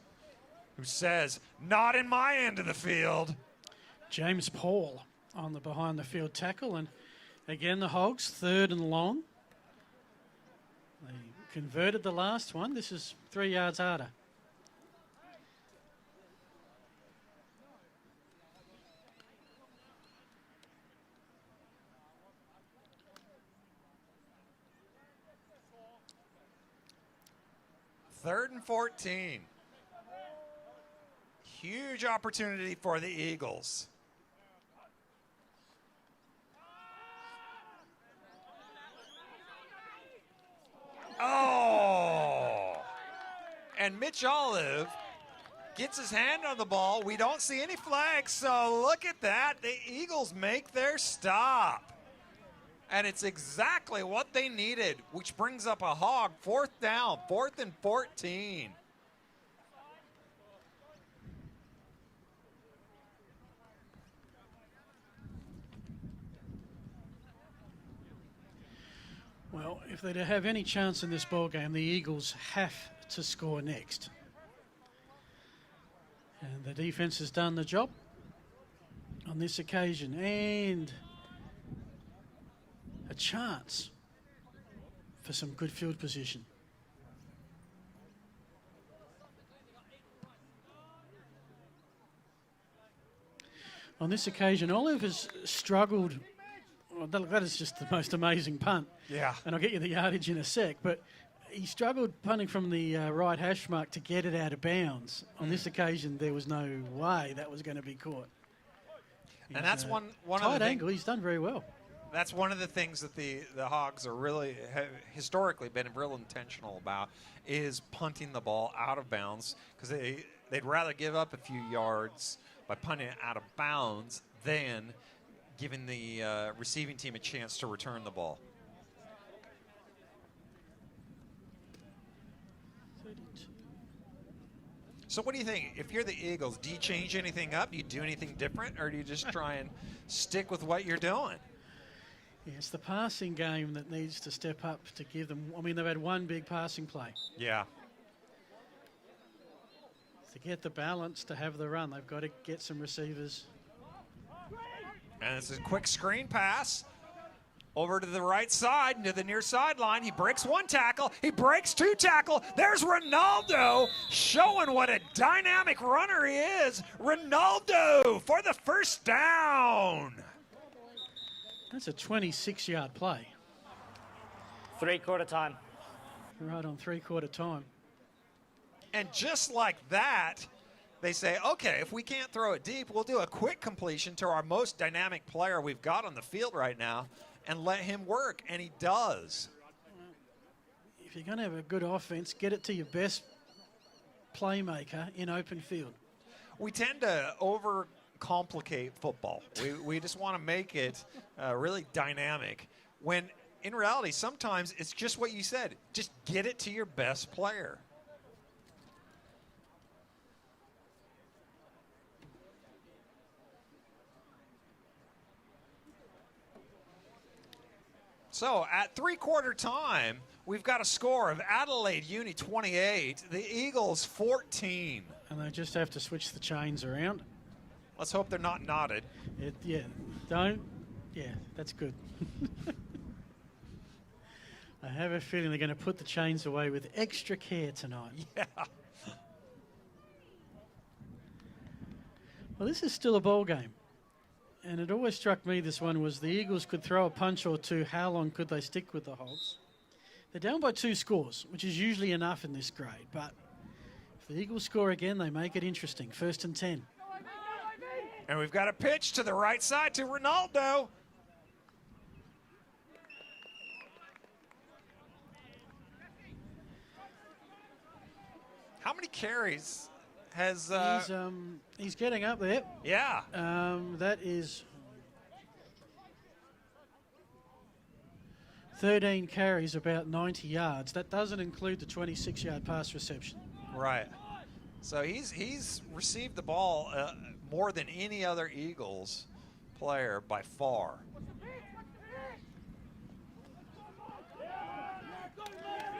who says, not in my end of the field. James Paul on the behind the field tackle, and again the Hogs 3rd and long. They converted the last one. This is 3 yards harder. Third and 14. Huge opportunity for the Eagles. Oh! And Mitch Olive gets his hand on the ball. We don't see any flags, so look at that. The Eagles make their stop. And it's exactly what they needed, which brings up a Hog. 4th down, 4th and 14. Well, if they're to have any chance in this ball game, the Eagles have to score next. And the defense has done the job on this occasion. And a chance for some good field position. On this occasion, Olive has struggled. Well, that is just the most amazing punt. Yeah. And I'll get you the yardage in a sec. But he struggled punting from the right hash mark to get it out of bounds. On this occasion, there was no way that was going to be caught. And that's one of tight the angle. He's done very well. That's one of the things that the Hogs are really historically been real intentional about, is punting the ball out of bounds, because they'd rather give up a few yards by punting it out of bounds than giving the receiving team a chance to return the ball. 32. So what do you think? If you're the Eagles, do you change anything up? Do you do anything different? Or do you just try and stick with what you're doing? Yeah, it's the passing game that needs to step up to give them. I mean, they've had one big passing play. Yeah. To get the balance, to have the run, they've got to get some receivers. And it's a quick screen pass over to the right side, to the near sideline. He breaks 1 tackle. He breaks 2 tackle. There's Ronaldo showing what a dynamic runner he is. Ronaldo for the first down. That's a 26-yard play. 3/4 time. Right on 3/4 time. And just like that, they say, okay, if we can't throw it deep, we'll do a quick completion to our most dynamic player we've got on the field right now and let him work, and he does. If you're going to have a good offense, get it to your best playmaker in open field. We tend to overcomplicate football. We just want to make it really dynamic, when in reality, sometimes it's just what you said. Just get it to your best player. So at 3/4 time, we've got a score of Adelaide Uni 28, the Eagles 14. And they just have to switch the chains around. Let's hope they're not knotted. Yeah, that's good. I have a feeling they're going to put the chains away with extra care tonight. Yeah. Well, this is still a ball game. And it always struck me, this one, was the Eagles could throw a punch or two. How long could they stick with the Hogs? They're down by 2 scores, which is usually enough in this grade. But if the Eagles score again, they make it interesting. 1st and 10. And we've got a pitch to the right side to Ronaldo. How many carries has... He's getting up there. Yeah. That is 13 carries, about 90 yards. That doesn't include the 26-yard pass reception. Right. So he's received the ball more than any other Eagles player by far.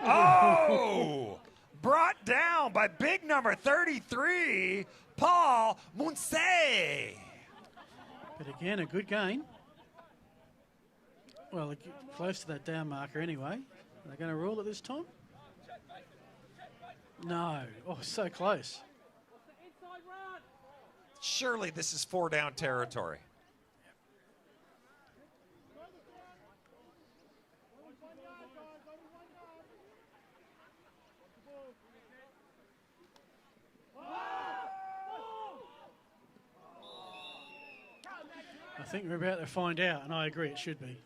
Oh! Brought down by big number 33, Paul Munsey. But again, a good gain. Well, close to that down marker anyway. Are they going to rule it this time? No. Oh, so close. Surely this is 4-down territory. I think we're about to find out, and I agree it should be.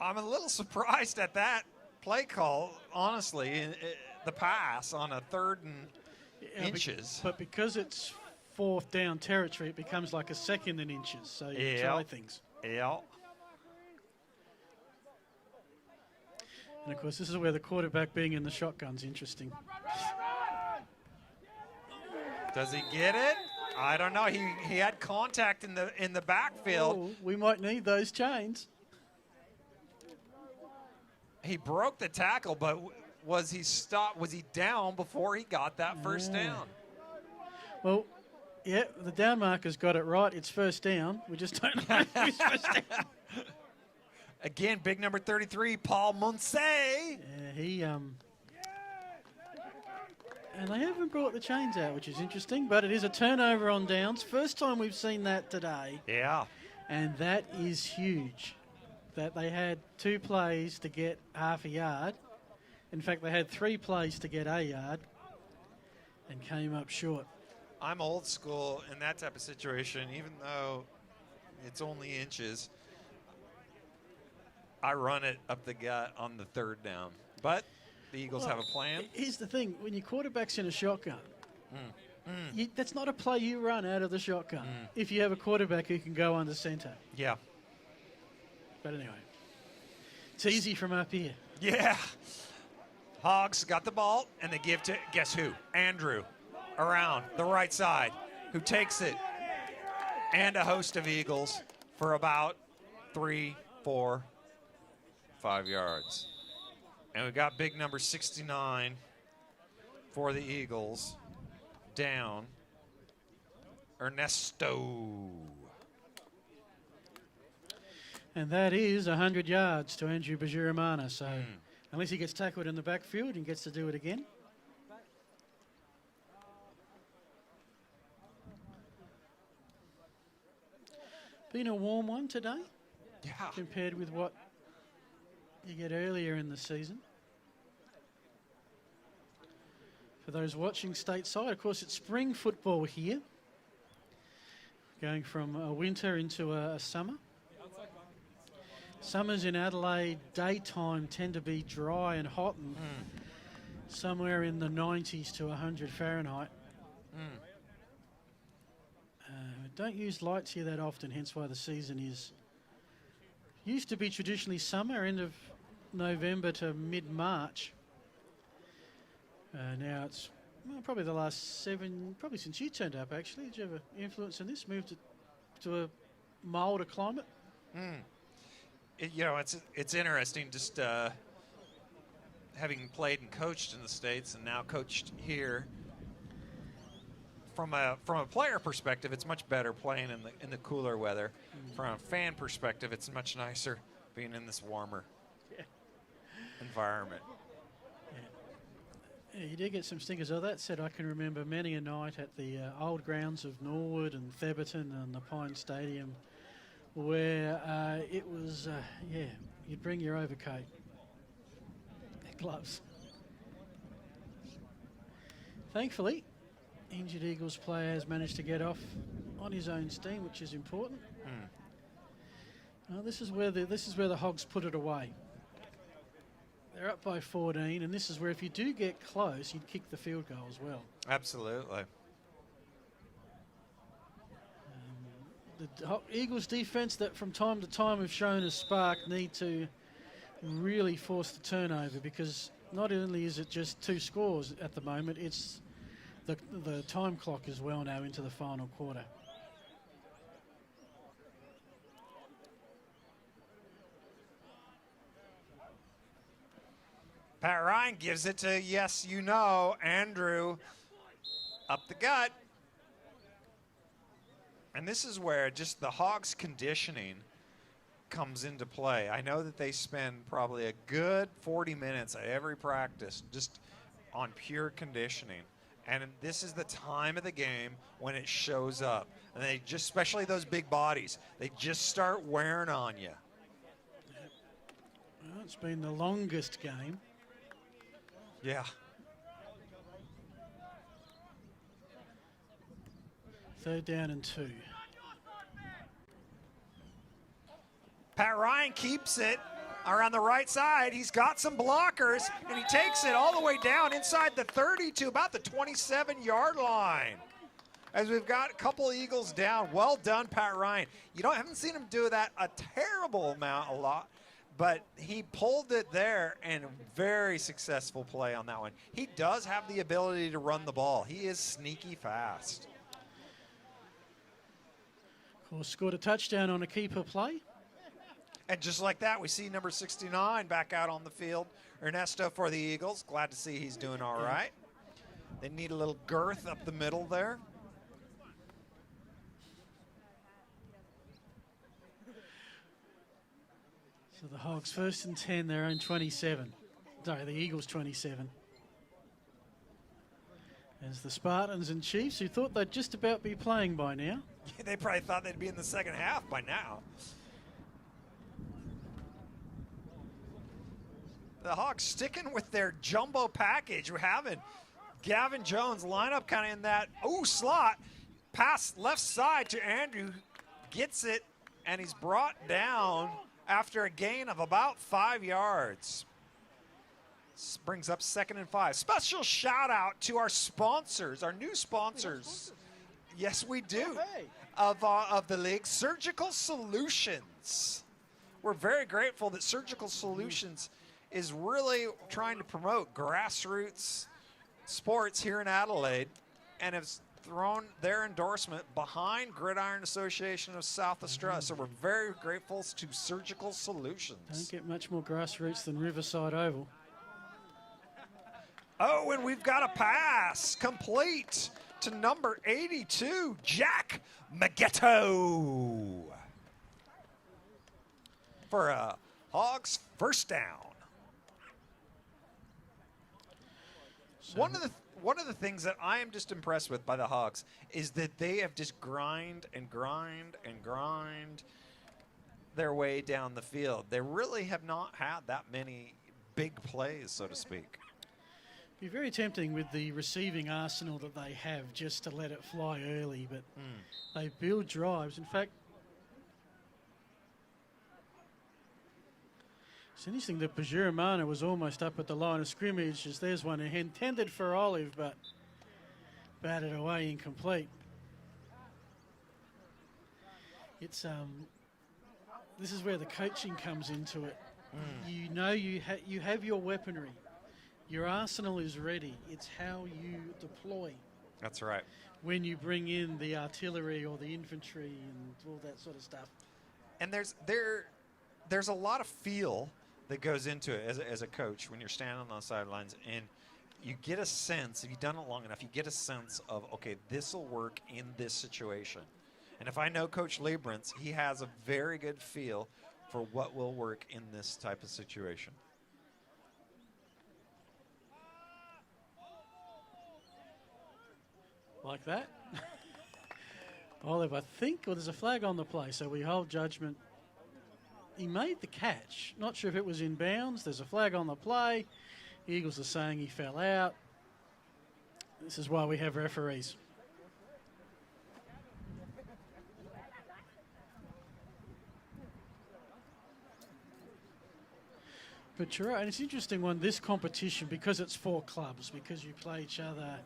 I'm a little surprised at that play call, honestly, the pass on a 3rd and inches. But because it's 4th down territory, it becomes like a 2nd and inches, so you try things. Yeah. And, of course, this is where the quarterback being in the shotgun's interesting. Does he get it? I don't know. He had contact in the backfield. Oh, we might need those chains. He broke the tackle, but was he stopped? Was he down before he got that first down? Well, yeah, the down marker's got it right. It's first down. We just don't know who's first down. Again, big number 33, Paul Munsey. Yeah, he and they haven't brought the chains out, which is interesting, but it is a turnover on downs. First time we've seen that today. Yeah. And that is huge. That they had 2 plays to get half a yard. In fact, they had 3 plays to get a yard and came up short. I'm old school in that type of situation, even though it's only inches. I run it up the gut on the 3rd down. But the Eagles have a plan. Here's the thing. When your quarterback's in a shotgun, that's not a play you run out of the shotgun if you have a quarterback who can go under center. Yeah. But anyway, it's easy from up here. Yeah. Hogs got the ball, and they give to, guess who? Andrew, around the right side, who takes it, and a host of Eagles for about 3, 4, 5 yards. And we got big number 69 for the Eagles down. Ernesto. And that is 100 yards to Andrew Bajiramana. So unless he gets tackled in the backfield and gets to do it again. Been a warm one today. Yeah. Compared with what you get earlier in the season. For those watching stateside, of course, it's spring football here. Going from a winter into a summer. Summers in Adelaide, daytime, tend to be dry and hot and somewhere in the 90s to 100 Fahrenheit. Don't use lights here that often, hence why the season is used to be traditionally summer, end of November to mid-March. Now it's probably the last 7, probably since you turned up actually. Did you have an influence in this? Moved it to a milder climate? It's interesting just having played and coached in the States and now coached here. From a player perspective, it's much better playing in the cooler weather. From a fan perspective, it's much nicer being in this warmer environment. Yeah, you did get some stinkers. That said, I can remember many a night at the old grounds of Norwood and Theberton and the Pine Stadium where it was, you'd bring your overcoat, gloves. Thankfully, injured Eagles player has managed to get off on his own steam, which is important. This is where the Hogs put it away. They're up by 14, and this is where if you do get close, you'd kick the field goal as well. Absolutely. The Eagles defense that from time to time have shown a spark need to really force the turnover, because not only is it just 2 scores at the moment, it's the time clock as well now into the final quarter. Pat Ryan gives it to, yes, Andrew up the gut. And this is where just the Hogs conditioning comes into play. I know that they spend probably a good 40 minutes at every practice just on pure conditioning. And this is the time of the game when it shows up. And they just, especially those big bodies, they just start wearing on you. Well, it's been the longest game. Yeah. Third down and 2. Pat Ryan keeps it around the right side. He's got some blockers, and he takes it all the way down inside the 30 to about the 27-yard line. As we've got a couple Eagles down. Well done, Pat Ryan. Haven't seen him do that a terrible amount, a lot, but he pulled it there, and very successful play on that one. He does have the ability to run the ball. He is sneaky fast. Of course, scored a touchdown on a keeper play. And just like that, we see number 69 back out on the field. Ernesto for the Eagles. Glad to see he's doing all right. They need a little girth up the middle there. So the Hogs first and 10, their own 27. Sorry, the Eagles 27. As the Spartans and Chiefs, who thought they'd just about be playing by now. They probably thought they'd be in the second half by now. The Hogs sticking with their jumbo package. We're having Gavin Jones line up kind of in that slot. Pass left side to Andrew. Gets it, and he's brought down after a gain of about 5 yards. This brings up 2nd and 5. Special shout out to our sponsors, our new sponsors. Yes, we do. Of the league, Surgical Solutions. We're very grateful that Surgical Solutions is really trying to promote grassroots sports here in Adelaide and has thrown their endorsement behind Gridiron Association of South Australia. So we're very grateful to Surgical Solutions. Don't get much more grassroots than Riverside Oval. Oh, and we've got a pass complete to number 82, Jack Maggetto, for a Hogs first down. One of the things that I am just impressed with by the Hogs is that they have just grind their way down the field. They really have not had that many big plays, so to speak. Be very tempting with the receiving arsenal that they have just to let it fly early, but they build drives. In fact, it's interesting that Bajuramana was almost up at the line of scrimmage, as there's one intended for Olive, but batted away incomplete. It's this is where the coaching comes into it. You know you have your weaponry. Your arsenal is ready. It's how you deploy. That's right. When you bring in the artillery or the infantry and all that sort of stuff. And there's a lot of feel that goes into it as a coach when you're standing on the sidelines, and you get a sense, if you've done it long enough, you get a sense of, okay, this will work in this situation. And if I know Coach Liebrance, he has a very good feel for what will work in this type of situation. Like that. Olive, I think, there's a flag on the play, so we hold judgment. He made the catch. Not sure if it was in bounds. There's a flag on the play. The Eagles are saying he fell out. This is why we have referees. But you're right, and it's an interesting one, this competition, because it's 4 clubs, because you play each other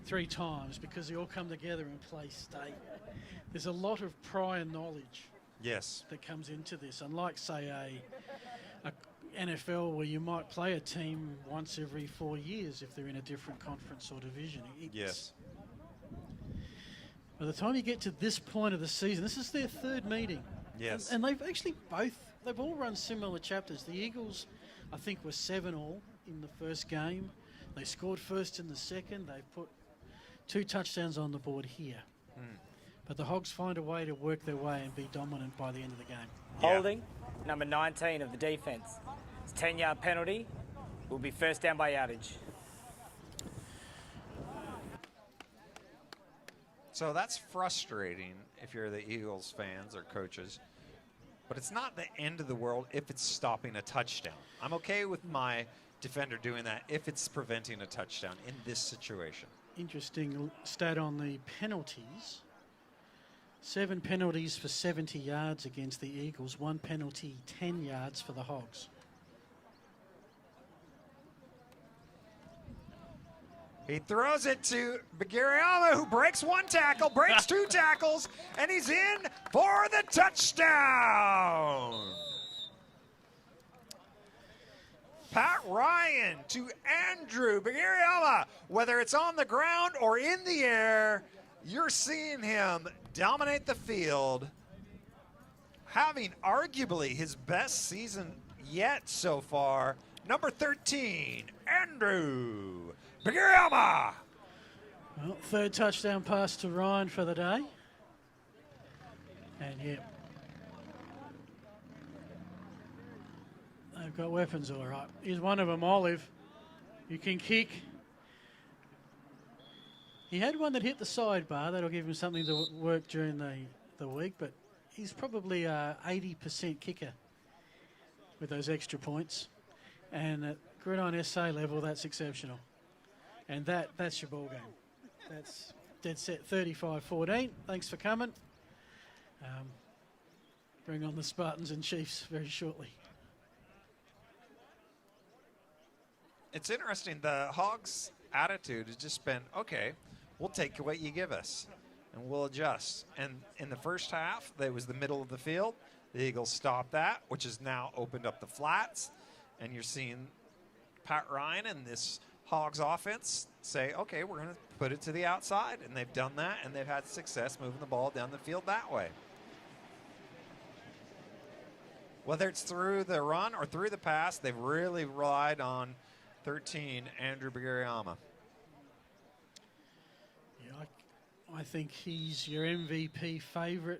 3 times, because they all come together and play state. There's a lot of prior knowledge that comes into this. Unlike, say, a NFL where you might play a team once every 4 years if they're in a different conference or division. By the time you get to this point of the season, this is their 3rd meeting. Yes. And they've actually they've all run similar chapters. The Eagles, I think, were 7-all in the first game. They scored first in the second. They put 2 touchdowns on the board here. But the Hogs find a way to work their way and be dominant by the end of the game. Holding, number 19 of the defence. It's a 10-yard penalty. Will be first down by yardage. So that's frustrating if you're the Eagles fans or coaches. But it's not the end of the world if it's stopping a touchdown. I'm okay with my defender doing that if it's preventing a touchdown in this situation. Interesting stat on the penalties. 7 penalties for 70 yards against the Eagles. 1 penalty, 10 yards for the Hogs. He throws it to Bagariama, who breaks 1 tackle, breaks 2 tackles, and he's in for the touchdown. Pat Ryan to Andrew Bagariama. Whether it's on the ground or in the air, you're seeing him dominate the field, having arguably his best season yet so far. Number 13, Andrew Bagariama. Well, third touchdown pass to Ryan for the day. And yeah, they've got weapons all right. Here's one of them, Olive. You can kick. He had one that hit the sidebar. That'll give him something to work during the week, but he's probably a 80% kicker with those extra points. And at Gridiron SA level, that's exceptional. And that's your ball game. That's dead set 35-14. Thanks for coming. Bring on the Spartans and Chiefs very shortly. It's interesting. The Hogs' attitude has just been, okay, we'll take what you give us, and we'll adjust. And in the first half, that was the middle of the field. The Eagles stopped that, which has now opened up the flats. And you're seeing Pat Ryan and this Hogs offense say, okay, we're going to put it to the outside. And they've done that, and they've had success moving the ball down the field that way. Whether it's through the run or through the pass, they've really relied on 13, Andrew Bagariama. Yeah, I think he's your MVP favourite,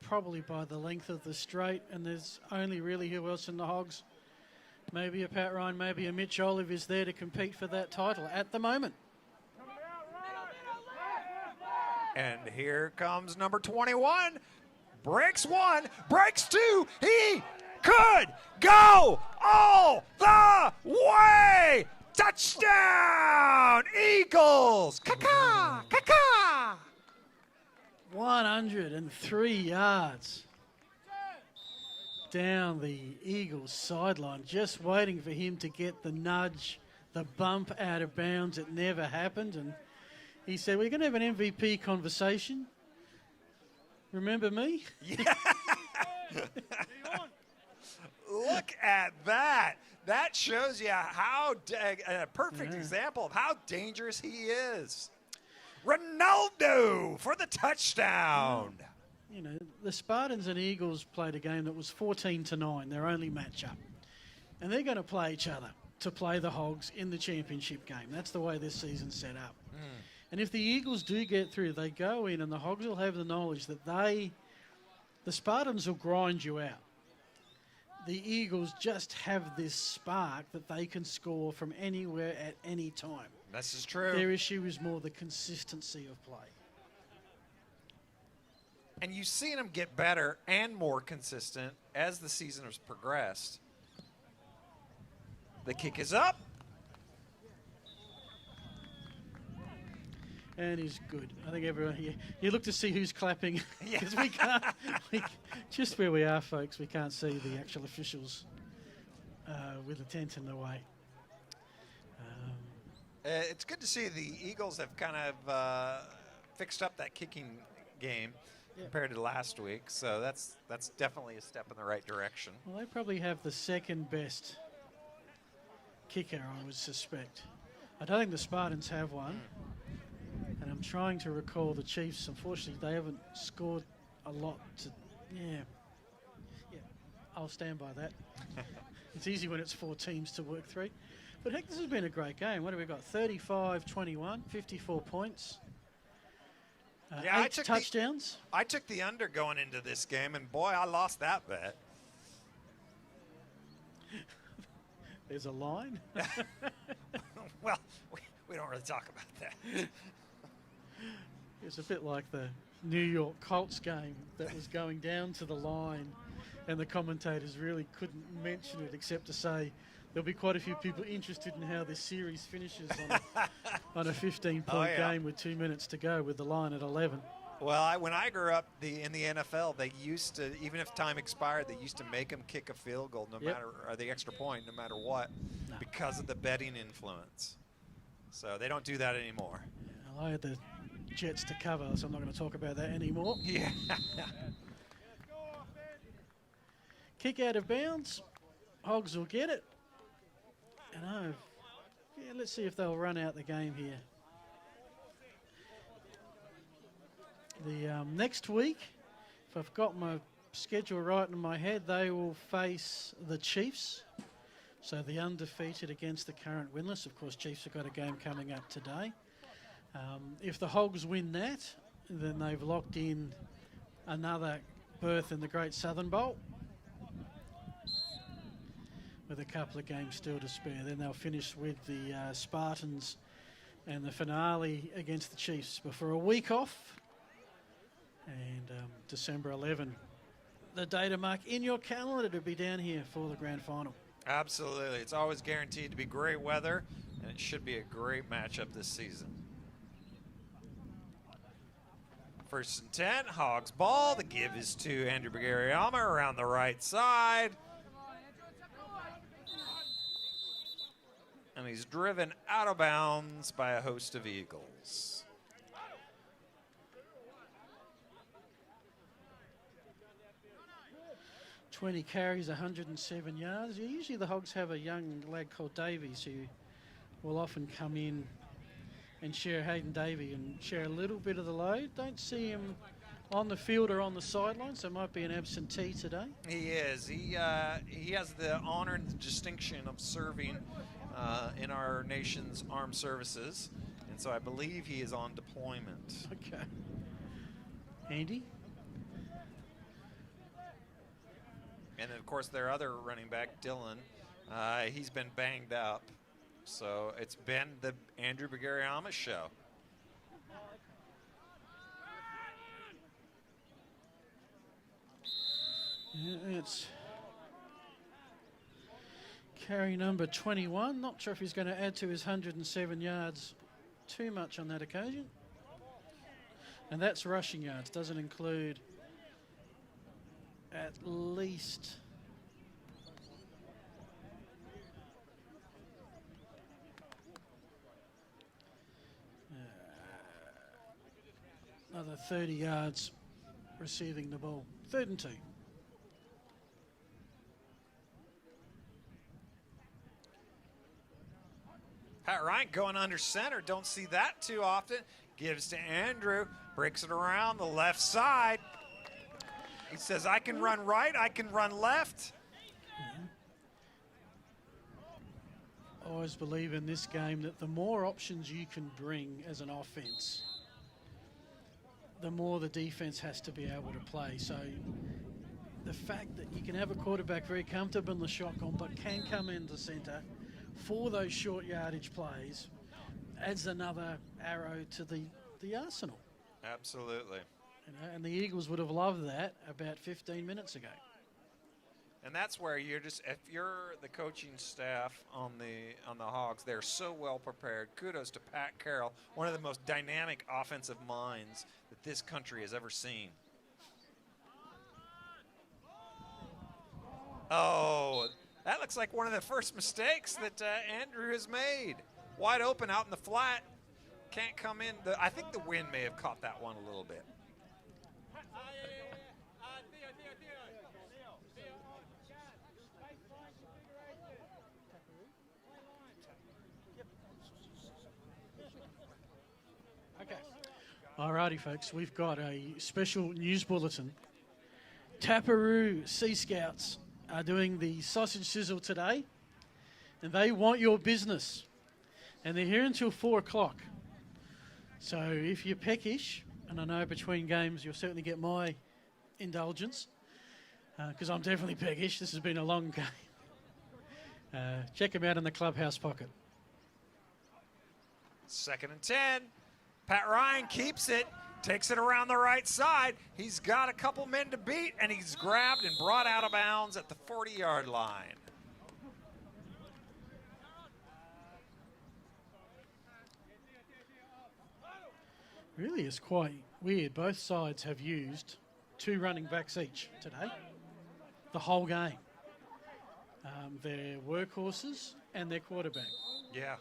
probably by the length of the straight, and there's only really who else in the Hogs. Maybe a Pat Ryan, maybe a Mitch Olive is there to compete for that title at the moment. And here comes number 21. Breaks one, breaks two. He could go all the way. Touchdown, Eagles. Caca, caca. 103 yards down the Eagles sideline, just waiting for him to get the nudge, the bump out of bounds. It never happened, and he said, we're going to have an MVP conversation. Remember me? Yeah. Look at that. That shows you how a perfect example of how dangerous he is. Ronaldo for the touchdown. You know, the Spartans and Eagles played a game that was 14-9, their only matchup. And they're going to play each other to play the Hogs in the championship game. That's the way this season's set up. And if the Eagles do get through, they go in and the Hogs will have the knowledge that the Spartans will grind you out. The Eagles just have this spark that they can score from anywhere at any time. This is true. Their issue is more the consistency of play. And you've seen them get better and more consistent as the season has progressed. The kick is up. And he's good. I think everyone, you look to see who's clapping, because we can't, just where we are, folks, we can't see the actual officials with the tent in the way. It's good to see the Eagles have kind of fixed up that kicking game compared to last week, so that's definitely a step in the right direction. Well, they probably have the second best kicker, I would suspect. I don't think the Spartans have one. And I'm trying to recall the Chiefs. Unfortunately, they haven't scored a lot to... Yeah, I'll stand by that. It's easy when it's 4 teams to work through. But heck, this has been a great game. What have we got? 35-21, 54 points. 8 touchdowns. I took the under going into this game, and boy, I lost that bet. There's a line. Well, we don't really talk about that. It's a bit like the New York Colts game that was going down to the line, and the commentators really couldn't mention it except to say there'll be quite a few people interested in how this series finishes on a 15-point game with 2 minutes to go with the line at 11. Well, when I grew up in the NFL, they used to, even if time expired, they used to make them kick a field goal no matter, or the extra point no matter what, because of the betting influence. So they don't do that anymore. Yeah, I had the Jets to cover, so I'm not going to talk about that anymore. Yeah. Kick out of bounds. Hogs will get it. I know. Yeah, let's see if they'll run out the game here. The next week, if I've got my schedule right in my head, they will face the Chiefs. So the undefeated against the current winless. Of course, Chiefs have got a game coming up today. If the Hogs win that, then they've locked in another berth in the Great Southern Bowl with a couple of games still to spare. Then they'll finish with the Spartans and the finale against the Chiefs before a week off. And December 11, the day to mark in your calendar to be down here for the grand final. Absolutely. It's always guaranteed to be great weather, and it should be a great matchup this season. First and 10, Hogs ball. The give is to Andrew Bagariama around the right side. And he's driven out of bounds by a host of Eagles. "20 carries, 107 yards. Usually the Hogs have a young lad called Davies who will often come in and share Hayden Davey and share a little bit of the load. Don't see him on the field or on the sideline, so it might be an absentee today. He is. He has the honor and the distinction of serving in our nation's armed services, and so I believe he is on deployment. Okay. Andy? And then, of course, their other running back, Dylan, he's been banged up. So it's been the Andrew Bagariama show. Yeah, it's carry number 21. Not sure if he's going to add to his 107 yards too much on that occasion. And that's rushing yards. Doesn't include at least another 30 yards receiving the ball. 3rd and 2. Pat Ryan going under center. Don't see that too often. Gives to Andrew. Breaks it around the left side. He says, I can run right, I can run left. I always believe in this game that the more options you can bring as an offense, the more the defense has to be able to play. So the fact that you can have a quarterback very comfortable in the shotgun but can come into center for those short yardage plays adds another arrow to the arsenal. Absolutely. You know, and the Eagles would have loved that about 15 minutes ago. And that's where you're just, if you're the coaching staff on the Hogs, they're so well prepared. Kudos to Pat Carroll, one of the most dynamic offensive minds that this country has ever seen. Oh, that looks like one of the first mistakes that Andrew has made. Wide open out in the flat. Can't come in. I think the wind may have caught that one a little bit. Okay. Alrighty, folks. We've got a special news bulletin. Taparoo Sea Scouts are doing the sausage sizzle today, and they want your business. And they're here until 4 o'clock. So if you're peckish, and I know between games you'll certainly get my indulgence, because I'm definitely peckish. This has been a long game. Check them out in the clubhouse pocket. 2nd and 10. Pat Ryan keeps it, takes it around the right side. He's got a couple men to beat, and he's grabbed and brought out of bounds at the 40-yard line. Really is quite weird. Both sides have used 2 running backs each today, the whole game. Their workhorses and their quarterback. Yeah.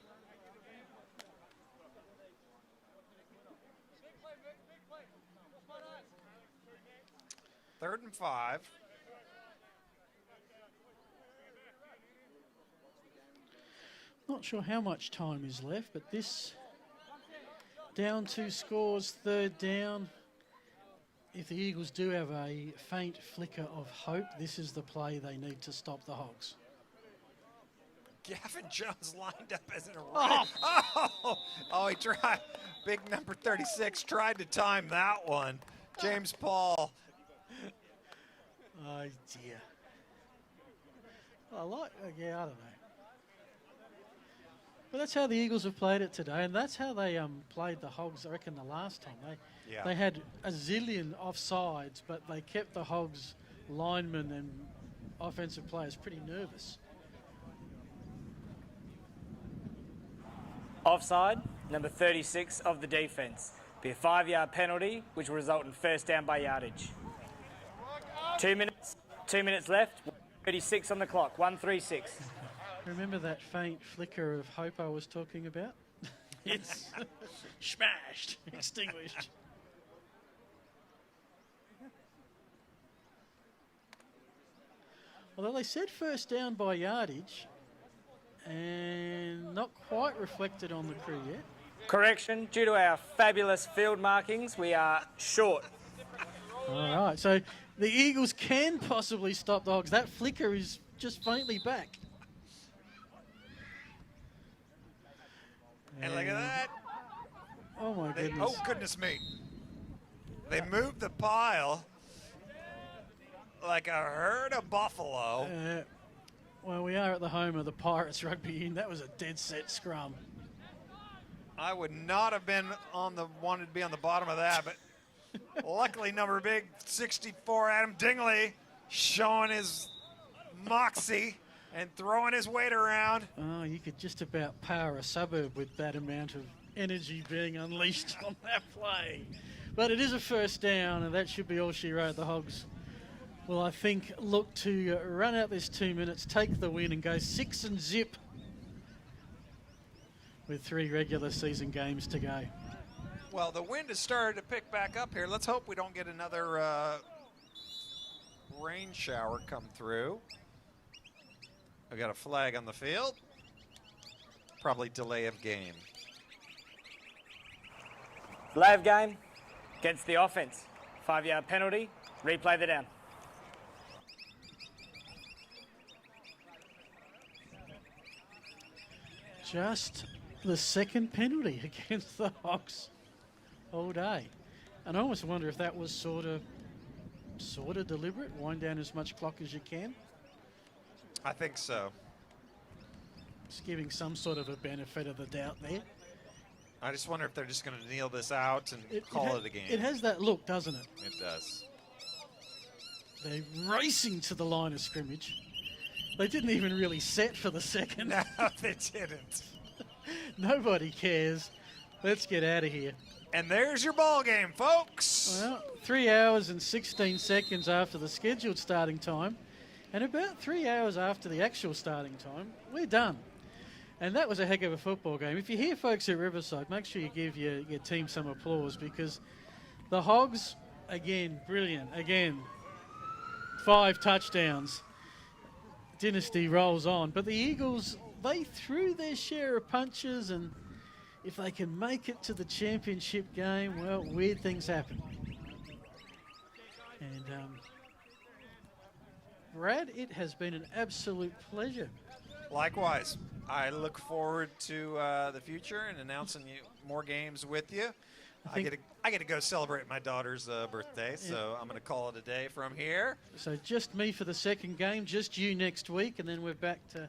Third and 5. Not sure how much time is left, but this down 2 scores, third down. If the Eagles do have a faint flicker of hope, this is the play they need to stop the Hogs. Gavin Jones lined up as an array. Oh, he tried. Big number 36 tried to time that one. James Paul. Oh, dear. Yeah, I don't know. But that's how the Eagles have played it today, and that's how they played the Hogs, I reckon, the last time. They had a zillion offsides, but they kept the Hogs linemen and offensive players pretty nervous. Offside, number 36 of the defence. Be a 5-yard penalty, which will result in first down by yardage. 2 minutes left, 36 on the clock, 1:36. Remember that faint flicker of hope I was talking about? It's smashed, extinguished. Although they said first down by yardage, and not quite reflected on the crew yet. Correction, due to our fabulous field markings, we are short. All right, so the Eagles can possibly stop the Hogs. That flicker is just faintly back. And look at that. Oh, my goodness. Oh, goodness me. They moved the pile like a herd of buffalo. Well, we are at the home of the Pirates Rugby Union. That was a dead set scrum. I would not have been wanted to be on the bottom of that, but luckily number big 64 Adam Dingley showing his moxie and throwing his weight around. Oh, you could just about power a suburb with that amount of energy being unleashed on that play. But it is a first down, and that should be all she wrote. The Hogs will, I think, look to run out this 2 minutes, take the win, and go 6-0 with 3 regular season games to go. Well, the wind has started to pick back up here. Let's hope we don't get another rain shower come through. We got a flag on the field. Probably delay of game. Delay of game against the offence. 5-yard penalty, replay the down. Just the second penalty against the Hogs all day. And I almost wonder if that was sort of deliberate. Wind down as much clock as you can. I think so. Just giving some sort of a benefit of the doubt there. I just wonder if they're just going to kneel this out and call it a game. It has that look, doesn't it? It does. They're racing to the line of scrimmage. They didn't even really set for the second. No, they didn't. Nobody cares. Let's get out of here. And there's your ball game, folks. Well, 3 hours and 16 seconds after the scheduled starting time, and about 3 hours after the actual starting time, we're done. And that was a heck of a football game. If you're here, folks, at Riverside, make sure you give your team some applause, because the Hogs, again, brilliant. Again, 5 touchdowns. Dynasty rolls on. But the Eagles, they threw their share of punches, and if they can make it to the championship game, well, weird things happen. And Brad, it has been an absolute pleasure. Likewise. I look forward to the future and announcing more games with you. I get to go celebrate my daughter's birthday, so I'm going to call it a day from here. So just me for the second game, just you next week, and then we're back to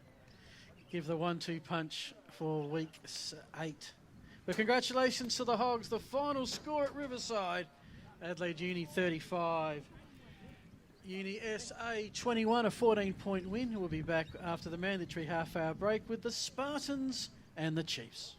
give the 1-2 punch for week 8. But congratulations to the Hogs. The final score at Riverside, Adelaide Uni 35. UniSA 21, a 14-point win. We'll be back after the mandatory half-hour break with the Spartans and the Chiefs.